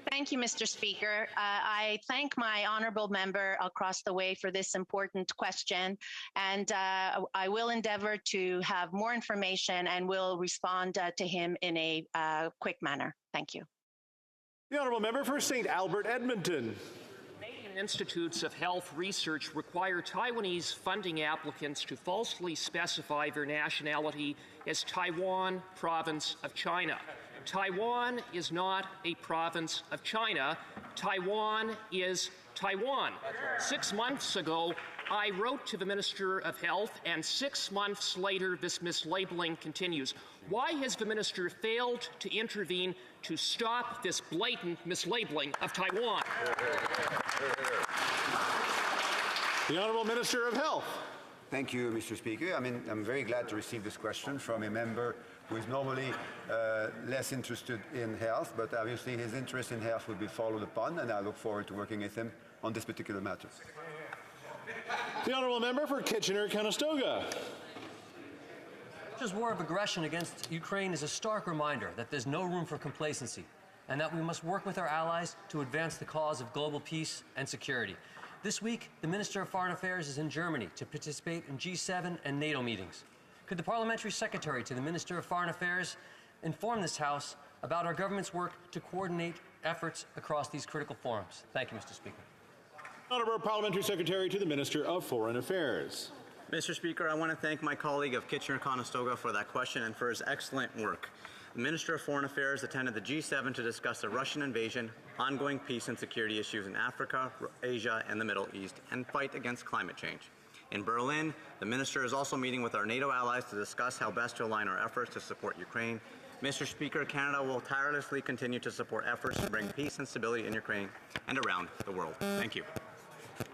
Thank you, Mr. Speaker. I thank my honourable member across the way for this important question, and I will endeavour to have more information and will respond to him in a quick manner. Thank you. The Honourable Member for St. Albert, Edmonton. Canadian Institutes of Health Research require Taiwanese funding applicants to falsely specify their nationality as Taiwan Province of China. Taiwan is not a province of China. Taiwan is Taiwan. 6 months ago, I wrote to the Minister of Health, and 6 months later, this mislabeling continues. Why has the Minister failed to intervene to stop this blatant mislabeling of Taiwan? The Honourable Minister of Health. Thank you, Mr. Speaker. I'm very glad to receive this question from a member who is normally less interested in health, but obviously his interest in health will be followed upon, and I look forward to working with him on this particular matter. The Honourable Member for Kitchener-Conestoga. Russia's war of aggression against Ukraine is a stark reminder that there's no room for complacency and that we must work with our allies to advance the cause of global peace and security. This week, the Minister of Foreign Affairs is in Germany to participate in G7 and NATO meetings. Could the Parliamentary Secretary to the Minister of Foreign Affairs inform this House about our government's work to coordinate efforts across these critical forums? Thank you, Mr. Speaker. Honourable Parliamentary Secretary to the Minister of Foreign Affairs. Mr. Speaker, I want to thank my colleague of Kitchener-Conestoga for that question and for his excellent work. the Minister of Foreign Affairs attended the G7 to discuss the Russian invasion, ongoing peace and security issues in Africa, Asia, and the Middle East, and fight against climate change. In Berlin, the Minister is also meeting with our NATO allies to discuss how best to align our efforts to support Ukraine. Mr. Speaker, Canada will tirelessly continue to support efforts to bring peace and stability in Ukraine and around the world. Thank you.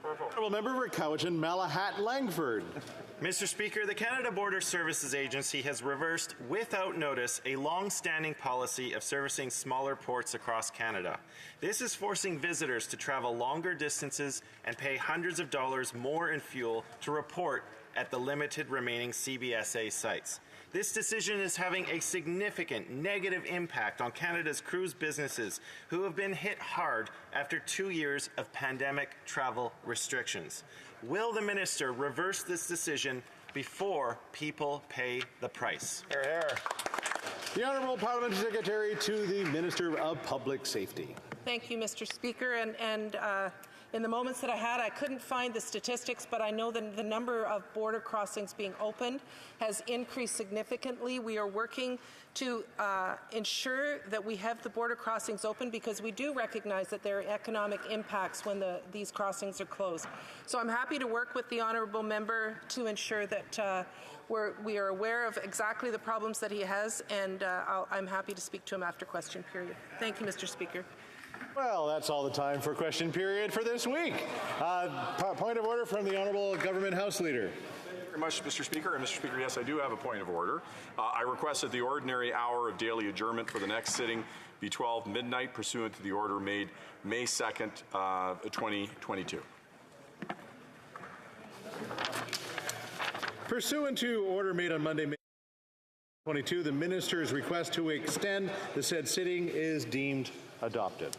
Honourable Member for Cowichan Malahat Langford. Mr. Speaker, the Canada Border Services Agency has reversed without notice a long-standing policy of servicing smaller ports across Canada. This is forcing visitors to travel longer distances and pay hundreds of dollars more in fuel to report at the limited remaining CBSA sites. This decision is having a significant negative impact on Canada's cruise businesses, who have been hit hard after 2 years of pandemic travel restrictions. Will the minister reverse this decision before people pay the price? Hear, hear. The Honourable Parliamentary Secretary to the Minister of Public Safety. Thank you, Mr. Speaker. In the moments that I had, I couldn't find the statistics, but I know that the number of border crossings being opened has increased significantly. We are working to ensure that we have the border crossings open, because we do recognize that there are economic impacts when these crossings are closed. So I'm happy to work with the honourable member to ensure that we are aware of exactly the problems that he has, and I'm happy to speak to him after question period. Thank you, Mr. Speaker. Well, that's all the time for question period for this week. Point of order from the Honourable Government House Leader. Thank you very much, Mr. Speaker. And Mr. Speaker, yes, I do have a point of order. I request that the ordinary hour of daily adjournment for the next sitting be 12 midnight, pursuant to the order made May 2nd, 2022. Pursuant to order made on Monday, May 22, the minister's request to extend the said sitting is deemed adopted.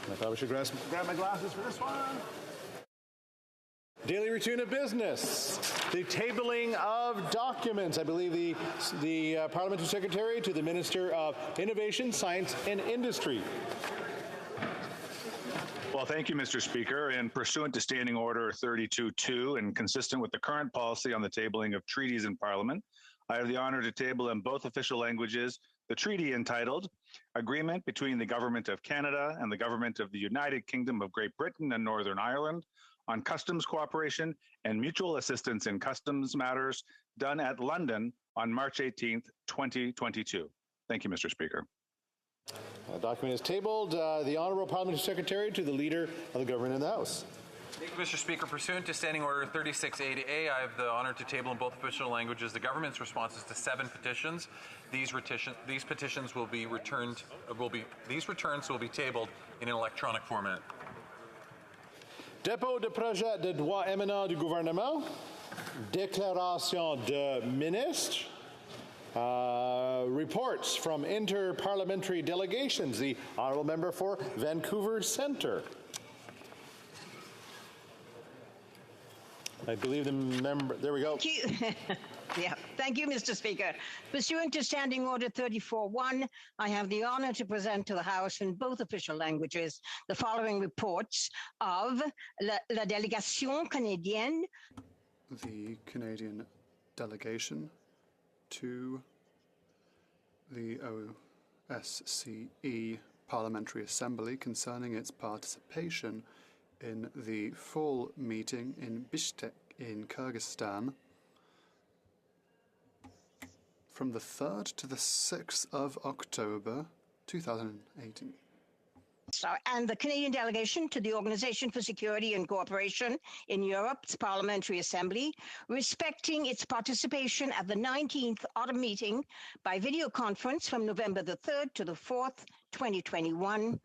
I thought we should grab my glasses for this one. Daily routine of business. The tabling of documents. I believe the Parliamentary Secretary to the Minister of Innovation, Science and Industry. Well, thank you, Mr. Speaker. And pursuant to Standing Order 32.2 and consistent with the current policy on the tabling of treaties in Parliament, I have the honor to table in both official languages the treaty entitled Agreement between the Government of Canada and the Government of the United Kingdom of Great Britain and Northern Ireland on Customs Cooperation and Mutual Assistance in Customs Matters, done at London on March 18th, 2022. Thank you, Mr. Speaker. The document is tabled. The Honourable Parliamentary Secretary to the Leader of the Government in the House. Thank you, Mr. Speaker. Pursuant to Standing Order 36A, I have the honor to table in both official languages the government's responses to 7 petitions. These petitions will be returned. These returns will be tabled in an electronic format. Dépôt de projet de droit émanant du gouvernement. Déclaration de ministre. Reports from inter-parliamentary delegations. The Honourable Member for Vancouver Centre. I believe the member, there we go. Thank you. Yeah, thank you, Mr. Speaker. Pursuant to Standing Order 34.1, I have the honor to present to the House in both official languages the following reports of la délégation canadienne. The Canadian delegation to the OSCE Parliamentary Assembly concerning its participation in the fall meeting in Bishkek in Kyrgyzstan from the 3rd to the 6th of October 2018. And the Canadian delegation to the Organization for Security and Cooperation in Europe's Parliamentary Assembly, respecting its participation at the 19th Autumn Meeting by video conference from November the 3rd to the 4th, 2021.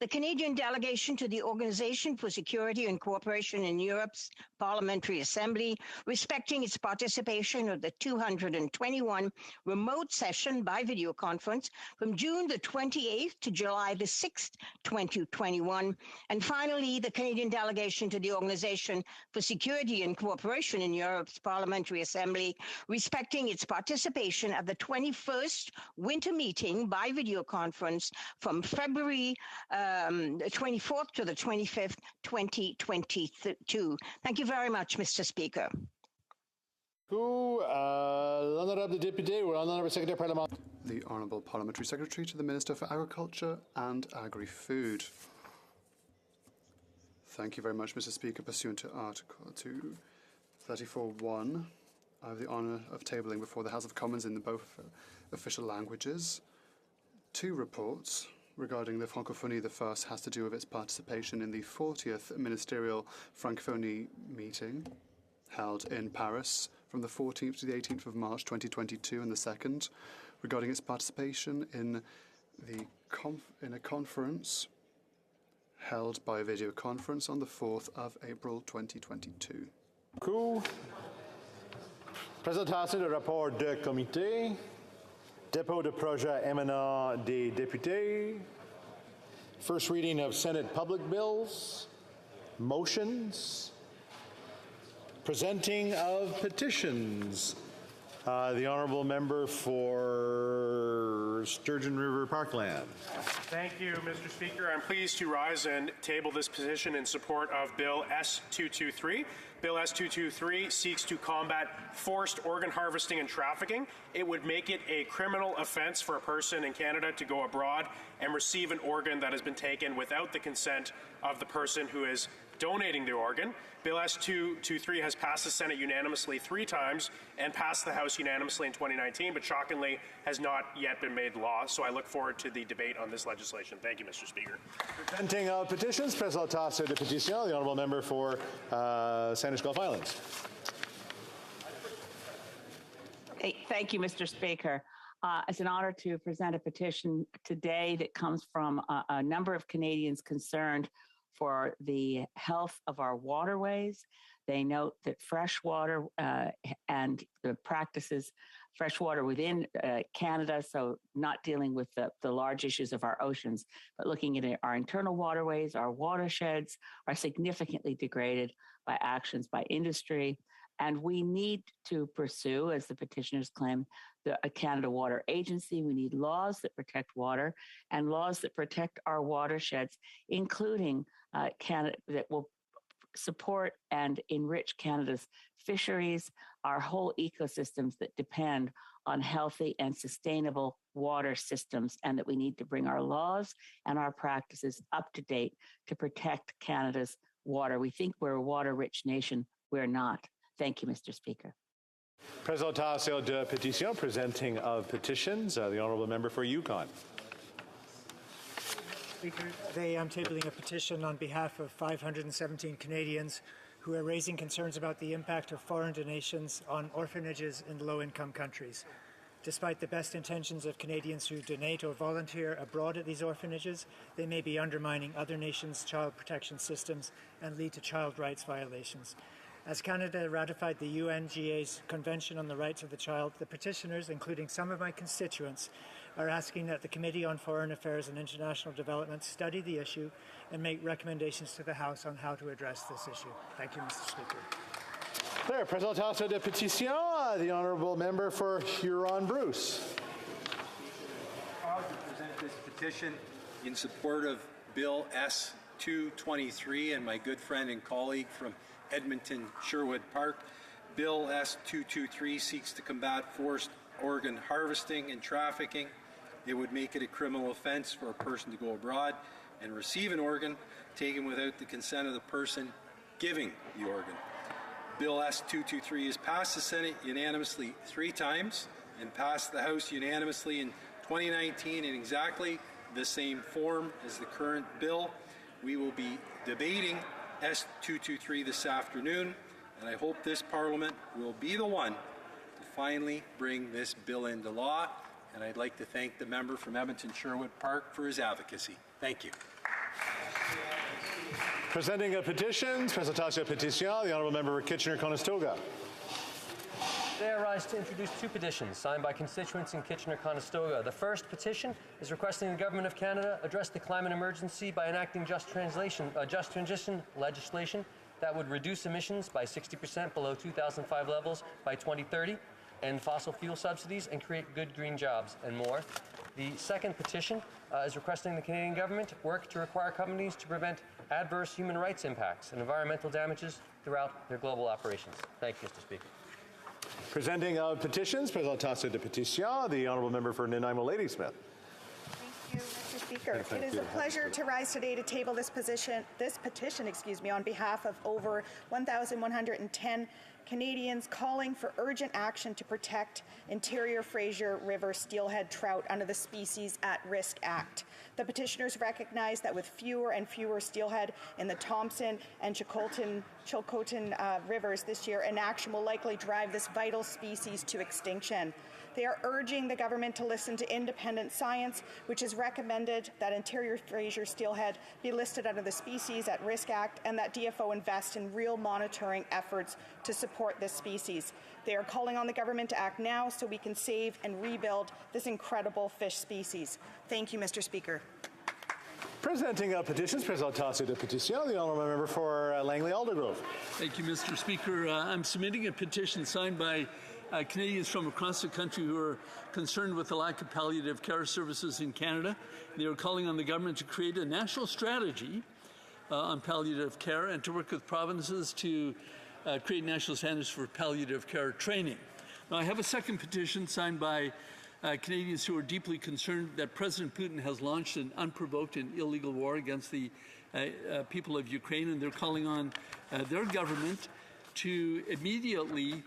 The Canadian delegation to the Organization for Security and Cooperation in Europe's Parliamentary Assembly, respecting its participation of the 221 remote session by video conference from June the 28th to July the 6th, 2021. And finally, the Canadian delegation to the Organization for Security and Cooperation in Europe's Parliamentary Assembly, respecting its participation at the 21st winter meeting by video conference from February 24th to the 25th, 2022. Thank you very much, Mr. Speaker. L'honorable député ou l'honorable secrétaire parlementaire. The Honourable Parliamentary Secretary to the Minister for Agriculture and Agri-Food. Thank you very much, Mr. Speaker. Pursuant to Article 234.1, I have the honour of tabling before the House of Commons in both official languages 2 reports regarding the Francophonie. The first has to do with its participation in the 40th Ministerial Francophonie meeting held in Paris from the 14th to the 18th of March 2022, and the second regarding its participation in a conference held by video conference on the 4th of April 2022. Présentation de rapport de comité, dépôt de projet émanant des députés, first reading of Senate public bills, motions, presenting of petitions. The Honourable Member for Sturgeon River Parkland. Thank you, Mr. Speaker. I'm pleased to rise and table this petition in support of Bill S-223. Bill S-223 seeks to combat forced organ harvesting and trafficking. It would make it a criminal offense for a person in Canada to go abroad and receive an organ that has been taken without the consent of the person who is donating the organ. Bill S-223 has passed the Senate unanimously 3 times and passed the House unanimously in 2019, but shockingly has not yet been made law. So I look forward to the debate on this legislation. Thank you, Mr. Speaker. Presenting of petitions, présentation de pétitions, the Honourable Member for Sandwich Gulf Islands. Thank you, Mr. Speaker. It's an honor to present a petition today that comes from a number of Canadians concerned for the health of our waterways. They note that fresh water and the practices, fresh water within Canada, so not dealing with the large issues of our oceans, but looking at our internal waterways, our watersheds are significantly degraded by actions by industry. And we need to pursue, as the petitioners claim, the Canada Water Agency. We need laws that protect water and laws that protect our watersheds, including Canada, that will support and enrich Canada's fisheries, our whole ecosystems that depend on healthy and sustainable water systems, and that we need to bring our laws and our practices up to date to protect Canada's water. We think we're a water-rich nation. We're not. Thank you, Mr. Speaker. Présentation de pétitions, presenting of petitions. The Honourable Member for Yukon. Speaker, today I'm tabling a petition on behalf of 517 Canadians who are raising concerns about the impact of foreign donations on orphanages in low-income countries. Despite the best intentions of Canadians who donate or volunteer abroad at these orphanages, they may be undermining other nations' child protection systems and lead to child rights violations. As Canada ratified the UNGA's Convention on the Rights of the Child, the petitioners, including some of my constituents, are asking that the Committee on Foreign Affairs and International Development study the issue and make recommendations to the House on how to address this issue. Thank you, Mr. Speaker. There, présentation de pétitions. The Honourable Member for Huron-Bruce. I'm proud to present this petition in support of Bill S-223 and my good friend and colleague from Edmonton Sherwood Park. Bill S-223 seeks to combat forced organ harvesting and trafficking. It would make it a criminal offense for a person to go abroad and receive an organ taken without the consent of the person giving the organ. Bill S-223 has passed the Senate unanimously 3 times and passed the House unanimously in 2019 in exactly the same form as the current bill. We will be debating S-223 this afternoon, and I hope this Parliament will be the one to finally bring this bill into law. And I'd like to thank the member from Edmonton Sherwood Park for his advocacy. Thank you. Presenting of petitions, présentation de pétitions, the Honourable Member for Kitchener-Conestoga. Today I rise to introduce 2 petitions signed by constituents in Kitchener-Conestoga. The first petition is requesting the Government of Canada address the climate emergency by enacting just transition legislation that would reduce emissions by 60% below 2005 levels by 2030, end fossil fuel subsidies, and create good green jobs, and more. The second petition is requesting the Canadian government work to require companies to prevent adverse human rights impacts and environmental damages throughout their global operations. Thank you, Mr. Speaker. Presenting of petitions, Présentation de pétitions, the Honourable Member for Nanaimo Ladysmith. Thank you, Mr. Speaker. It is a pleasure to rise today to table this petition, on behalf of over 1,110 Canadians calling for urgent action to protect interior Fraser River steelhead trout under the Species at Risk Act. The petitioners recognize that with fewer and fewer steelhead in the Thompson and Chilcotin rivers this year, inaction will likely drive this vital species to extinction. They are urging the government to listen to independent science, which has recommended that interior Fraser steelhead be listed under the Species at Risk Act and that DFO invest in real monitoring efforts to support this species. They are calling on the government to act now so we can save and rebuild this incredible fish species. Thank you, Mr. Speaker. Presenting petitions, Présentation de pétitions, the Honourable Member for Langley Aldergrove. Thank you, Mr. Speaker. I'm submitting a petition signed by Canadians from across the country who are concerned with the lack of palliative care services in Canada. They are calling on the government to create a national strategy on palliative care and to work with provinces to create national standards for palliative care training. Now, I have a second petition signed by Canadians who are deeply concerned that President Putin has launched an unprovoked and illegal war against the people of Ukraine, and they're calling on their government to immediately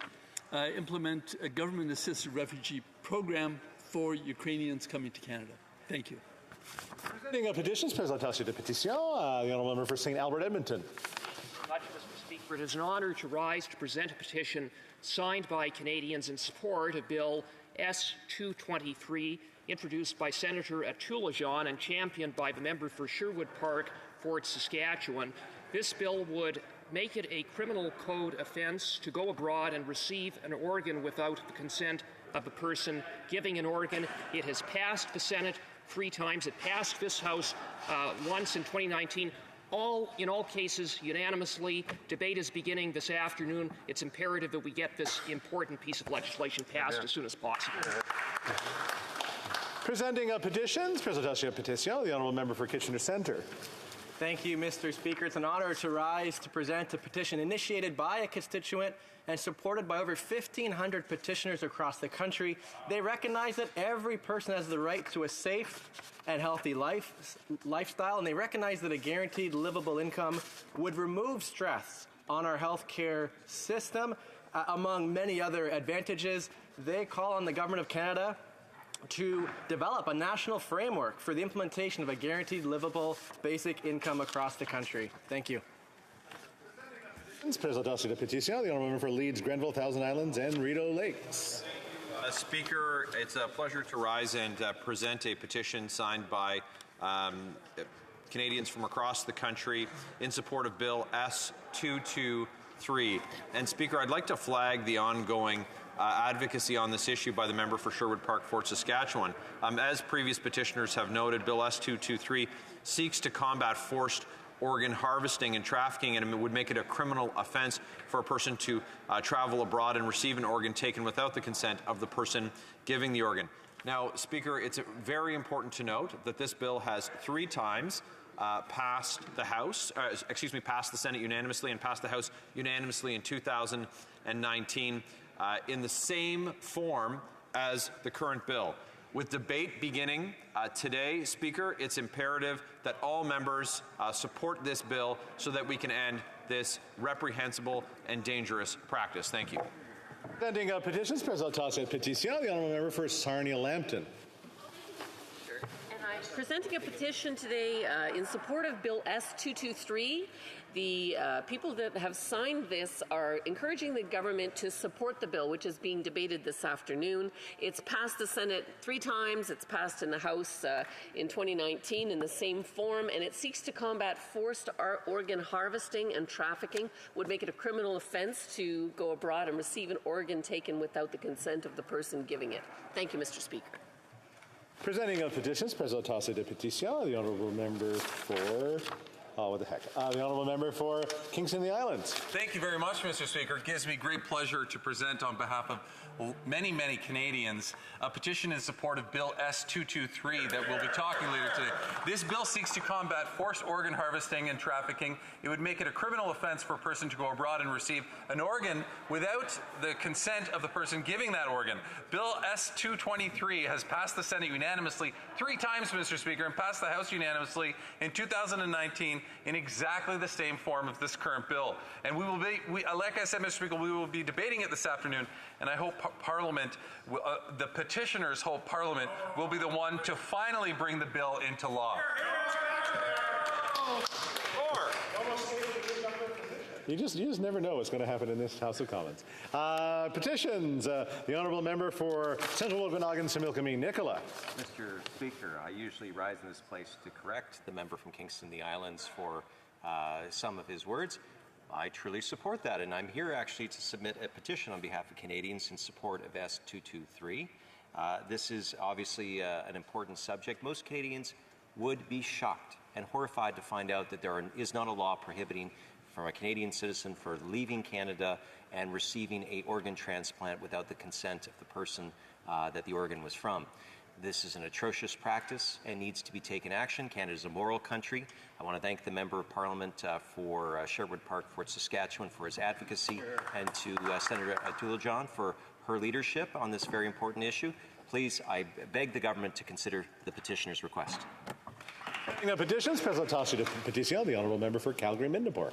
implement a government-assisted refugee program for Ukrainians coming to Canada. Thank you. Presenting petitions, Présentation de pétitions, the Honourable Member for St. Albert Edmonton. Much, Mr. Speaker. It is an honour to rise to present a petition signed by Canadians in support of Bill S-223, introduced by Senator Atulajan and championed by the member for Sherwood Park, Fort Saskatchewan. This bill would make it a criminal code offense to go abroad and receive an organ without the consent of the person giving an organ. It has passed the Senate 3 times. It passed this House once in 2019. In all cases, unanimously. Debate is beginning this afternoon. It's imperative that we get this important piece of legislation passed as soon as possible. Presenting petitions, Présentation de pétitions, the Honourable Member for Kitchener Centre. Thank you, Mr. Speaker. It's an honor to rise to present a petition initiated by a constituent and supported by over 1,500 petitioners across the country. They recognize that every person has the right to a safe and healthy lifestyle, and they recognize that a guaranteed livable income would remove stress on our healthcare system, among many other advantages. They call on the Government of Canada to develop a national framework for the implementation of a guaranteed livable basic income across the country. Thank you. Présentation de pétitions, the Honourable Member for Leeds, Grenville, Thousand Islands, and Rideau Lakes. Speaker, it's a pleasure to rise and present a petition signed by Canadians from across the country in support of Bill S-223. And Speaker, I'd like to flag the ongoing advocacy on this issue by the member for Sherwood Park, Fort Saskatchewan. As previous petitioners have noted, Bill S-223 seeks to combat forced organ harvesting and trafficking, and it would make it a criminal offense for a person to travel abroad and receive an organ taken without the consent of the person giving the organ. Now, Speaker, it's very important to note that this bill has 3 times passed the House, passed the Senate unanimously and passed the House unanimously in 2019 in the same form as the current bill. With debate beginning today, Speaker, it's imperative that all members support this bill so that we can end this reprehensible and dangerous practice. Thank you. Presenting petitions, Présentation de pétitions, the Honourable Member for Sarnia-Lambton. And I'm presenting a petition today in support of Bill S-223. The people that have signed this are encouraging the government to support the bill, which is being debated this afternoon. It's passed the Senate 3 times. It's passed in the House in 2019 in the same form, and it seeks to combat forced organ harvesting and trafficking. Would make it a criminal offense to go abroad and receive an organ taken without the consent of the person giving it. Thank you, Mr. Speaker. Presenting petitions, Présentation de pétitions, the Honourable Member for Oh, what the heck. The honourable member for Kingston the Islands. Thank you very much, Mr. Speaker. It gives me great pleasure to present on behalf of many, many Canadians a petition in support of Bill S223 that we'll be talking later today. This bill seeks to combat forced organ harvesting and trafficking. It would make it a criminal offense for a person to go abroad and receive an organ without the consent of the person giving that organ. Bill S223 has passed the Senate unanimously 3 times, Mr. Speaker, and passed the House unanimously in 2019 in exactly the same form as this current bill. And we will be, like I said, Mr. Speaker, we will be debating it this afternoon, and I hope Parliament, the petitioners hope Parliament will be the one to finally bring the bill into law. You just never know what's going to happen in this House of Commons. Petitions. The honourable member for Central Okanagan, Similkameen, Nicola. Mr. Speaker, I usually rise in this place to correct the member from Kingston the Islands for some of his words. I truly support that, and I'm here actually to submit a petition on behalf of Canadians in support of S223. This is obviously an important subject. Most Canadians would be shocked and horrified to find out that there is not a law prohibiting from a Canadian citizen for leaving Canada and receiving an organ transplant without the consent of the person that the organ was from. This is an atrocious practice and needs to be taken action. Canada is a moral country. I want to thank the Member of Parliament for Sherwood Park, Fort Saskatchewan, for his advocacy, and to Senator Doolittle for her leadership on this very important issue. Please, I beg the government to consider the petitioner's request. Petitions, Presentation de Petition, the honourable member for Calgary-Midnapore.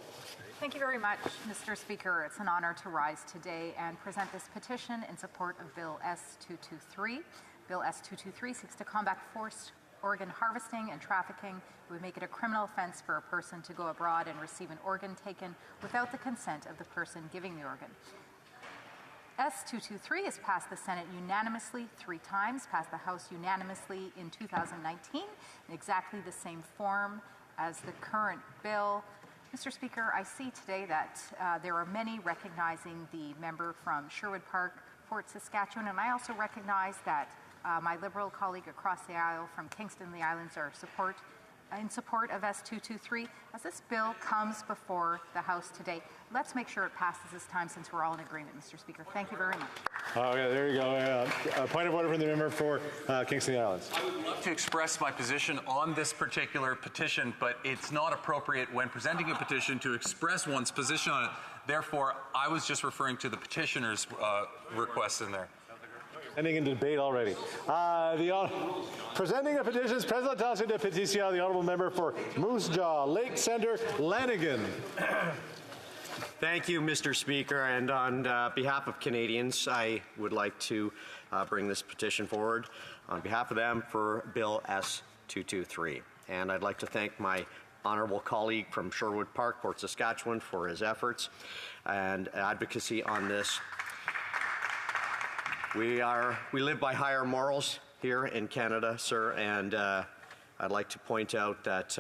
Thank you very much, Mr. Speaker. It's an honour to rise today and present this petition in support of Bill S223. Bill S223 seeks to combat forced organ harvesting and trafficking. It would make it a criminal offence for a person to go abroad and receive an organ taken without the consent of the person giving the organ. S223 has passed the Senate unanimously 3 times, passed the House unanimously in 2019 in exactly the same form as the current bill. Mr. Speaker, I see today that there are many recognizing the member from Sherwood Park, Fort Saskatchewan, and I also recognize that my Liberal colleague across the aisle from Kingston the Islands are in support of S223. As this bill comes before the House today, let's make sure it passes this time since we're all in agreement, Mr. Speaker. Thank you very much. Oh, yeah, there you go. Point of order from the member for Kingston the Islands. I would love to express my position on this particular petition, but it's not appropriate when presenting a petition to express one's position on it. Therefore, I was just referring to the petitioner's request in there. Ending in debate already. Presenting the petitions, Presentation de Petition, the honourable member for Moose Jaw, Lake Centre, Lanigan. Thank you, Mr. Speaker. And on behalf of Canadians, I would like to bring this petition forward on behalf of them for Bill S223. And I'd like to thank my honourable colleague from Sherwood Park, Fort Saskatchewan, for his efforts and advocacy on this. We live by higher morals here in Canada, sir, and I'd like to point out that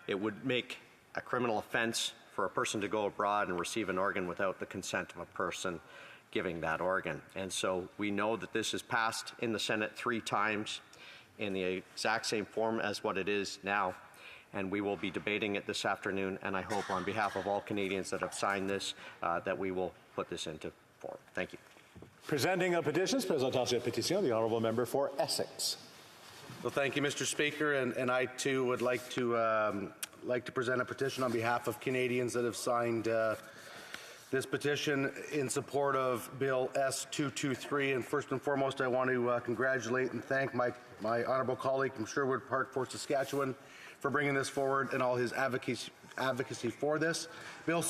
it would make a criminal offence for a person to go abroad and receive an organ without the consent of a person giving that organ. And so we know that this is passed in the Senate 3 times in the exact same form as what it is now, and we will be debating it this afternoon, and I hope on behalf of all Canadians that have signed this that we will put this into form. Thank you. Presenting a petitions, Presentation de Petition, the honourable member for Essex. Well, thank you, Mr. Speaker, and I too would like to present a petition on behalf of Canadians that have signed this petition in support of Bill S223. And first and foremost, I want to congratulate and thank my honourable colleague from Sherwood Park, Fort Saskatchewan, for bringing this forward and all his advocacy for this. Bill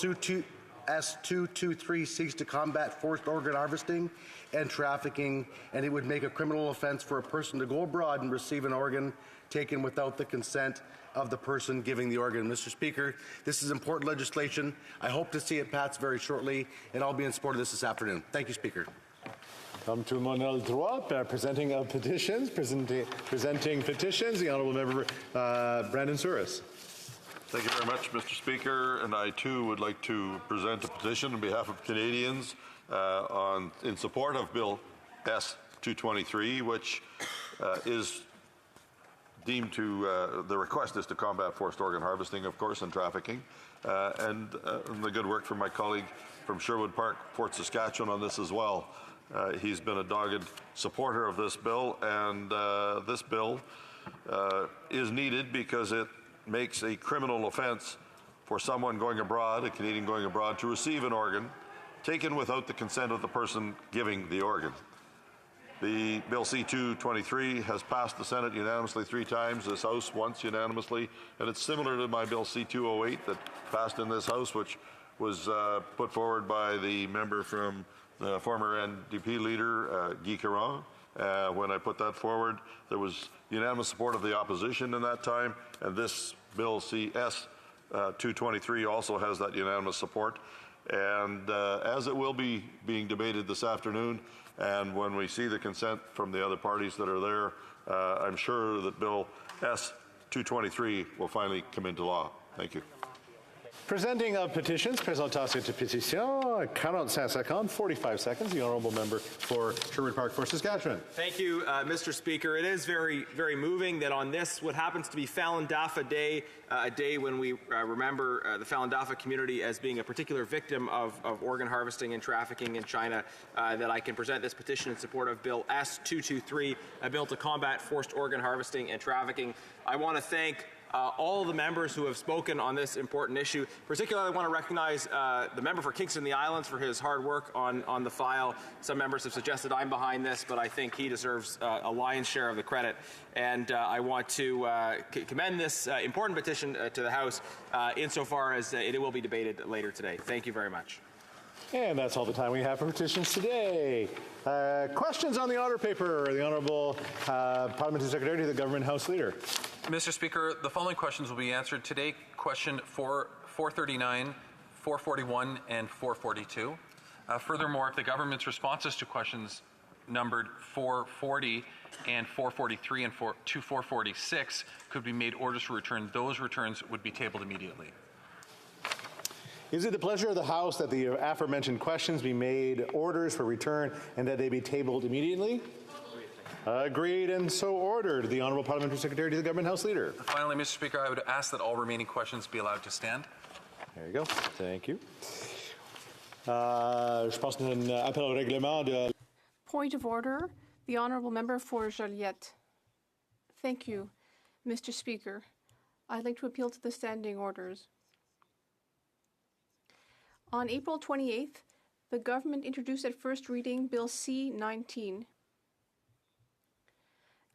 S223 seeks to combat forced organ harvesting and trafficking, and it would make a criminal offence for a person to go abroad and receive an organ taken without the consent of the person giving the organ. Mr. Speaker, this is important legislation. I hope to see it passed very shortly, and I'll be in support of this afternoon. Thank you, Speaker. Come to Monel Droit, presenting petitions, the honourable member Brandon Souris. Thank you very much, Mr. Speaker, and I too would like to present a petition on behalf of Canadians in support of Bill S223, which is deemed to, the request is to combat forced organ harvesting, of course, and trafficking. And the good work from my colleague from Sherwood Park, Fort Saskatchewan on this as well. He's been a dogged supporter of this bill, and this bill is needed because it makes a criminal offense for someone going abroad, a Canadian going abroad, to receive an organ taken without the consent of the person giving the organ. The Bill C-223 has passed the Senate unanimously 3 times, this House once unanimously, and it's similar to my Bill C-208 that passed in this House, which was put forward by the member from the former NDP leader, Guy Caron. When I put that forward, there was unanimous support of the opposition in that time, and this Bill CS 223 also has that unanimous support. And as it will be being debated this afternoon, and when we see the consent from the other parties that are there, I'm sure that Bill S 223 will finally come into law. Thank you. Presenting of petitions, présentation de pétition, 45 seconds, 45 seconds. The honourable member for Sherwood Park, Fort Saskatchewan. Thank you, Mr. Speaker. It is very, very moving that on this, what happens to be Falun Dafa Day, a day when we remember the Falun Dafa community as being a particular victim of organ harvesting and trafficking in China, that I can present this petition in support of Bill S-223, a bill to combat forced organ harvesting and trafficking. I want to thank all the members who have spoken on this important issue. Particularly, I want to recognize the member for Kingston and the Islands for his hard work on the file. Some members have suggested I'm behind this, but I think he deserves a lion's share of the credit. And I want to commend this important petition to the House insofar as it will be debated later today. Thank you very much. And that's all the time we have for petitions today. Questions on the order paper. The Honourable Parliamentary Secretary to the Government House Leader. Mr. Speaker, the following questions will be answered today. Question 439, 441, and 442. Furthermore, if the government's responses to questions numbered 440 and 443 and 446 could be made orders for return, those returns would be tabled immediately. Is it the pleasure of the House that the aforementioned questions be made orders for return and that they be tabled immediately? Agreed and so ordered. The Honourable Parliamentary Secretary to the Government House Leader. Finally, Mr. Speaker, I would ask that all remaining questions be allowed to stand. There you go. Thank you. Je pense que un appel au règlement de... Point of order. The Honourable Member for Joliette. Thank you, Mr. Speaker. I'd like to appeal to the standing orders. On April 28th, the government introduced at first reading Bill C-19,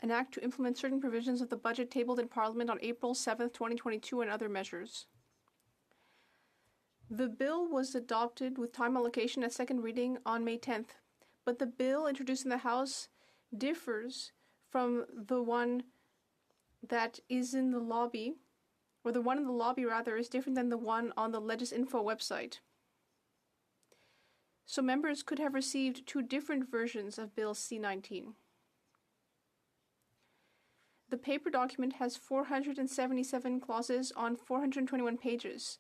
an act to implement certain provisions of the budget tabled in Parliament on April 7th, 2022, and other measures. The bill was adopted with time allocation at second reading on May 10th, but the bill introduced in the House differs from the one that is in the lobby, or the one in the lobby, rather, is different than the one on the Legisinfo website. So members could have received 2 different versions of Bill C-19. The paper document has 477 clauses on 421 pages.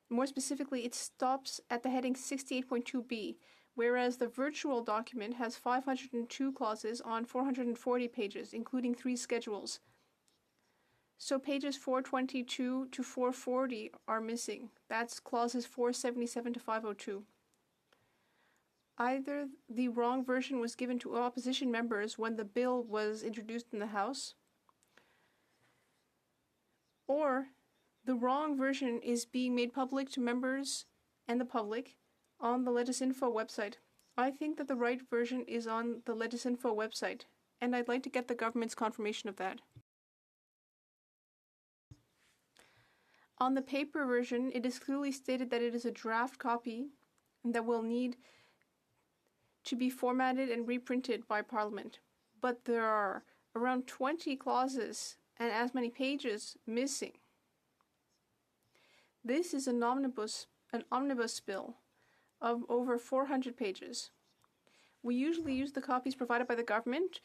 More specifically, it stops at the heading 68.2b, whereas the virtual document has 502 clauses on 440 pages, including 3 schedules. So pages 422 to 440 are missing. That's clauses 477 to 502. Either the wrong version was given to opposition members when the bill was introduced in the House, or the wrong version is being made public to members and the public on the Legisinfo website. I think that the right version is on the Legisinfo website, and I'd like to get the government's confirmation of that. On the paper version, it is clearly stated that it is a draft copy and that will need to be formatted and reprinted by Parliament. But there are around 20 clauses and as many pages missing. This is an omnibus bill of over 400 pages. We usually use the copies provided by the government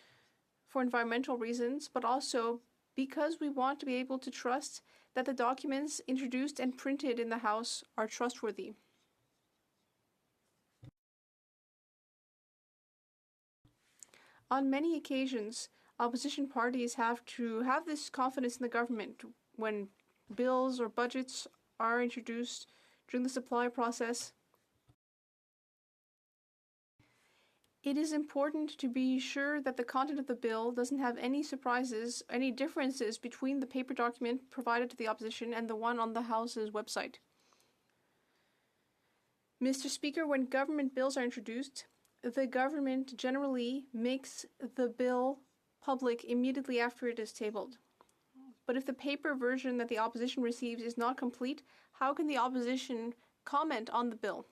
for environmental reasons, but also because we want to be able to trust that the documents introduced and printed in the House are trustworthy. On many occasions, Opposition parties have to have this confidence in the government when bills or budgets are introduced during the supply process. It is important to be sure that the content of the bill doesn't have any surprises, any differences between the paper document provided to the opposition and the one on the House's website. Mr. Speaker, when government bills are introduced, the government generally makes the bill public immediately after it is tabled. But if the paper version that the opposition receives is not complete, how can the opposition comment on the bill?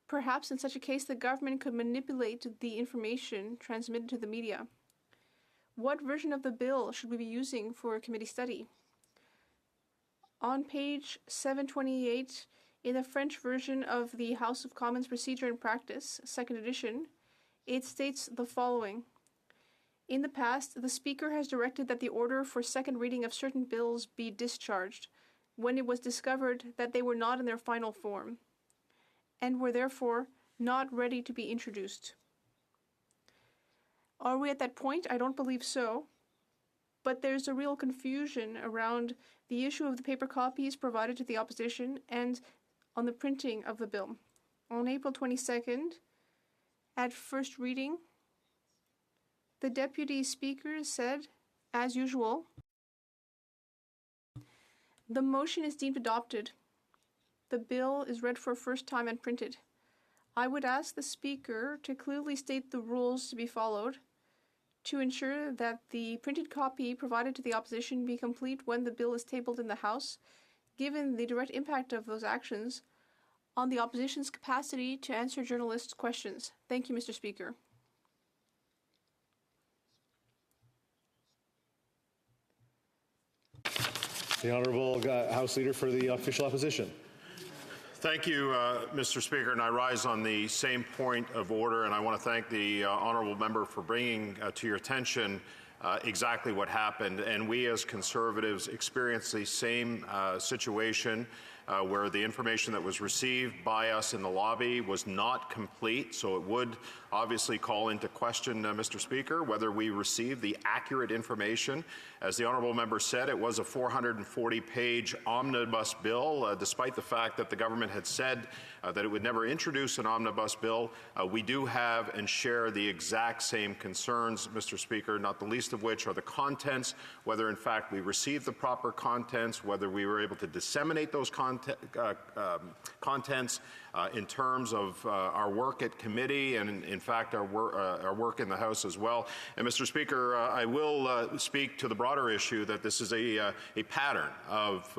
Perhaps in such a case, the government could manipulate the information transmitted to the media. What version of the bill should we be using for a committee study? On page 728, in the French version of the House of Commons Procedure and Practice, second edition, it states the following. In the past, the Speaker has directed that the order for second reading of certain bills be discharged when it was discovered that they were not in their final form, and were therefore not ready to be introduced. Are we at that point? I don't believe so. But there's a real confusion around the issue of the paper copies provided to the opposition and on the printing of the bill. On April 22nd, at first reading, the Deputy Speaker said, as usual, the motion is deemed adopted. The bill is read for first time and printed. I would ask the Speaker to clearly state the rules to be followed to ensure that the printed copy provided to the opposition be complete when the bill is tabled in the House, given the direct impact of those actions on the opposition's capacity to answer journalists' questions. Thank you, Mr. Speaker. The Honourable House Leader for the Official Opposition. Thank you, Mr. Speaker, and I rise on the same point of order, and I want to thank the honourable member for bringing to your attention exactly what happened. And we as Conservatives experienced the same situation where the information that was received by us in the lobby was not complete, so it would obviously call into question, Mr. Speaker, whether we received the accurate information. As the honourable member said, it was a 440-page omnibus bill, despite the fact that the government had said that it would never introduce an omnibus bill. We do have and share the exact same concerns, Mr. Speaker, not the least of which are the contents, whether in fact we received the proper contents, whether we were able to disseminate those contents in terms of our work at committee and in fact our work in the House as well. And Mr. Speaker, I will speak to the broader issue that this is a pattern of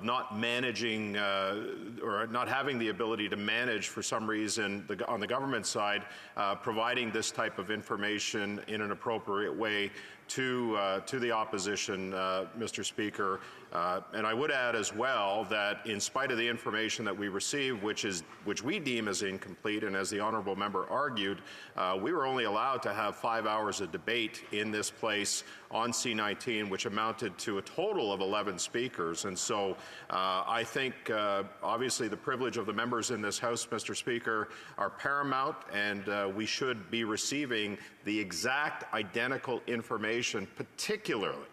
not managing or not having the ability to manage for some reason on the government side, providing this type of information in an appropriate way to the opposition, Mr. Speaker. And I would add as well that in spite of the information that we received, which we deem as incomplete, and as the honourable member argued, we were only allowed to have 5 hours of debate in this place on C-19, which amounted to a total of 11 speakers. And so I think obviously the privilege of the members in this House, Mr. Speaker, are paramount, and we should be receiving the exact identical information, particularly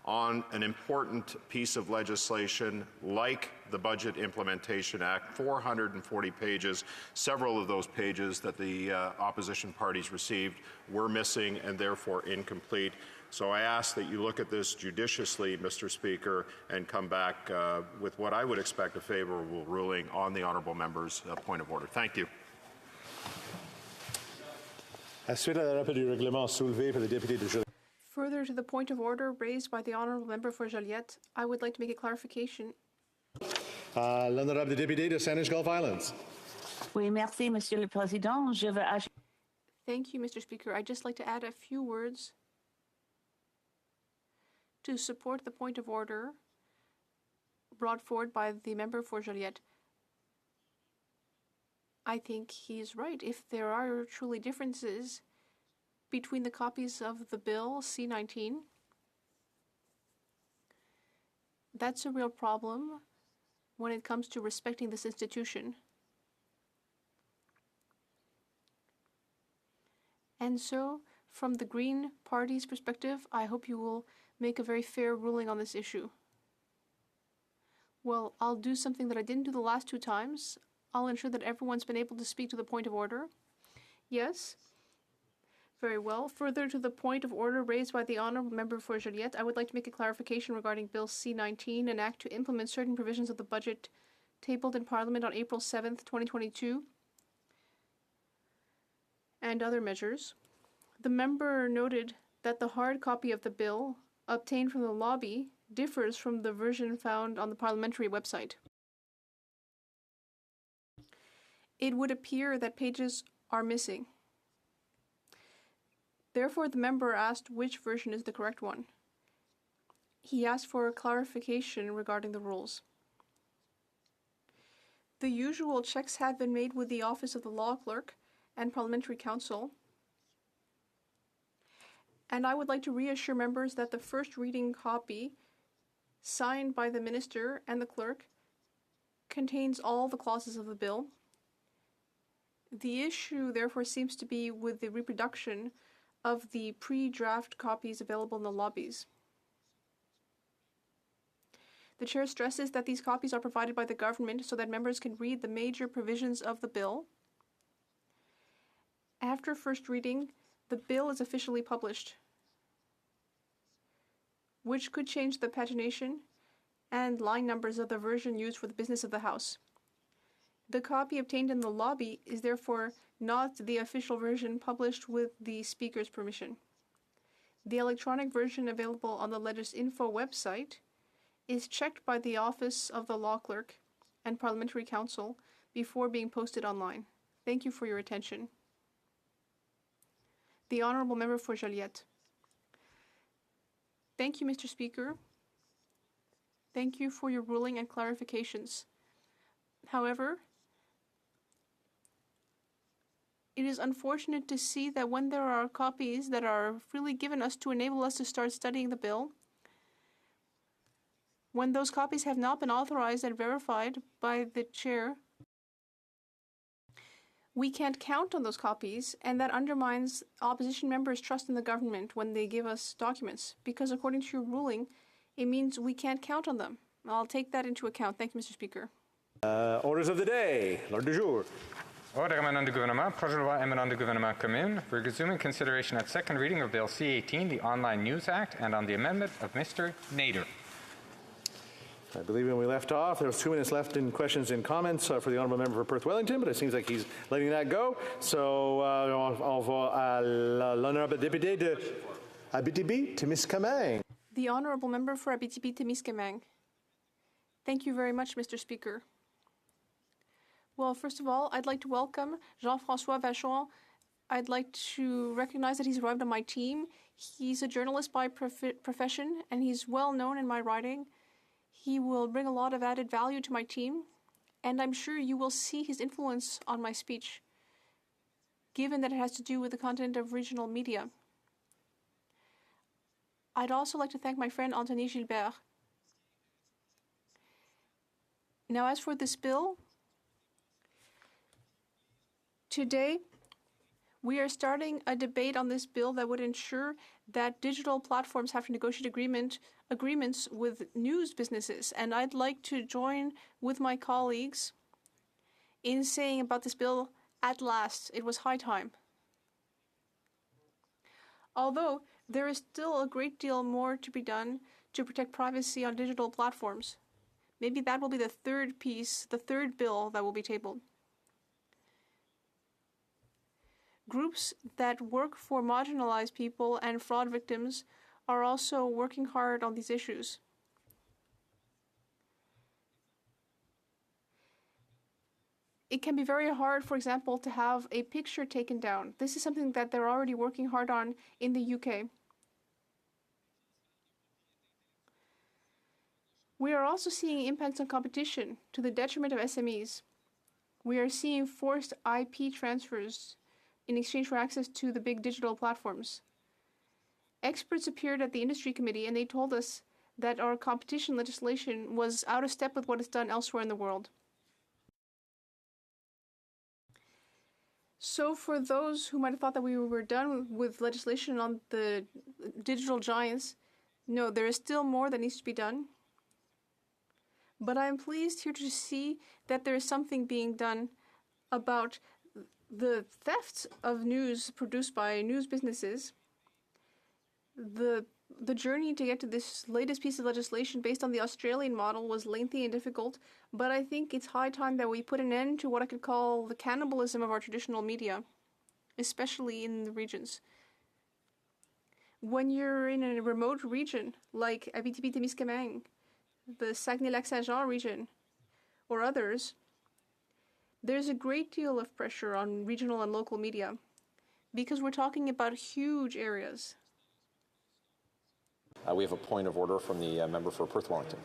on an important piece of legislation like the Budget Implementation Act, 440 pages. Several of those pages that the opposition parties received were missing and therefore incomplete. So I ask that you look at this judiciously, Mr. Speaker, and come back with what I would expect a favourable ruling on the honourable member's point of order. Thank you. Further to the point of order raised by the honourable member for Joliette, I would like to make a clarification. L'honorable député de Saint-Gulf Islands. Oui, merci, Monsieur le Président. Je veux Thank you, Mr. Speaker. I'd just like to add a few words to support the point of order brought forward by the member for Joliette. I think he's right. If there are truly differences between the copies of the bill C-19, that's a real problem when it comes to respecting this institution. And so From the Green Party's perspective, I hope you will make a very fair ruling on this issue. Well, I'll do something that I didn't do the last 2 times. I'll ensure that everyone's been able to speak to the point of order. Yes? Very well. Further to the point of order raised by the honourable member for Joliette, I would like to make a clarification regarding Bill C-19, an act to implement certain provisions of the budget tabled in Parliament on April 7th, 2022, and other measures. The member noted that the hard copy of the bill obtained from the lobby differs from the version found on the parliamentary website. It would appear that pages are missing. Therefore, the member asked which version is the correct one. He asked for clarification regarding the rules. The usual checks have been made with the Office of the Law Clerk and Parliamentary Counsel, and I would like to reassure members that the first reading copy, signed by the Minister and the Clerk, contains all the clauses of the bill. The issue, therefore, seems to be with the reproduction of the pre-draft copies available in the lobbies. The Chair stresses that these copies are provided by the government so that members can read the major provisions of the bill. After first reading, the bill is officially published, which could change the pagination and line numbers of the version used for the business of the House. The copy obtained in the lobby is therefore not the official version published with the Speaker's permission. The electronic version available on the Legisinfo website is checked by the Office of the Law Clerk and Parliamentary Counsel before being posted online. Thank you for your attention. The Honourable Member for Joliette. Thank you, Mr. Speaker. Thank you for your ruling and clarifications. However, it is unfortunate to see that when there are copies that are freely given us to enable us to start studying the bill, when those copies have not been authorized and verified by the Chair, we can't count on those copies, and that undermines opposition members' trust in the government when they give us documents, because according to your ruling, it means we can't count on them. I'll take that into account. Thank you, Mr. Speaker. Orders of the day. L'ordre du jour. Ordre émanant du gouvernement, projet de loi émanant du gouvernement commun, for resuming consideration at second reading of Bill C-18, the Online News Act, and on the amendment of Mr. Nader. I believe when we left off, there was 2 minutes left in questions and comments for the honourable member for Perth Wellington, but it seems like he's letting that go. So, on va à l'honorable député de Abitibi-Témiscamingue. The honourable member for Abitibi-Témiscamingue. Thank you very much, Mr. Speaker. Well, first of all, I'd like to welcome Jean-François Vachon. I'd like to recognize that he's arrived on my team. He's a journalist by profession, and he's well known in my writing. He will bring a lot of added value to my team, and I'm sure you will see his influence on my speech, given that it has to do with the content of regional media. I'd also like to thank my friend Anthony Gilbert. Now, as for this bill, today we are starting a debate on this bill that would ensure that digital platforms have to negotiate agreements with news businesses. And I'd like to join with my colleagues in saying about this bill, at last, it was high time. Although there is still a great deal more to be done to protect privacy on digital platforms. Maybe that will be the third piece, the third bill that will be tabled. Groups that work for marginalized people and fraud victims are also working hard on these issues. It can be very hard, for example, to have a picture taken down. This is something that they're already working hard on in the UK. We are also seeing impacts on competition to the detriment of SMEs. We are seeing forced IP transfers in exchange for access to the big digital platforms. Experts appeared at the industry committee and they told us that our competition legislation was out of step with what is done elsewhere in the world. So for those who might have thought that we were done with legislation on the digital giants, no, there is still more that needs to be done. But I'm pleased here to see that there is something being done about the theft of news produced by news businesses. The journey to get to this latest piece of legislation based on the Australian model was lengthy and difficult, but I think it's high time that we put an end to what I could call the cannibalism of our traditional media, especially in the regions. When you're in a remote region like Abitibi-Témiscamingue, the Saguenay-Lac-Saint-Jean region, or others, there's a great deal of pressure on regional and local media because we're talking about huge areas. We have a point of order from the member for Perth Wellington.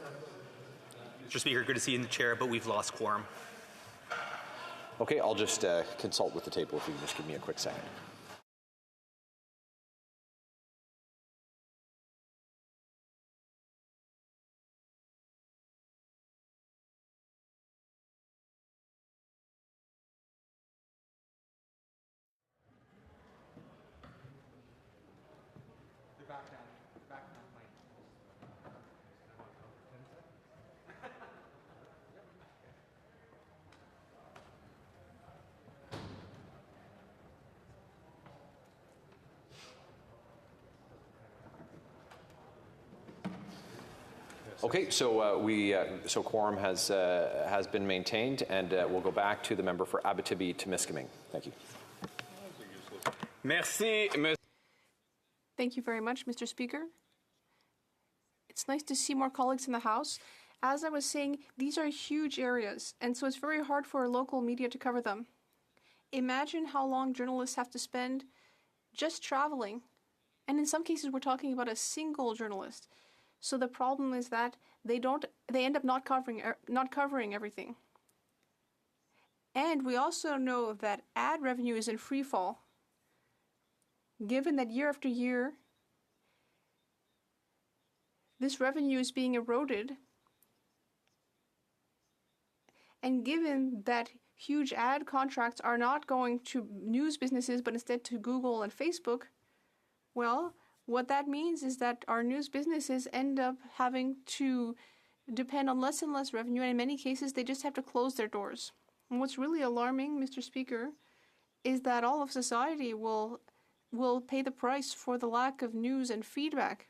Mr. Speaker, good to see you in the chair, but we've lost quorum. Okay, I'll just consult with the table if you can just give me a quick second. Okay, so quorum has been maintained, and we'll go back to the member for Abitibi-Témiscamingue. Thank you. Merci. Thank you very much, Mr. Speaker. It's nice to see more colleagues in the House. As I was saying, these are huge areas, and so it's very hard for local media to cover them. Imagine how long journalists have to spend just traveling, and in some cases we're talking about a single journalist. So the problem is that they end up not covering everything. And we also know that ad revenue is in free fall. Given that year after year, this revenue is being eroded, and given that huge ad contracts are not going to news businesses but instead to Google and Facebook, well, what that means is that our news businesses end up having to depend on less and less revenue, and in many cases they just have to close their doors. And what's really alarming, Mr. Speaker, is that all of society will pay the price for the lack of news and feedback.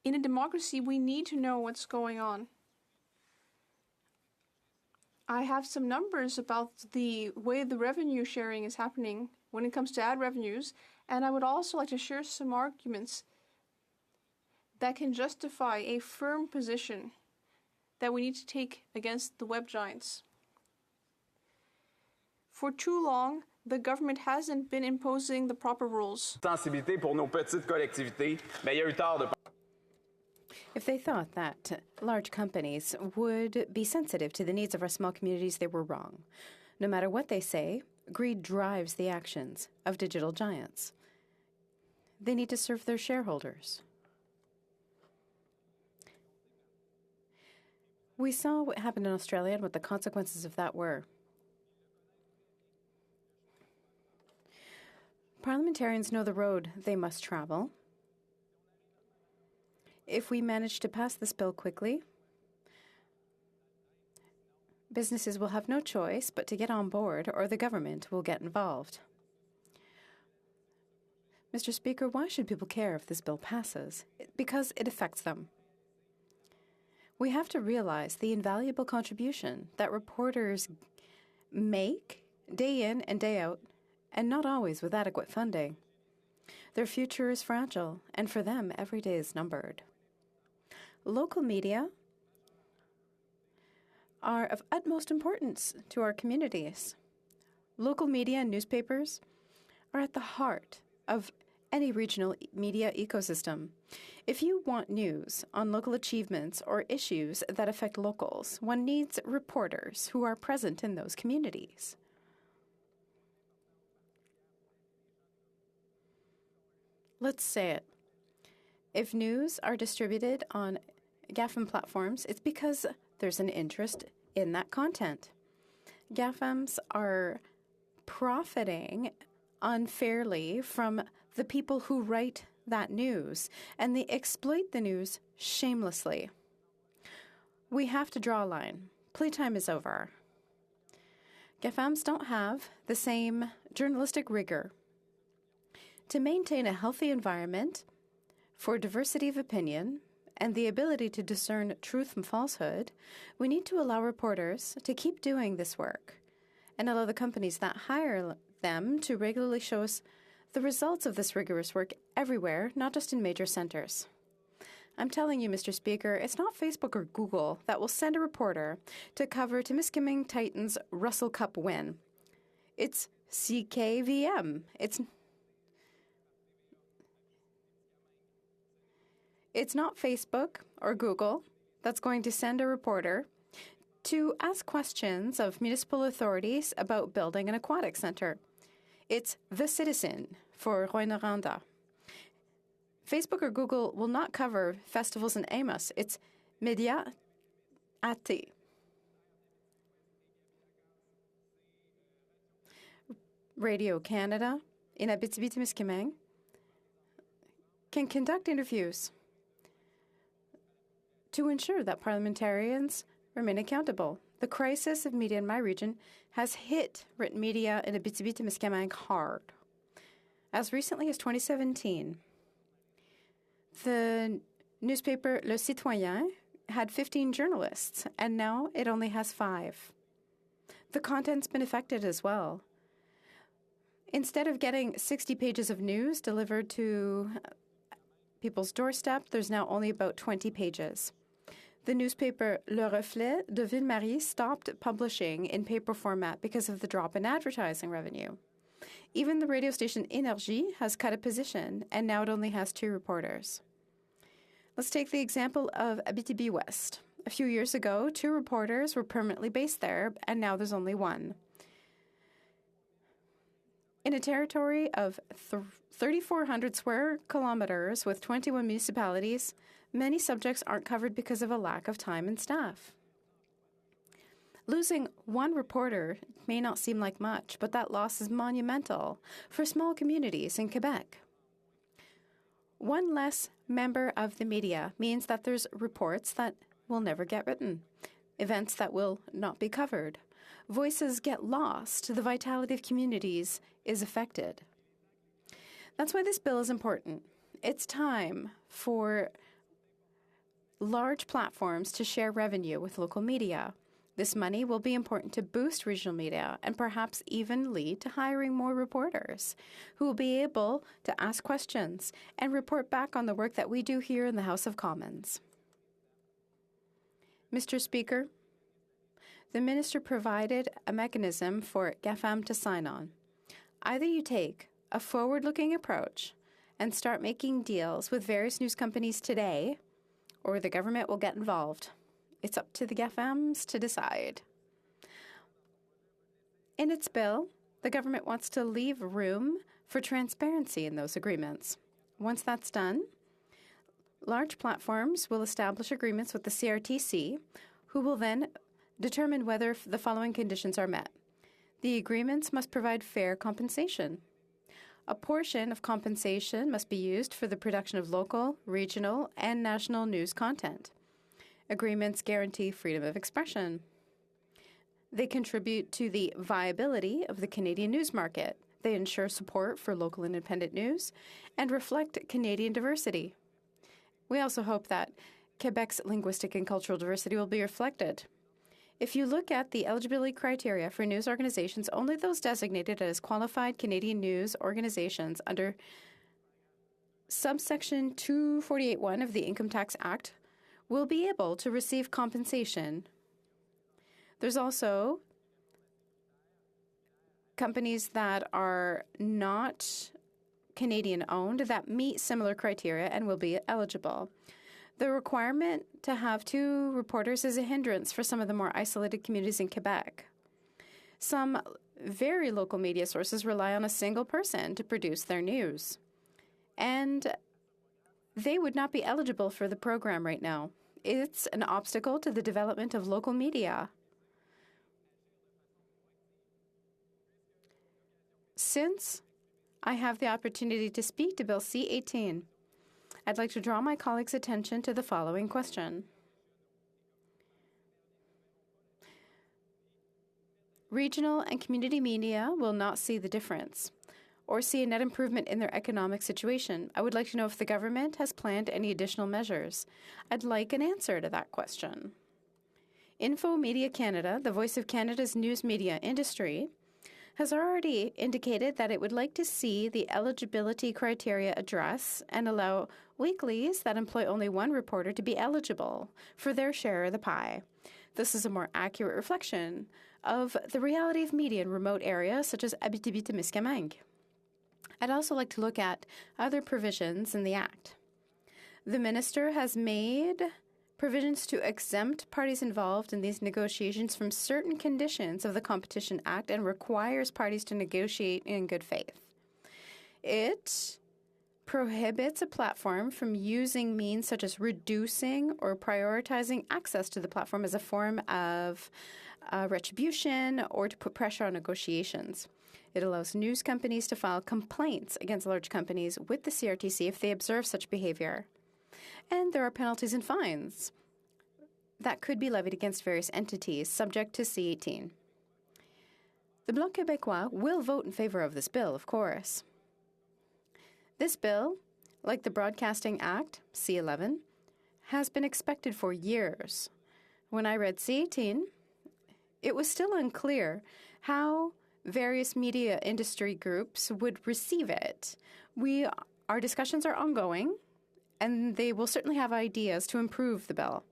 In a democracy, we need to know what's going on. I have some numbers about the way the revenue sharing is happening when it comes to ad revenues, and I would also like to share some arguments that can justify a firm position that we need to take against the web giants. For too long, the government hasn't been imposing the proper rules. Sensibilité pour nos petites collectivités, mais il y a eu tard de. If they thought that large companies would be sensitive to the needs of our small communities, they were wrong. No matter what they say, greed drives the actions of digital giants. They need to serve their shareholders. We saw what happened in Australia and what the consequences of that were. Parliamentarians know the road they must travel. If we manage to pass this bill quickly, businesses will have no choice but to get on board, or the government will get involved. Mr. Speaker, why should people care if this bill passes? Because it affects them. We have to realize the invaluable contribution that reporters make day in and day out, and not always with adequate funding. Their future is fragile, and for them, every day is numbered. Local media are of utmost importance to our communities. Local media and newspapers are at the heart of any regional media ecosystem. If you want news on local achievements or issues that affect locals, one needs reporters who are present in those communities. Let's say it. If news are distributed on GAFM platforms, it's because there's an interest in that content. GAFAMs are profiting unfairly from the people who write that news, and they exploit the news shamelessly. We have to draw a line. Playtime is over. GAFAMs don't have the same journalistic rigor. To maintain a healthy environment for diversity of opinion and the ability to discern truth from falsehood, we need to allow reporters to keep doing this work and allow the companies that hire them to regularly show us the results of this rigorous work everywhere, not just in major centers. I'm telling you, Mr. Speaker, it's not Facebook or Google that will send a reporter to cover Temiskaming Titans' Russell Cup win. It's CKVM. It's not Facebook or Google that's going to send a reporter to ask questions of municipal authorities about building an aquatic center. It's The Citizen for Rouyn-Noranda. Facebook or Google will not cover festivals in Amos. It's Media AT. Radio Canada in Abitibi-Témiscamingue can conduct interviews to ensure that parliamentarians remain accountable. The crisis of media in my region has hit written media in Abitibi-Témiscamingue hard. As recently as 2017, the newspaper Le Citoyen had 15 journalists, and now it only has 5. The content's been affected as well. Instead of getting 60 pages of news delivered to people's doorstep, there's now only about 20 pages. The newspaper Le Reflet de Ville-Marie stopped publishing in paper format because of the drop in advertising revenue. Even the radio station Énergie has cut a position, and now it only has 2 reporters. Let's take the example of Abitibi West. A few years ago, 2 reporters were permanently based there, and now there's only 1. In a territory of 3,400 square kilometers with 21 municipalities, many subjects aren't covered because of a lack of time and staff. Losing 1 reporter may not seem like much, but that loss is monumental for small communities in Quebec. 1 less member of the media means that there's reports that will never get written, events that will not be covered. Voices get lost, the vitality of communities is affected. That's why this bill is important. It's time for large platforms to share revenue with local media. This money will be important to boost regional media and perhaps even lead to hiring more reporters who will be able to ask questions and report back on the work that we do here in the House of Commons. Mr. Speaker, the minister provided a mechanism for GAFAM to sign on. Either you take a forward-looking approach and start making deals with various news companies today, or the government will get involved. It's up to the GAFAMs to decide. In its bill, the government wants to leave room for transparency in those agreements. Once that's done, large platforms will establish agreements with the CRTC, who will then determine whether the following conditions are met. The agreements must provide fair compensation. A portion of compensation must be used for the production of local, regional, and national news content. Agreements guarantee freedom of expression. They contribute to the viability of the Canadian news market. They ensure support for local independent news and reflect Canadian diversity. We also hope that Quebec's linguistic and cultural diversity will be reflected. If you look at the eligibility criteria for news organizations, only those designated as qualified Canadian news organizations under subsection 248(1) of the Income Tax Act will be able to receive compensation. There's also companies that are not Canadian-owned that meet similar criteria and will be eligible. The requirement to have 2 reporters is a hindrance for some of the more isolated communities in Quebec. Some very local media sources rely on a single person to produce their news, and they would not be eligible for the program right now. It's an obstacle to the development of local media. Since I have the opportunity to speak to Bill C-18, I'd like to draw my colleagues' attention to the following question. Regional and community media will not see the difference or see a net improvement in their economic situation. I would like to know if the government has planned any additional measures. I'd like an answer to that question. Info Media Canada, the voice of Canada's news media industry, has already indicated that it would like to see the eligibility criteria address and allow weeklies that employ only one reporter to be eligible for their share of the pie. This is a more accurate reflection of the reality of media in remote areas such as Abitibi-Témiscamingue. I'd also like to look at other provisions in the Act. The Minister has made provisions to exempt parties involved in these negotiations from certain conditions of the Competition Act and requires parties to negotiate in good faith. It prohibits a platform from using means such as reducing or prioritizing access to the platform as a form of retribution or to put pressure on negotiations. It allows news companies to file complaints against large companies with the CRTC if they observe such behavior. And there are penalties and fines that could be levied against various entities subject to C-18. The Bloc Québécois will vote in favor of this bill, of course. This bill, like the Broadcasting Act, C-11, has been expected for years. When I read C-18, it was still unclear how various media industry groups would receive it. Our discussions are ongoing, and they will certainly have ideas to improve the bill.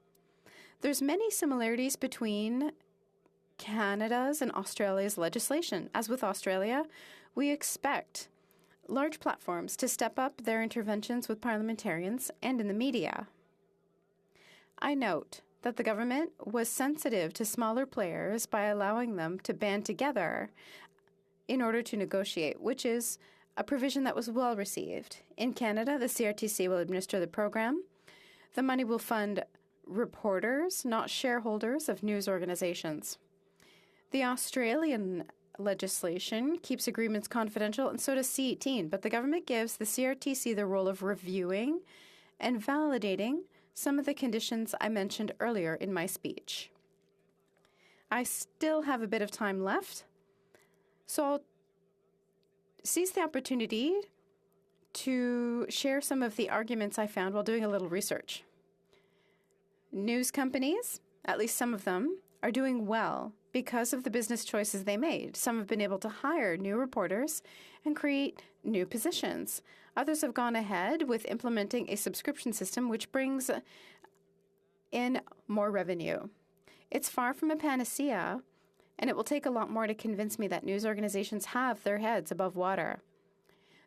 There's many similarities between Canada's and Australia's legislation. As with Australia, we expect large platforms to step up their interventions with parliamentarians and in the media. I note that the government was sensitive to smaller players by allowing them to band together in order to negotiate, which is a provision that was well received. In Canada, the CRTC will administer the program. The money will fund reporters, not shareholders of news organizations. The Australian legislation keeps agreements confidential, and so does C-18, but the government gives the CRTC the role of reviewing and validating some of the conditions I mentioned earlier in my speech. I still have a bit of time left, so I'll seize the opportunity to share some of the arguments I found while doing a little research. News companies, at least some of them, are doing well because of the business choices they made. Some have been able to hire new reporters and create new positions. Others have gone ahead with implementing a subscription system which brings in more revenue. It's far from a panacea, and it will take a lot more to convince me that news organizations have their heads above water.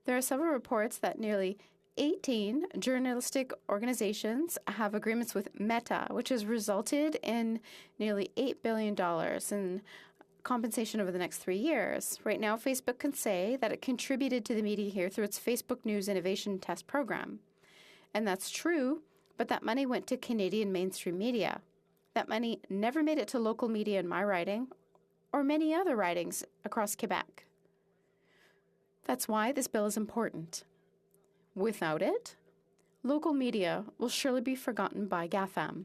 There are several reports that nearly 18 journalistic organizations have agreements with Meta, which has resulted in nearly $8 billion in compensation over the next 3 years. Right now, Facebook can say that it contributed to the media here through its Facebook News Innovation Test Program. And that's true, but that money went to Canadian mainstream media. That money never made it to local media in my riding or many other ridings across Quebec. That's why this bill is important. Without it, local media will surely be forgotten by GAFAM.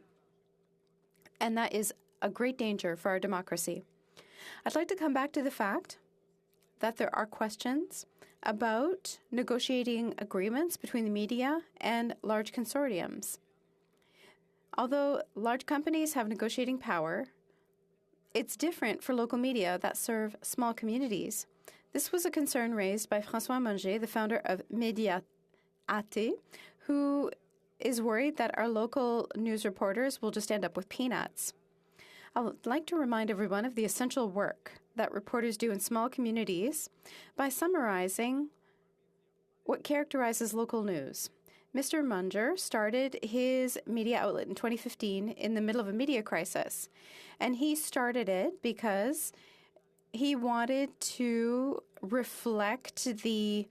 And that is a great danger for our democracy. I'd like to come back to the fact that there are questions about negotiating agreements between the media and large consortiums. Although large companies have negotiating power, it's different for local media that serve small communities. This was a concern raised by François Manger, the founder of Média AT, who is worried that our local news reporters will just end up with peanuts. I would like to remind everyone of the essential work that reporters do in small communities by summarizing what characterizes local news. Mr. Munger started his media outlet in 2015 in the middle of a media crisis, and he started it because he wanted to reflect the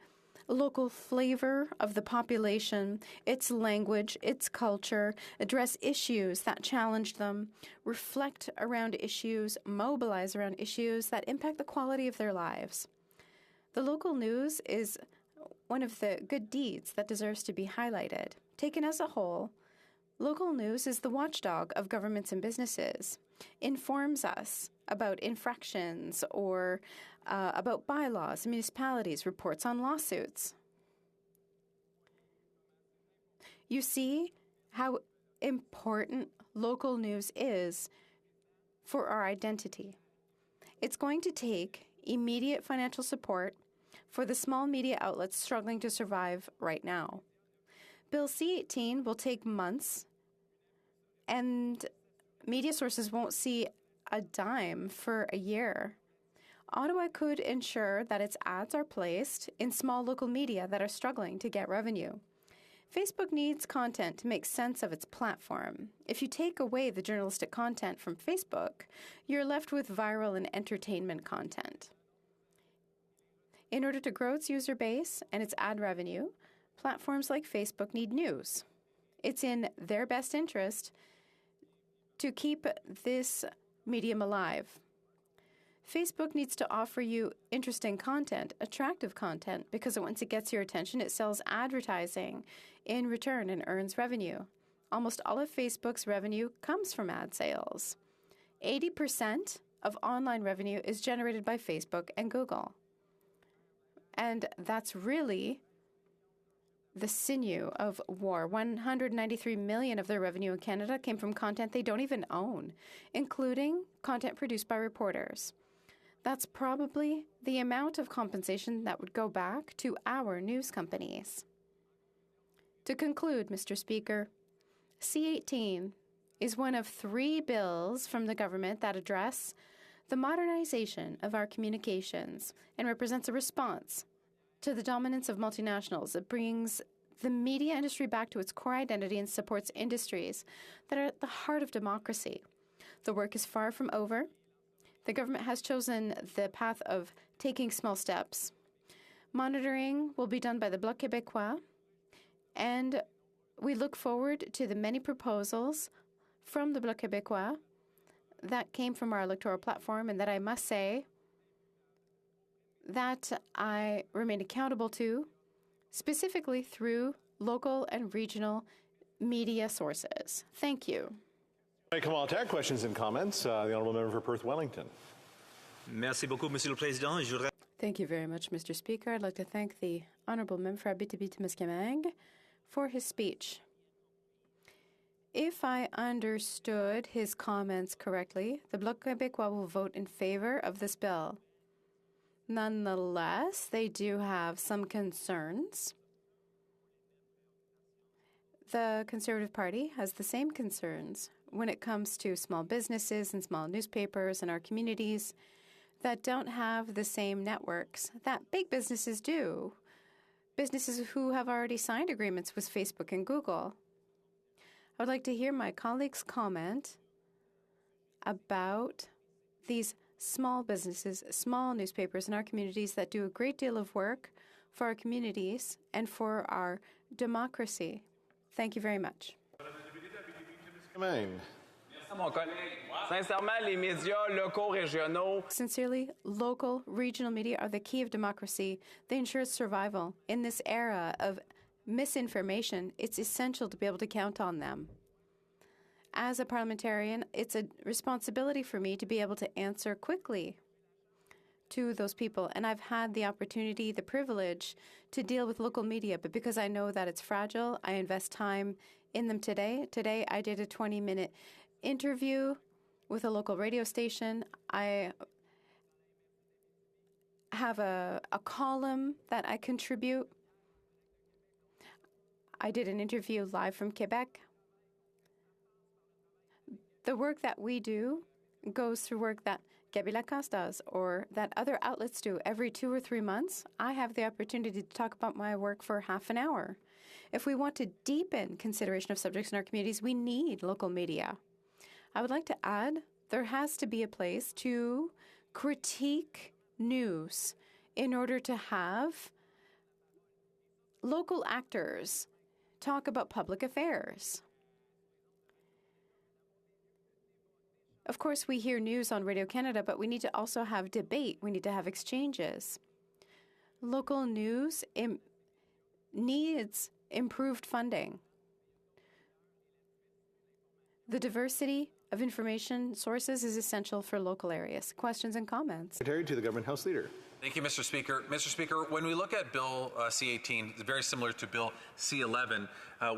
local flavor of the population, its language, its culture, address issues that challenge them, reflect around issues, mobilize around issues that impact the quality of their lives. The local news is one of the good deeds that deserves to be highlighted. Taken as a whole, local news is the watchdog of governments and businesses, informs us about infractions or about bylaws, municipalities, reports on lawsuits. You see how important local news is for our identity. It's going to take immediate financial support for the small media outlets struggling to survive right now. Bill C-18 will take months, and media sources won't see a dime for a year. Ottawa could ensure that its ads are placed in small local media that are struggling to get revenue. Facebook needs content to make sense of its platform. If you take away the journalistic content from Facebook, you're left with viral and entertainment content. In order to grow its user base and its ad revenue, platforms like Facebook need news. It's in their best interest to keep this medium alive. Facebook needs to offer you interesting content, attractive content, because once it gets your attention, it sells advertising in return and earns revenue. Almost all of Facebook's revenue comes from ad sales. 80% of online revenue is generated by Facebook and Google. And that's really the sinew of war. 193 million of their revenue in Canada came from content they don't even own, including content produced by reporters. That's probably the amount of compensation that would go back to our news companies. To conclude, Mr. Speaker, C-18 is one of 3 bills from the government that address the modernization of our communications and represents a response to the dominance of multinationals. It brings the media industry back to its core identity and supports industries that are at the heart of democracy. The work is far from over. The government has chosen the path of taking small steps. Monitoring will be done by the Bloc Québécois, and we look forward to the many proposals from the Bloc Québécois that came from our electoral platform and that I must say that I remain accountable to, specifically through local and regional media sources. Thank you. Commentaire, questions and comments. The Honourable Member for Perth Wellington. Merci beaucoup, Monsieur le Président. Et je voudrais... Thank you very much, Mr. Speaker. I'd like to thank the Honourable Member for Abitibi-Témiscamingue for his speech. If I understood his comments correctly, the Bloc Québécois will vote in favor of this bill. Nonetheless, they do have some concerns. The Conservative Party has the same concerns when it comes to small businesses and small newspapers in our communities that don't have the same networks that big businesses do. Businesses who have already signed agreements with Facebook and Google. I would like to hear my colleagues comment about these small businesses, small newspapers in our communities that do a great deal of work for our communities and for our democracy. Thank you very much. Sincerely, local, regional media are the key of democracy. They ensure survival. In this era of misinformation, it's essential to be able to count on them. As a parliamentarian, it's a responsibility for me to be able to answer quickly to those people. And I've had the opportunity, the privilege to deal with local media, but because I know that it's fragile, I invest time in them today. Today, I did a 20-minute interview with a local radio station. I have a column that I contribute. I did an interview live from Quebec. The work that we do goes through work that Gabi Lacasse does or that other outlets do every 2 or 3 months. I have the opportunity to talk about my work for half an hour. If we want to deepen consideration of subjects in our communities, we need local media. I would like to add, there has to be a place to critique news in order to have local actors talk about public affairs. Of course, we hear news on Radio Canada, but we need to also have debate. We need to have exchanges. Local news needs improved funding. The diversity of information sources is essential for local areas. Questions and comments? Secretary to the Government House Leader. Thank you, Mr. Speaker. Mr. Speaker, when we look at Bill C-18, it's very similar to Bill C-11.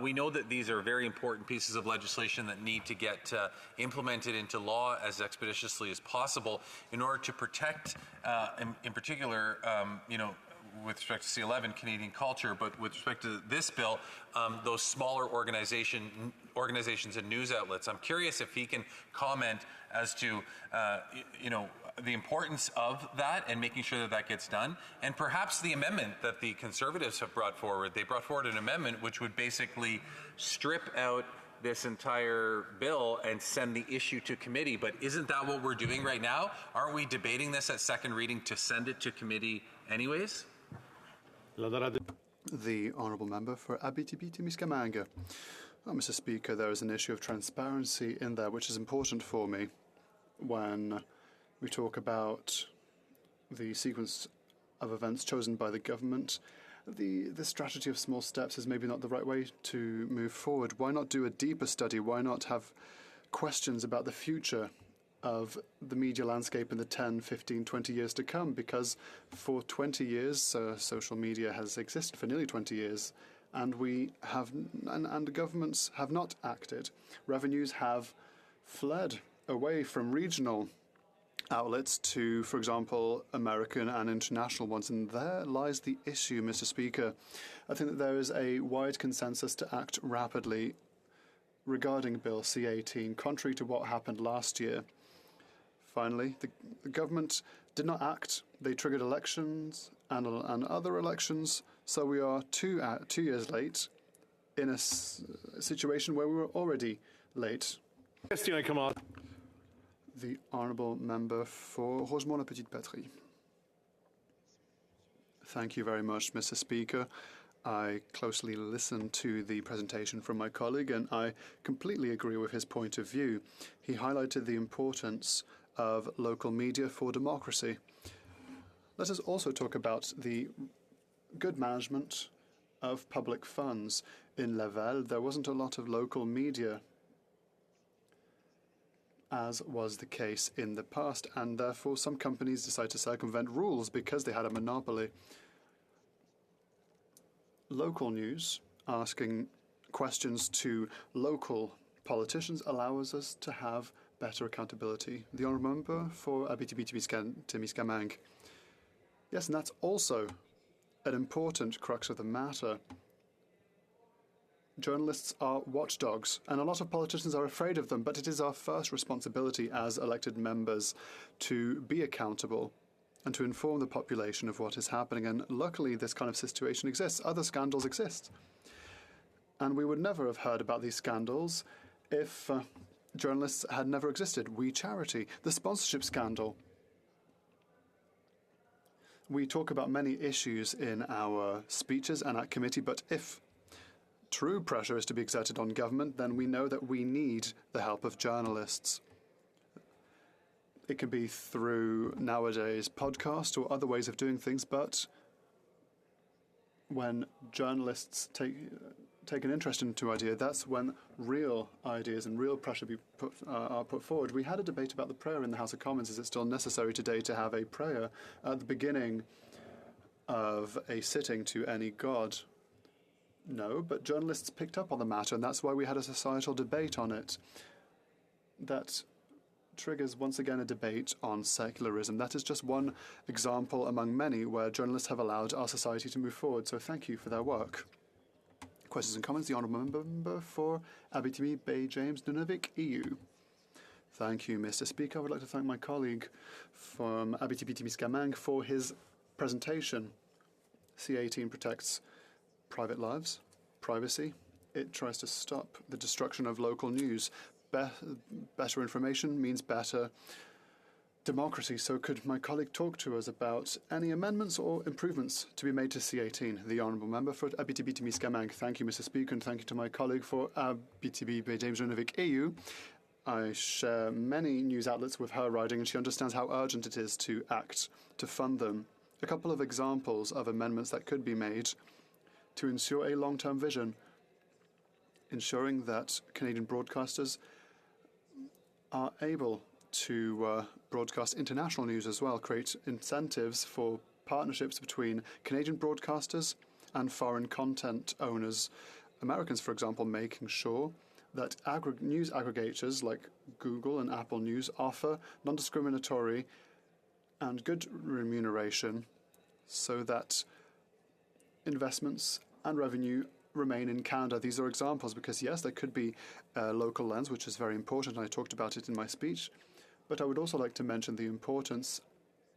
We know that these are very important pieces of legislation that need to get implemented into law as expeditiously as possible in order to protect, in particular, with respect to C-11, Canadian culture, but with respect to this bill, those smaller organizations and news outlets. I'm curious if he can comment as to, the importance of that and making sure that that gets done, and perhaps the amendment that the Conservatives have brought forward. They brought forward an amendment which would basically strip out this entire bill and send the issue to committee. But isn't that what we're doing right now? Aren't we debating this at second reading to send it to committee anyways? The Honourable Member for Abitibi-Témiscamingue. Well, Mr. Speaker, there is an issue of transparency in there which is important for me when we talk about the sequence of events chosen by the government. The strategy of small steps is maybe not the right way to move forward. Why not do a deeper study? Why not have questions about the future of the media landscape in the 10, 15, 20 years to come? Because for 20 years, social media has existed for nearly 20 years, and and governments have not acted. Revenues have fled away from regional outlets to, for example, American and international ones. And there lies the issue, Mr. Speaker. I think that there is a wide consensus to act rapidly regarding Bill C-18, contrary to what happened last year. Finally, the government did not act. They triggered elections and other elections, so we are 2 years late in a situation where we were already late. The Honourable Member for Rosemont-la-Petite-Patrie. Thank you very much, Mr. Speaker. I closely listened to the presentation from my colleague, and I completely agree with his point of view. He highlighted the importance of local media for democracy. Let us also talk about the good management of public funds. In Laval, there wasn't a lot of local media, as was the case in the past, and therefore some companies decided to circumvent rules because they had a monopoly. Local news, asking questions to local politicians, allows us to have better accountability. The Honourable Member for Abitibi-Témiscamingue. Yes, and that's also an important crux of the matter. Journalists are watchdogs, and a lot of politicians are afraid of them, but it is our first responsibility as elected members to be accountable and to inform the population of what is happening. And luckily, this kind of situation exists. Other scandals exist. And we would never have heard about these scandals if journalists had never existed. We Charity, the sponsorship scandal. We talk about many issues in our speeches and at committee, but if true pressure is to be exerted on government, then we know that we need the help of journalists. It can be through nowadays podcasts or other ways of doing things, but when journalists take an interest into idea, that's when real ideas and real pressure are put forward. We had a debate about the prayer in the House of Commons. Is it still necessary today to have a prayer at the beginning of a sitting to any god? No, but journalists picked up on the matter, and that's why we had a societal debate on it. That triggers once again a debate on secularism. That is just one example among many where journalists have allowed our society to move forward. So thank you for their work. Questions and comments? The Honourable Member for Abitibi Bay James Nunavik EU. Thank you, Mr. Speaker. I would like to thank my colleague from Abitibi-Témiscamingue for his presentation. C-18 protects private lives, privacy. It tries to stop the destruction of local news. Better information means better democracy. So could my colleague talk to us about any amendments or improvements to be made to C-18? The Honourable Member for Abitibi-Témiscamingue. Thank you, Mr. Speaker, and thank you to my colleague for Abitibi Bay James Nunavik EU. I share many news outlets with her riding, and she understands how urgent it is to act, to fund them. a couple of examples of amendments that could be made to ensure a long-term vision, ensuring that Canadian broadcasters are able to broadcast international news as well, create incentives for partnerships between Canadian broadcasters and foreign content owners. Americans, for example, making sure that news aggregators like Google and Apple News offer non-discriminatory and good remuneration so that investments and revenue remain in Canada. These are examples because, yes, there could be a local lens, which is very important, and I talked about it in my speech, but I would also like to mention the importance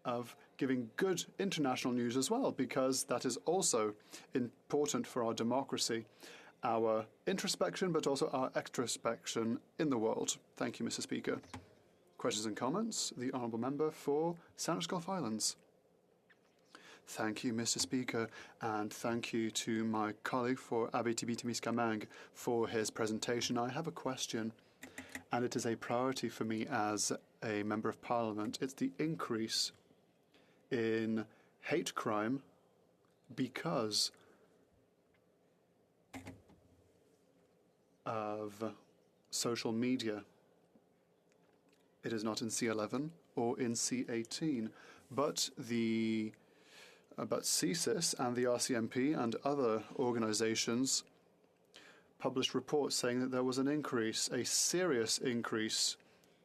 of giving good international news as well, because that is also important for our democracy, our introspection, but also our extrospection in the world. Thank you, Mr. Speaker. Questions and comments? The Honourable Member for Sandwich Gulf Islands. Thank you, Mr. Speaker, and thank you to my colleague for Abitibi-Témiscamingue for his presentation. I have a question, and it is a priority for me as a Member of Parliament. It's the increase in hate crime because of social media. It is not in C11 or in C18, but CSIS and the RCMP and other organizations published reports saying that there was an increase, a serious increase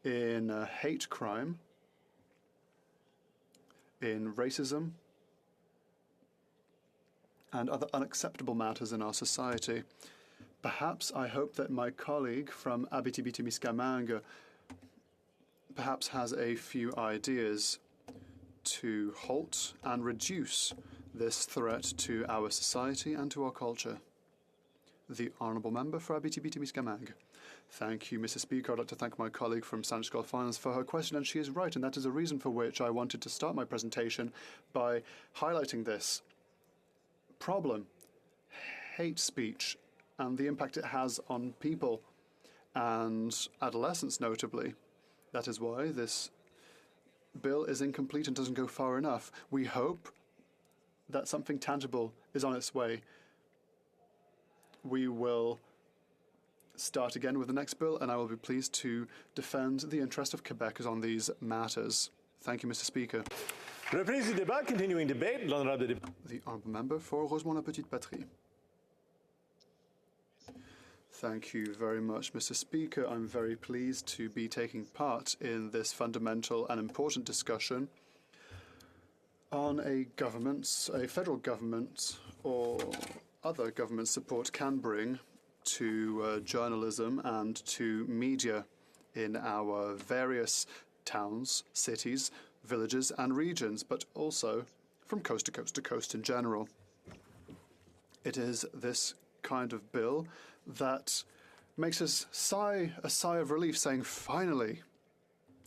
in hate crime, in racism, and other unacceptable matters in our society. Perhaps I hope that my colleague from Abitibi-Témiscamingue perhaps has a few ideas to halt and reduce this threat to our society and to our culture. The Honourable Member for Abitibi-Témiscamingue. Thank you, Mr. Speaker. I'd like to thank my colleague from Sandwich Gulf Islands for her question, and she is right, and that is a reason for which I wanted to start my presentation by highlighting this problem, hate speech, and the impact it has on people and adolescents notably. That is why this bill is incomplete and doesn't go far enough. We hope that something tangible is on its way. We will start again with the next bill, and I will be pleased to defend the interest of Quebecers on these matters. Thank you, Mr. Speaker. Reprise du débat, continuing debate. The Honourable Member for Rosemont-la-Petite-Patrie. Thank you very much, Mr. Speaker. I'm very pleased to be taking part in this fundamental and important discussion on a federal government, or other government support can bring to journalism and to media in our various towns, cities, villages and regions, but also from coast to coast to coast in general. It is this kind of bill that makes us sigh a sigh of relief, saying, finally,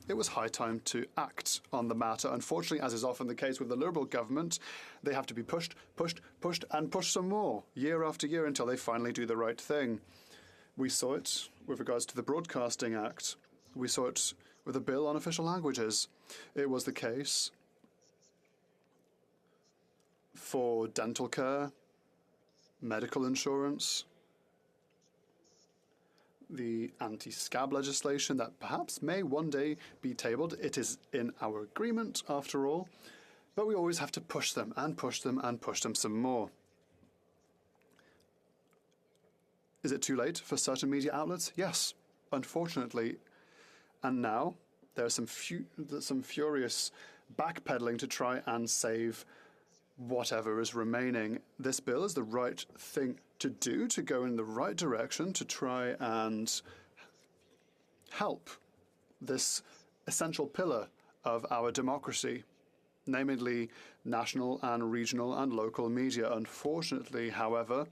it was high time to act on the matter. Unfortunately, as is often the case with the Liberal government, they have to be pushed, and pushed some more, year after year, until they finally do the right thing. We saw it with regards to the Broadcasting Act. We saw it with a bill on official languages. It was the case for dental care, medical insurance, the anti-scab legislation that perhaps may one day be tabled. It is in our agreement, after all, but we always have to push them and push them and push them some more. Is it too late for certain media outlets? Yes, unfortunately. And now there's some furious backpedaling to try and save whatever is remaining. This bill is the right thing to do, to go in the right direction, to try and help this essential pillar of our democracy, namely national and regional and local media. Unfortunately, however,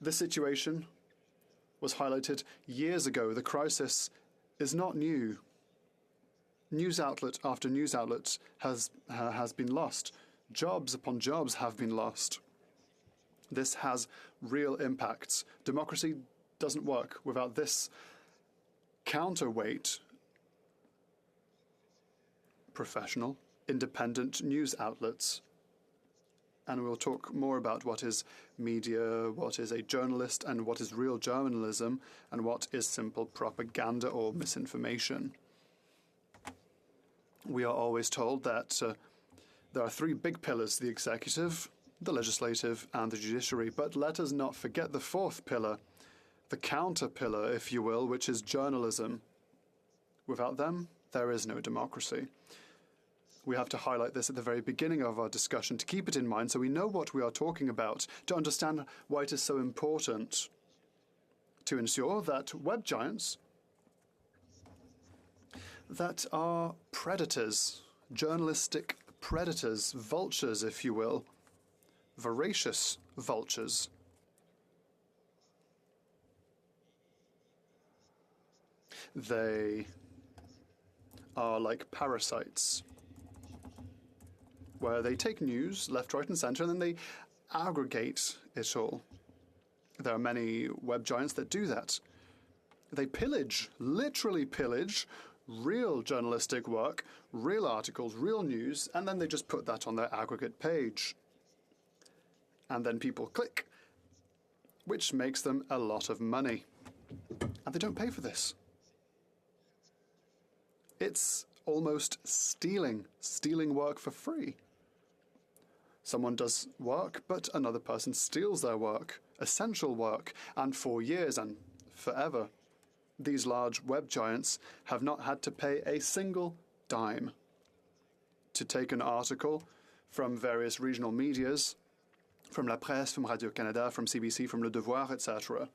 this situation was highlighted years ago. The crisis is not new. News outlet after news outlet has been lost. Jobs upon jobs have been lost. This has real impacts. Democracy doesn't work without this counterweight. Professional independent news outlets. And we'll talk more about what is media, what is a journalist, and what is real journalism, and what is simple propaganda or misinformation. We are always told that there are three big pillars: the executive, the legislative, and the judiciary. But let us not forget the fourth pillar, the counter pillar, if you will, which is journalism. Without them, there is no democracy. We have to highlight this at the very beginning of our discussion to keep it in mind so we know what we are talking about, to understand why it is so important to ensure that web giants that are predators, journalistic predators, vultures, if you will, voracious vultures, they are like parasites, where they take news left, right, and center, and then they aggregate it all. There are many web giants that do that. They pillage, literally pillage, real journalistic work, real articles, real news, and then they just put that on their aggregate page. And then people click, which makes them a lot of money. And they don't pay for this. It's almost stealing work for free. Someone does work, but another person steals their work, essential work, and for years and forever, these large web giants have not had to pay a single dime to take an article from various regional medias, from La Presse, from Radio-Canada, from CBC, from Le Devoir, etc.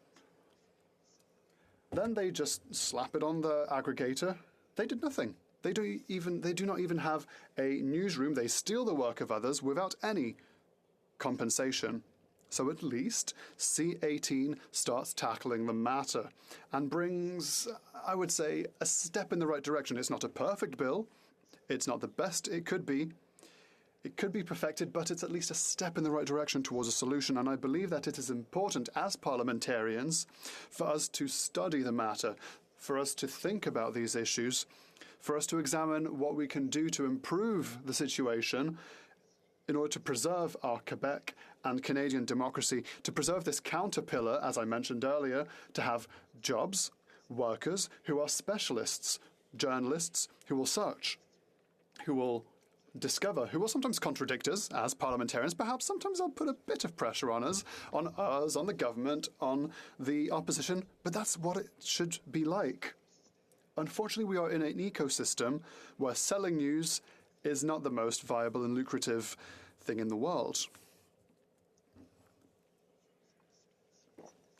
Then they just slap it on the aggregator. They did nothing. They do not even have a newsroom. They steal the work of others without any compensation. So at least C18 starts tackling the matter and brings, I would say, a step in the right direction. It's not a perfect bill. It's not the best it could be. It could be perfected, but it's at least a step in the right direction towards a solution. And I believe that it is important as parliamentarians for us to study the matter, for us to think about these issues, for us to examine what we can do to improve the situation in order to preserve our Quebec and Canadian democracy, to preserve this counter pillar, as I mentioned earlier, to have jobs, workers who are specialists, journalists who will search, who will discover, who will sometimes contradict us as parliamentarians. Perhaps sometimes they'll put a bit of pressure on us, on the government, on the opposition, but that's what it should be like. Unfortunately, we are in an ecosystem where selling news is not the most viable and lucrative thing in the world.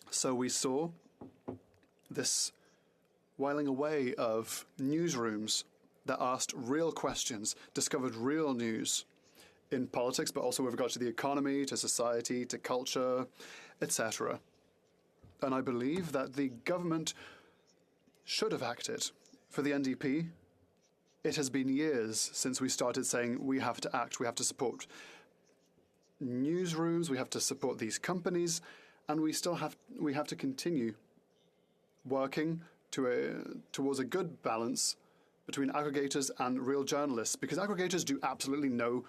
So we saw this whiling away of newsrooms that asked real questions, discovered real news in politics, but also with regard to the economy, to society, to culture, etc. And I believe that the government should have acted. For the NDP, it has been years since we started saying we have to act, we have to support newsrooms, we have to support these companies, and we have to continue working towards a good balance between aggregators and real journalists, because aggregators do absolutely no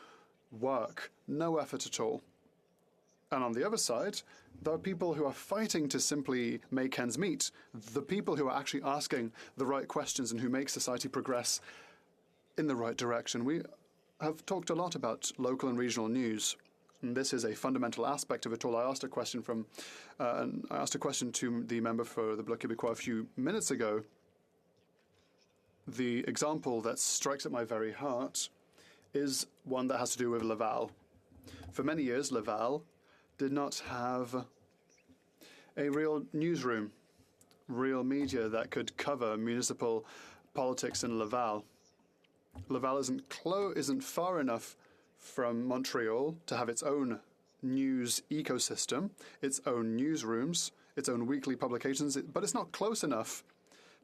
work, no effort at all. And on the other side, there are people who are fighting to simply make ends meet, the people who are actually asking the right questions and who make society progress in the right direction. We have talked a lot about local and regional news, and this is a fundamental aspect of it all. I asked a question to the member for the Bloc Québécois a few minutes ago. The example that strikes at my very heart is one that has to do with Laval. For many years, Laval did not have a real newsroom, real media that could cover municipal politics in Laval. Laval isn't far enough from Montreal to have its own news ecosystem, its own newsrooms, its own weekly publications, but it's not close enough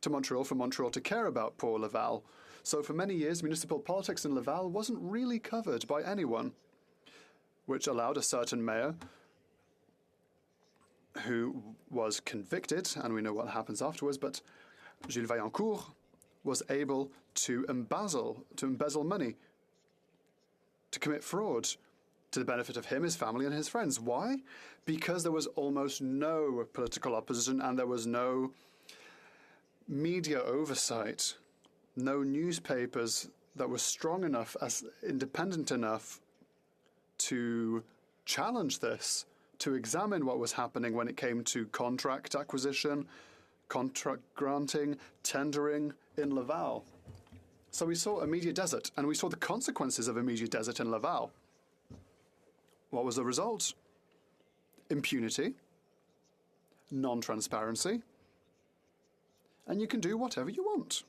to Montreal for Montreal to care about poor Laval. So for many years, municipal politics in Laval wasn't really covered by anyone, which allowed a certain mayor who was convicted, and we know what happens afterwards, but Gilles Vaillancourt was able to embezzle money to commit fraud to the benefit of him, his family, and his friends. Why? Because there was almost no political opposition and there was no media oversight, no newspapers that were strong enough, as independent enough to challenge this, to examine what was happening when it came to contract acquisition, contract granting, tendering in Laval. So we saw a media desert, and we saw the consequences of a media desert in Laval. What was the result? Impunity, non-transparency, and you can do whatever you want.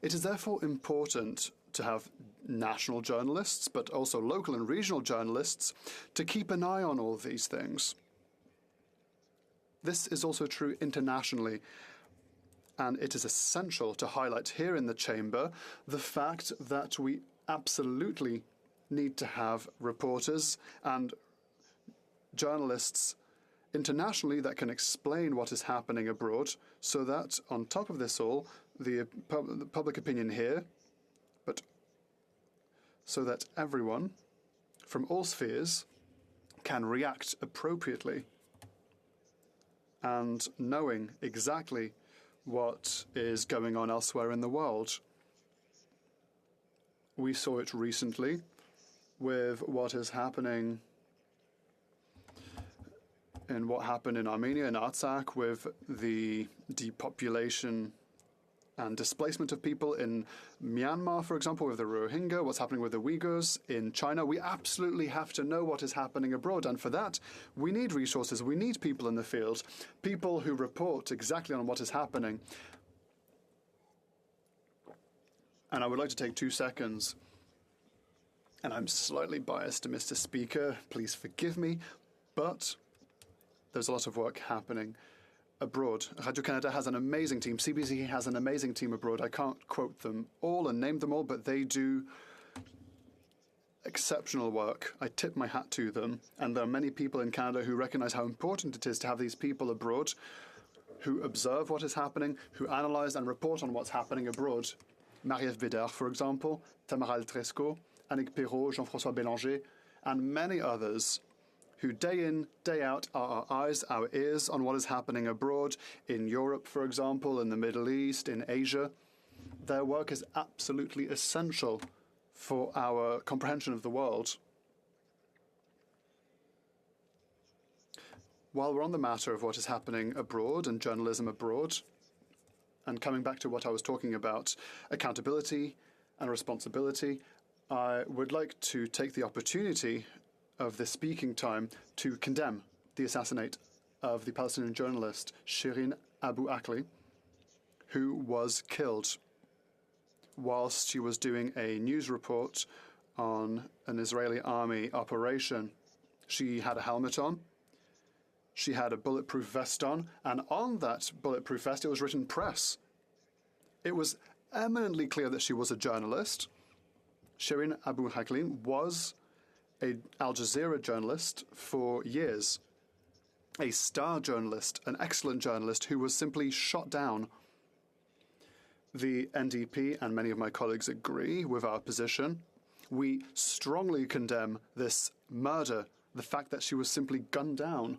It is therefore important to have national journalists, but also local and regional journalists, to keep an eye on all these things. This is also true internationally, and it is essential to highlight here in the chamber the fact that we absolutely need to have reporters and journalists internationally that can explain what is happening abroad, so that on top of this all, the public opinion here, but so that everyone from all spheres can react appropriately and knowing exactly what is going on elsewhere in the world. We saw it recently with what is happening in what happened in Armenia, in Artsakh, with the depopulation and displacement of people in Myanmar, for example, with the Rohingya, what's happening with the Uyghurs in China. We absolutely have to know what is happening abroad, and for that, we need resources. We need people in the field, people who report exactly on what is happening. And I would like to take 2 seconds, and I'm slightly biased to Mr. Speaker, please forgive me, but there's a lot of work happening abroad. Radio-Canada has an amazing team. CBC has an amazing team abroad. I can't quote them all and name them all, but they do exceptional work. I tip my hat to them. And there are many people in Canada who recognize how important it is to have these people abroad who observe what is happening, who analyze and report on what's happening abroad. Marie-Ève Bédard, for example, Tamara Altresco, Annick Perrault, Jean-François Bélanger, and many others who day in, day out are our eyes, our ears on what is happening abroad, in Europe, for example, in the Middle East, in Asia. Their work is absolutely essential for our comprehension of the world. While we're on the matter of what is happening abroad and journalism abroad, and coming back to what I was talking about, accountability and responsibility, I would like to take the opportunity of this speaking time to condemn the assassinate of the Palestinian journalist Shirin Abu Akleh, who was killed whilst she was doing a news report on an Israeli army operation. She had a helmet on, she had a bulletproof vest on, and on that bulletproof vest it was written press. It was eminently clear that she was a journalist. Shirin Abu Akleh was an Al Jazeera journalist for years, a star journalist, an excellent journalist who was simply shot down. The NDP and many of my colleagues agree with our position. We strongly condemn this murder, the fact that she was simply gunned down,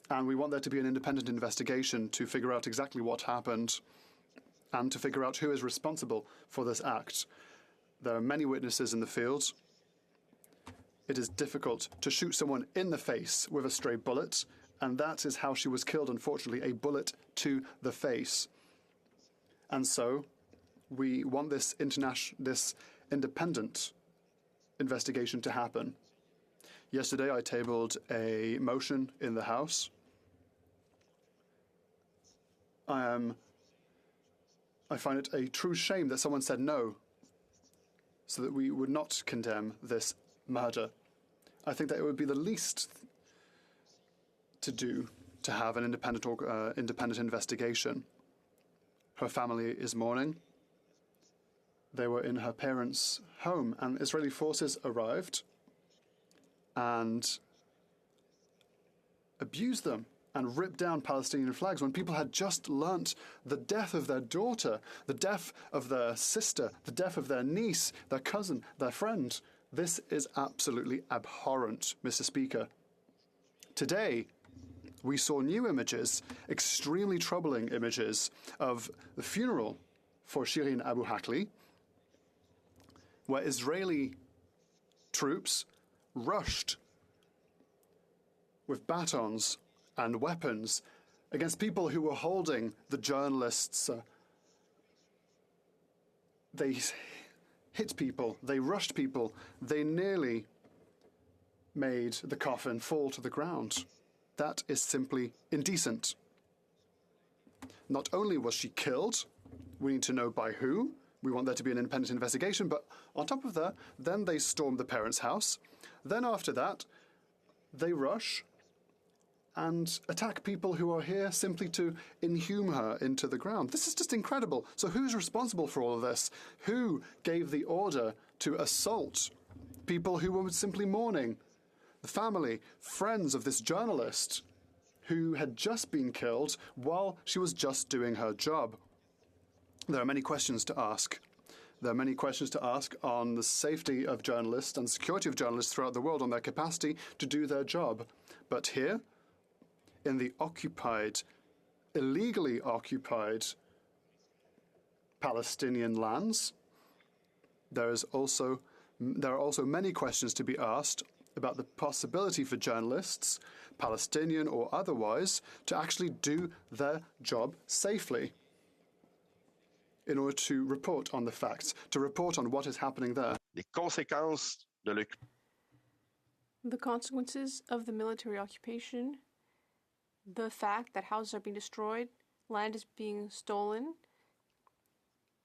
and we want there to be an independent investigation to figure out exactly what happened and to figure out who is responsible for this act. There are many witnesses in the field. It is difficult to shoot someone in the face with a stray bullet, and that is how she was killed, unfortunately, a bullet to the face. And so we want this independent investigation to happen. Yesterday I tabled a motion in the House. I find it a true shame that someone said no, so that we would not condemn this murder. I think that it would be the least to do to have an independent investigation. Her family is mourning. They were in her parents' home, and Israeli forces arrived and abused them and ripped down Palestinian flags when people had just learnt the death of their daughter, the death of their sister, the death of their niece, their cousin, their friend. This is absolutely abhorrent, Mr. Speaker. Today, we saw new images, extremely troubling images, of the funeral for Shirin Abu Akleh, where Israeli troops rushed with batons and weapons against people who were holding the journalists. They hit people, they rushed people, they nearly made the coffin fall to the ground. That is simply indecent. Not only was she killed, we need to know by who. We want there to be an independent investigation, but on top of that, then they storm the parents' house. Then after that, they rush and attack people who are here simply to inhume her into the ground. This is just incredible. So who's responsible for all of this? Who gave the order to assault people who were simply mourning? The family, friends of this journalist who had just been killed while she was just doing her job. There are many questions to ask. There are many questions to ask on the safety of journalists and security of journalists throughout the world, on their capacity to do their job. But here, in the occupied, illegally occupied Palestinian lands, there are also many questions to be asked about the possibility for journalists, Palestinian or otherwise, to actually do their job safely in order to report on the facts, to report on what is happening there. The consequences of the military occupation, the fact that houses are being destroyed, land is being stolen,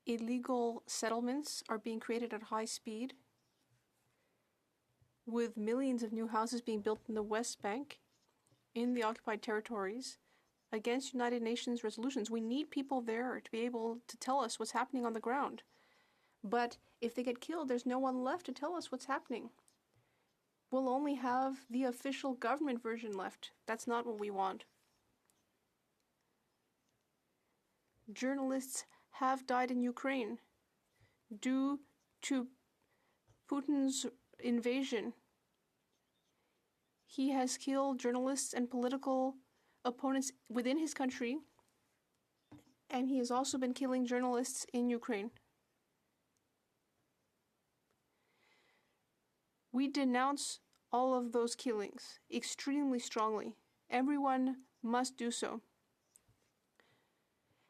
illegal settlements are being created at high speed, with millions of new houses being built in the West Bank, in the occupied territories, against United Nations resolutions. We need people there to be able to tell us what's happening on the ground. But if they get killed, there's no one left to tell us what's happening. We'll only have the official government version left. That's not what we want. Journalists have died in Ukraine due to Putin's invasion. He has killed journalists and political opponents within his country, and he has also been killing journalists in Ukraine. We denounce all of those killings extremely strongly. Everyone must do so.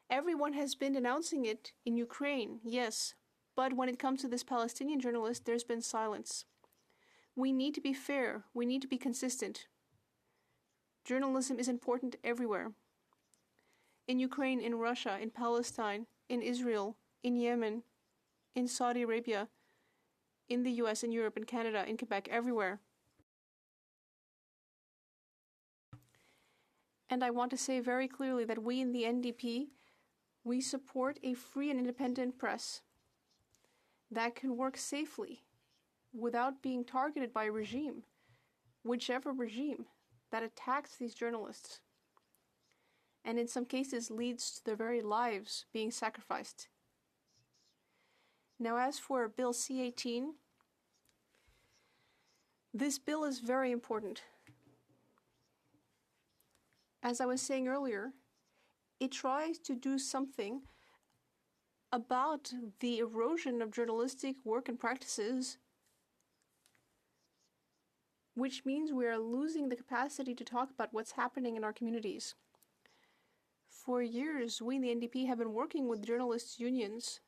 Everyone has been denouncing it in Ukraine, yes, but when it comes to this Palestinian journalist, there's been silence. We need to be fair. We need to be consistent. Journalism is important everywhere. In Ukraine, in Russia, in Palestine, in Israel, in Yemen, in Saudi Arabia, in the US, in Europe, in Canada, in Quebec, everywhere. And I want to say very clearly that we in the NDP, we support a free and independent press that can work safely without being targeted by a regime, whichever regime that attacks these journalists, and in some cases leads to their very lives being sacrificed. Now, as for Bill C-18, this bill is very important. As I was saying earlier, it tries to do something about the erosion of journalistic work and practices, which means we are losing the capacity to talk about what's happening in our communities. For years, we in the NDP have been working with journalists' unions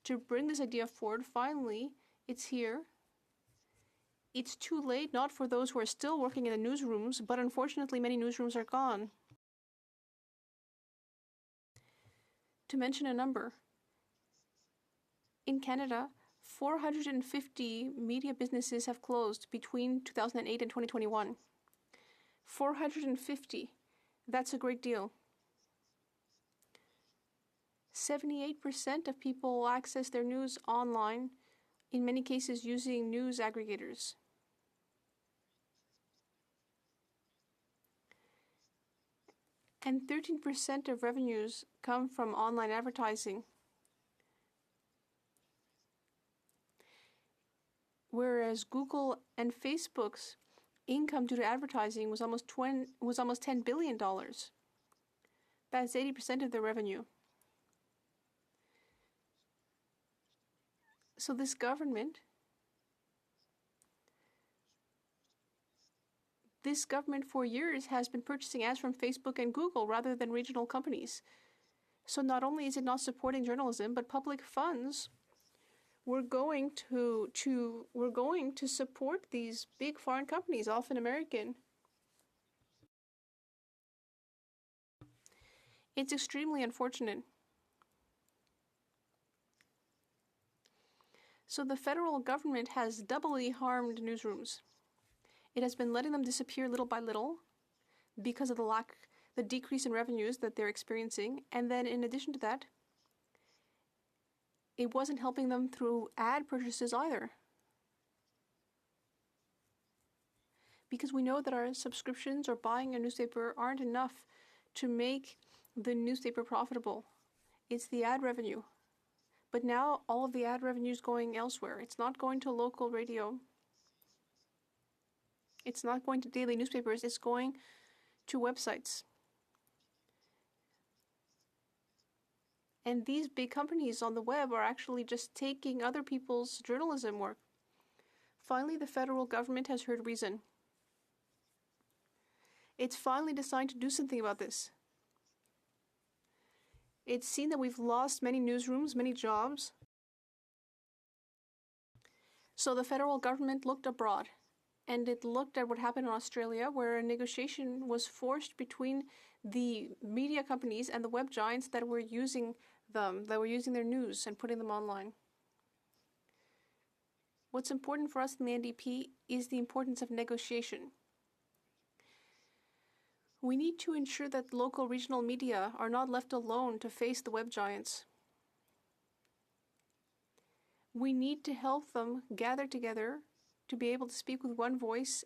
to bring this idea forward. Finally, it's here. It's too late, not for those who are still working in the newsrooms, but unfortunately many newsrooms are gone. To mention a number, in Canada, 450 media businesses have closed between 2008 and 2021. 450. That's a great deal. 78% of people access their news online, in many cases using news aggregators. And 13% of revenues come from online advertising. whereas Google and Facebook's income due to advertising was almost $10 billion. That's 80% of their revenue. So this government for years has been purchasing ads from Facebook and Google rather than regional companies. So not only is it not supporting journalism, but public funds were going to support these big foreign companies, often American. It's extremely unfortunate. So the federal government has doubly harmed newsrooms. It has been letting them disappear little by little because of the decrease in revenues that they're experiencing. And then in addition to that, it wasn't helping them through ad purchases either. Because we know that our subscriptions or buying a newspaper aren't enough to make the newspaper profitable. It's the ad revenue. But now all of the ad revenue is going elsewhere. It's not going to local radio. It's not going to daily newspapers. It's going to websites. And these big companies on the web are actually just taking other people's journalism work. Finally, the federal government has heard reason. It's finally decided to do something about this. It's seen that we've lost many newsrooms, many jobs. So the federal government looked abroad, and it looked at what happened in Australia, where a negotiation was forced between the media companies and the web giants that were using their news and putting them online. What's important for us in the NDP is the importance of negotiation. We need to ensure that local regional media are not left alone to face the web giants. We need to help them gather together to be able to speak with one voice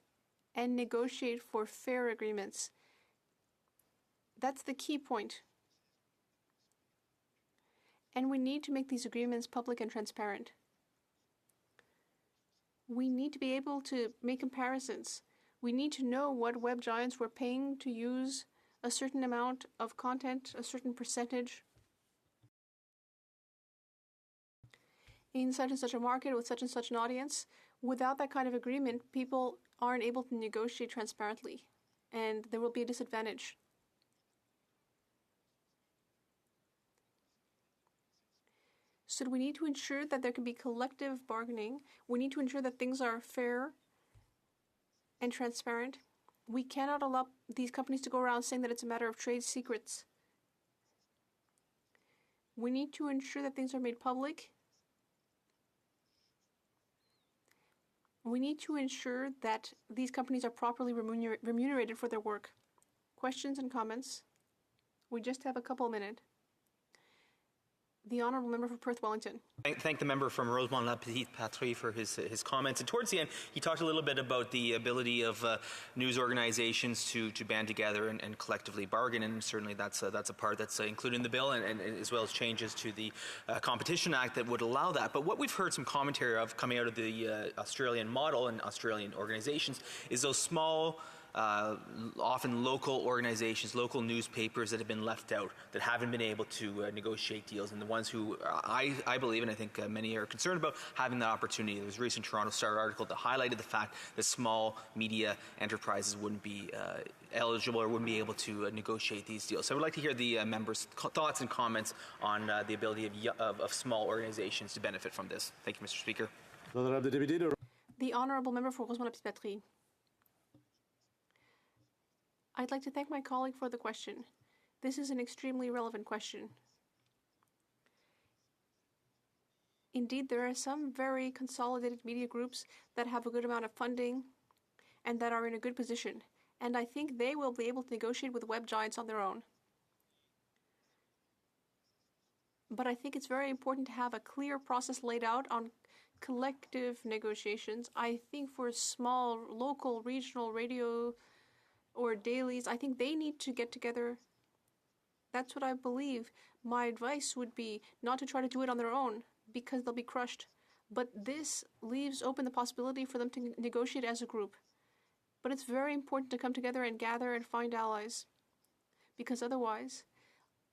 and negotiate for fair agreements. That's the key point. And we need to make these agreements public and transparent. We need to be able to make comparisons. We need to know what web giants were paying to use a certain amount of content, a certain percentage, in such and such a market with such and such an audience. Without that kind of agreement, people aren't able to negotiate transparently, and there will be a disadvantage. So we need to ensure that there can be collective bargaining. We need to ensure that things are fair and transparent. We cannot allow these companies to go around saying that it's a matter of trade secrets. We need to ensure that things are made public. We need to ensure that these companies are properly remunerated for their work. Questions and comments? We just have a couple minutes. The honourable member for Perth Wellington. Thank the member from Rosemont-la-Petite-Patrie for his comments. And towards the end, he talked a little bit about the ability of news organizations to band together and collectively bargain, and certainly that's a part that's included in the bill, and as well as changes to the Competition Act that would allow that. But what we've heard some commentary of coming out of the Australian model and Australian organizations is those small, often local organizations, local newspapers that have been left out, that haven't been able to negotiate deals, and the ones who I believe, and I think many are concerned about, having that opportunity. There was a recent Toronto Star article that highlighted the fact that small media enterprises wouldn't be eligible or wouldn't be able to negotiate these deals. So I would like to hear the members' thoughts and comments on the ability of small organizations to benefit from this. Thank you, Mr. Speaker. The honourable member for Rosemont-la-Petite-Patrie. I'd like to thank my colleague for the question. This is an extremely relevant question. Indeed, there are some very consolidated media groups that have a good amount of funding and that are in a good position, and I think they will be able to negotiate with web giants on their own. But I think it's very important to have a clear process laid out on collective negotiations. I think for small, local, regional radio or dailies, I think they need to get together. That's what I believe. My advice would be not to try to do it on their own, because they'll be crushed, But this leaves open the possibility for them to negotiate as a group. But it's very important to come together and gather and find allies. Because otherwise,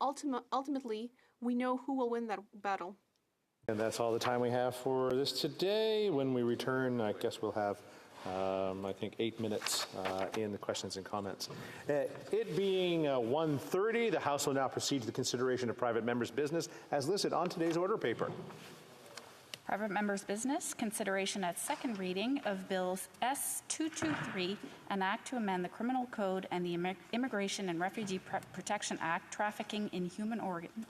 ultimately, we know who will win that battle. And that's all the time we have for this today. When we return, I guess we'll have, I think, 8 minutes in the questions and comments. It being 1:30, the House will now proceed to the consideration of private members' business as listed on today's order paper. Private members' business, consideration at second reading of Bills S-223, an act to amend the Criminal Code and the Immigration and Refugee Protection Act, trafficking in human organs,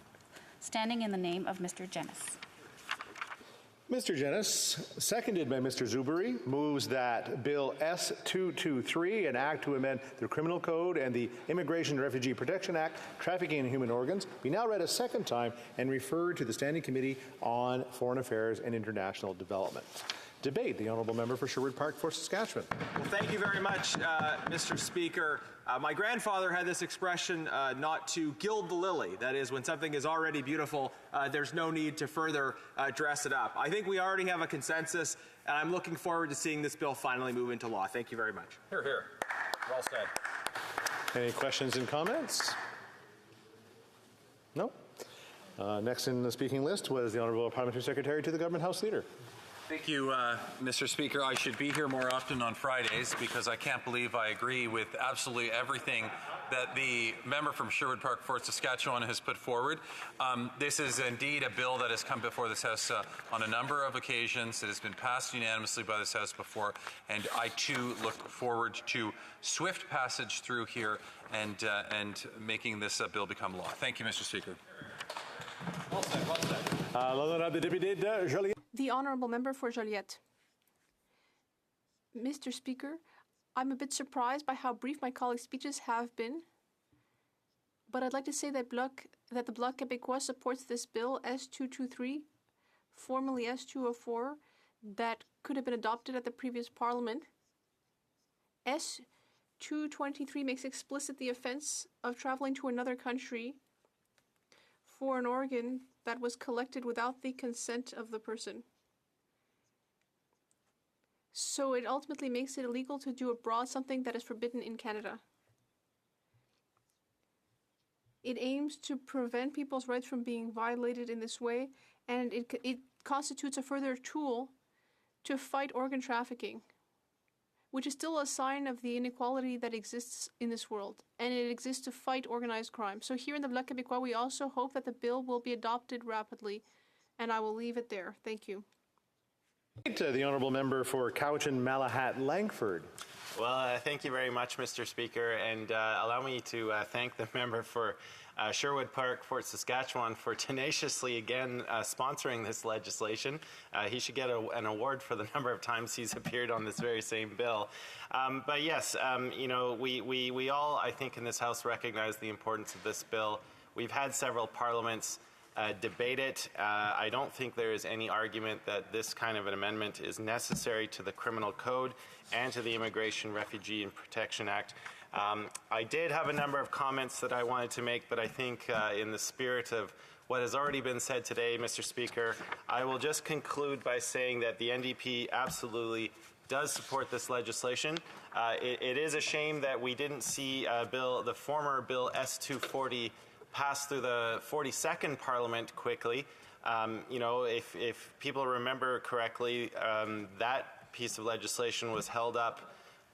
standing in the name of Mr. Jennis. Mr. Jennis, seconded by Mr. Zuberi, moves that Bill S-223, an act to amend the Criminal Code and the Immigration and Refugee Protection Act, trafficking in human organs, be now read a second time and referred to the Standing Committee on Foreign Affairs and International Development. Debate. The Honourable Member for Sherwood Park, Fort Saskatchewan. Well, thank you very much, Mr. Speaker. My grandfather had this expression, not to gild the lily. That is, when something is already beautiful, there's no need to further dress it up. I think we already have a consensus, and I'm looking forward to seeing this bill finally move into law. Thank you very much. Hear, hear. Well said. Any questions and comments? No? Next in the speaking list was the Honourable Parliamentary Secretary to the Government House Leader. Thank you, Mr. Speaker. I should be here more often on Fridays because I can't believe I agree with absolutely everything that the member from Sherwood Park, Fort Saskatchewan has put forward. This is indeed a bill that has come before this House on a number of occasions. It has been passed unanimously by this House before, and I too look forward to swift passage through here and making this bill become law. Thank you, Mr. Speaker. Well said, well said. The Honourable Member for Joliette. Mr. Speaker, I'm a bit surprised by how brief my colleagues' speeches have been, but I'd like to say that the Bloc Québécois supports this bill S-223, formerly S-204, that could have been adopted at the previous Parliament. S-223 makes explicit the offence of travelling to another country for an organ that was collected without the consent of the person. So it ultimately makes it illegal to do abroad something that is forbidden in Canada. It aims to prevent people's rights from being violated in this way, and it constitutes a further tool to fight organ trafficking, which is still a sign of the inequality that exists in this world, and it exists to fight organized crime. So here in the Bloc Québécois, we also hope that the bill will be adopted rapidly, and I will leave it there. Thank you. The Honourable Member for Cowichan-Malahat-Langford. Well, thank you very much, Mr. Speaker, and allow me to thank the member for Sherwood Park, Fort Saskatchewan, for tenaciously again sponsoring this legislation. He should get an award for the number of times he's appeared on this very same bill. But yes, you know, we all, I think, in this House recognize the importance of this bill. We've had several parliaments debate it. I don't think there is any argument that this kind of an amendment is necessary to the Criminal Code and to the Immigration, Refugee and Protection Act. I did have a number of comments that I wanted to make, but I think in the spirit of what has already been said today, Mr. Speaker, I will just conclude by saying that the NDP absolutely does support this legislation. It is a shame that we didn't see the former Bill S-240 pass through the 42nd Parliament quickly. You know, if people remember correctly, that piece of legislation was held up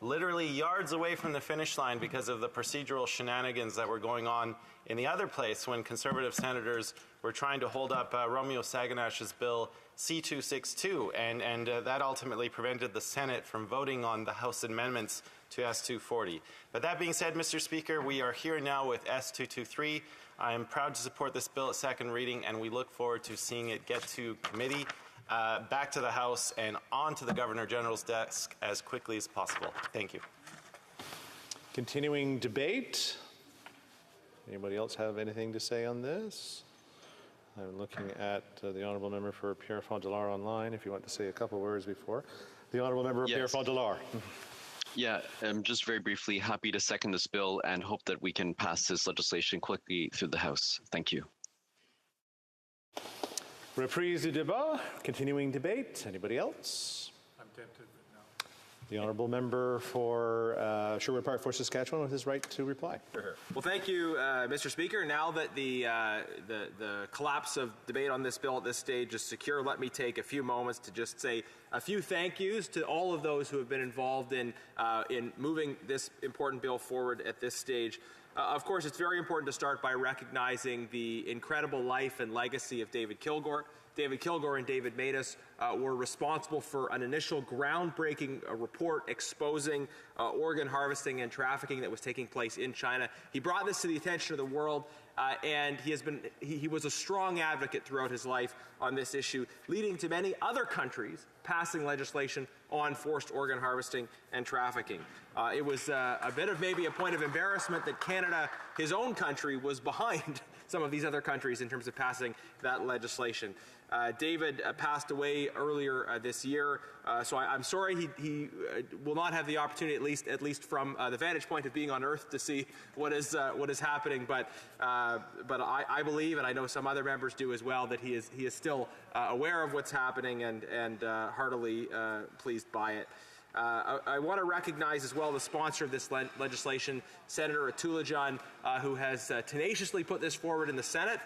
literally yards away from the finish line because of the procedural shenanigans that were going on in the other place when Conservative senators were trying to hold up Romeo Saganash's bill C-262, and that ultimately prevented the Senate from voting on the House amendments to S-240. But that being said, Mr. Speaker, we are here now with S-223. I am proud to support this bill at second reading, and we look forward to seeing it get to committee, back to the House, and on to the Governor General's desk as quickly as possible. Thank you. Continuing debate. Anybody else have anything to say on this? I'm looking at the Honourable Member for Pierrefonds-Dollard online, if you want to say a couple words before. The Honourable Member of Pierrefonds-Dollard. Yeah, just very briefly, happy to second this bill and hope that we can pass this legislation quickly through the House. Thank you. Reprise du débat, continuing debate. Anybody else? I'm tempted, but no. The honourable member for Sherwood Park, Fort Saskatchewan, with his right to reply. Well, thank you, Mr. Speaker. Now that the collapse of debate on this bill at this stage is secure, let me take a few moments to just say a few thank yous to all of those who have been involved in moving this important bill forward at this stage. Of course, it's very important to start by recognizing the incredible life and legacy of David Kilgour. David Kilgour and David Matus were responsible for an initial groundbreaking report exposing organ harvesting and trafficking that was taking place in China. He brought this to the attention of the world, and he was a strong advocate throughout his life on this issue, leading to many other countries passing legislation on forced organ harvesting and trafficking. It was a bit of maybe a point of embarrassment that Canada, his own country, was behind some of these other countries in terms of passing that legislation. David passed away earlier this year, so I'm sorry he will not have the opportunity, at least from the vantage point of being on Earth, to see what is happening. But I believe, and I know some other members do as well, that he is still aware of what's happening and heartily pleased by it. I want to recognize as well the sponsor of this legislation, Senator Atulajan, who has tenaciously put this forward in the Senate.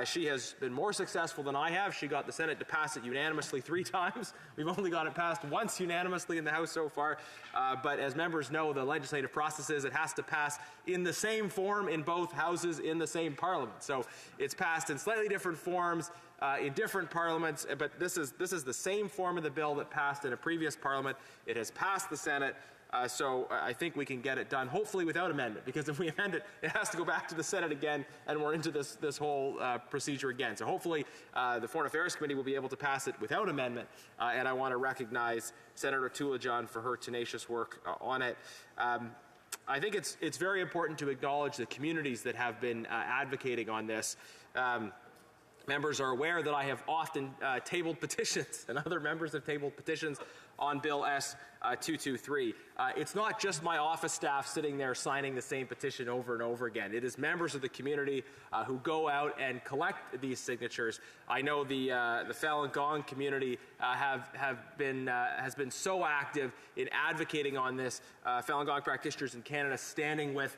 She has been more successful than I have. She got the Senate to pass it unanimously 3 times. We've only got it passed once unanimously in the House so far. But as members know, the legislative process is it has to pass in the same form in both houses in the same parliament. So it's passed in slightly different forms in different parliaments, but this is the same form of the bill that passed in a previous parliament. It has passed the Senate. So I think we can get it done, hopefully without amendment, because if we amend it, it has to go back to the Senate again, and we're into this whole procedure again. So hopefully the Foreign Affairs Committee will be able to pass it without amendment, and I want to recognize Senator Atulajan for her tenacious work on it. I think it's very important to acknowledge the communities that have been advocating on this. Members are aware that I have often tabled petitions, and other members have tabled petitions on Bill S-223. It's not just my office staff sitting there signing the same petition over and over again. It is members of the community who go out and collect these signatures. I know the Falun Gong community has been so active in advocating on this. Falun Gong practitioners in Canada standing with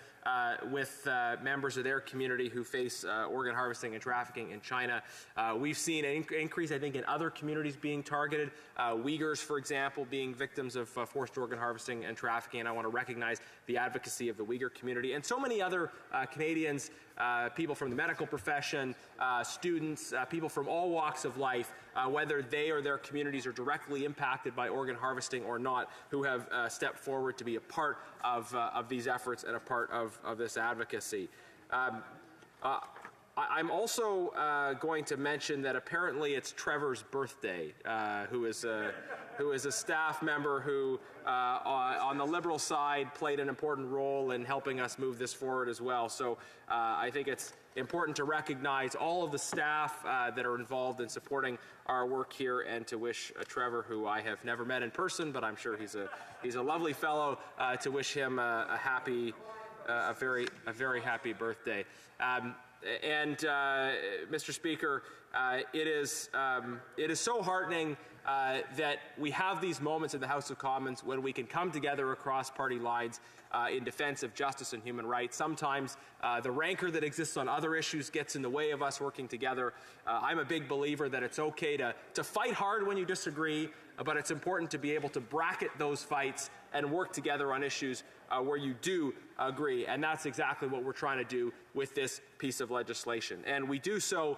members of their community who face organ harvesting and trafficking in China. We've seen an increase, I think, in other communities being targeted. Uyghurs, for example, being victims of forced organ harvesting and trafficking, and I want to recognize the advocacy of the Uyghur community and so many other Canadians, people from the medical profession, students, people from all walks of life, whether they or their communities are directly impacted by organ harvesting or not, who have stepped forward to be a part of these efforts and a part of this advocacy. I'm also going to mention that apparently it's Trevor's birthday, who is a staff member who, on the Liberal side, played an important role in helping us move this forward as well. So I think it's important to recognize all of the staff that are involved in supporting our work here, and to wish Trevor, who I have never met in person, but I'm sure he's a lovely fellow, to wish him a very happy birthday. Mr. Speaker, it is so heartening that we have these moments in the House of Commons when we can come together across party lines in defense of justice and human rights. Sometimes the rancor that exists on other issues gets in the way of us working together. I'm a big believer that it's okay to fight hard when you disagree, but it's important to be able to bracket those fights and work together on issues where you do agree. And that's exactly what we're trying to do with this piece of legislation. And we do so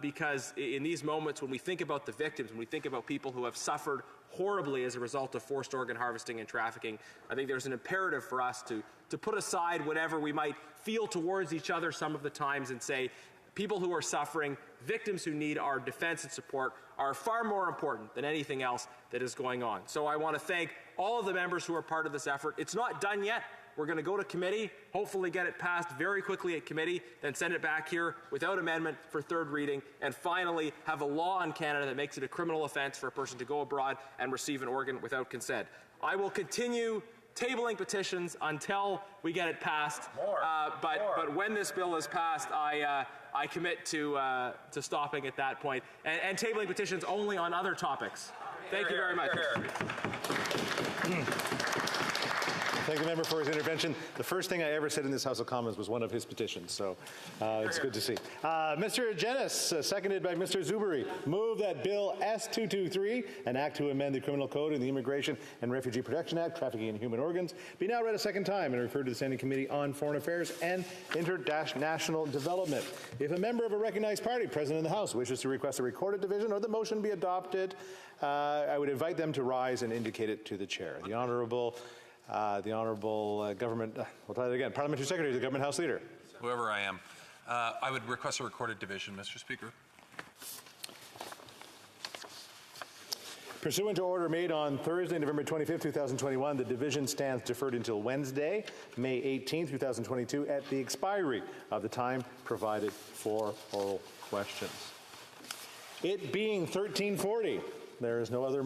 because in these moments when we think about the victims, when we think about people who have suffered horribly as a result of forced organ harvesting and trafficking, I think there's an imperative for us to put aside whatever we might feel towards each other some of the times and say, people who are suffering, victims who need our defense and support are far more important than anything else that is going on. So I want to thank all of the members who are part of this effort. It's not done yet. We're going to go to committee, hopefully get it passed very quickly at committee, then send it back here without amendment for third reading, and finally have a law in Canada that makes it a criminal offense for a person to go abroad and receive an organ without consent. I will continue tabling petitions until we get it passed. But when this bill is passed, I commit to stopping at that point and tabling petitions only on other topics. Thank you very much. Thank the member for his intervention. The first thing I ever said in this House of Commons was one of his petitions, so it's good to see. Mr. Genis, seconded by Mr. Zuberi, move that Bill S-223, an act to amend the Criminal Code and the Immigration and Refugee Protection Act, trafficking in human organs, be now read a second time and referred to the Standing Committee on Foreign Affairs and International Development. If a member of a recognized party present in the House wishes to request a recorded division or the motion be adopted, I would invite them to rise and indicate it to the chair. The Honourable Government, we'll try that again, Parliamentary Secretary, the Government House Leader. Whoever I am. I would request a recorded division, Mr. Speaker. Pursuant to order made on Thursday, November 25, 2021, the division stands deferred until Wednesday, May 18, 2022, at the expiry of the time provided for oral questions. It being 1340, there is no other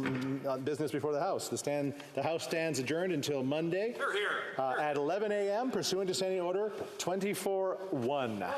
business before the House. The House stands adjourned until Monday at 11 a.m. pursuant to Standing Order 24-1.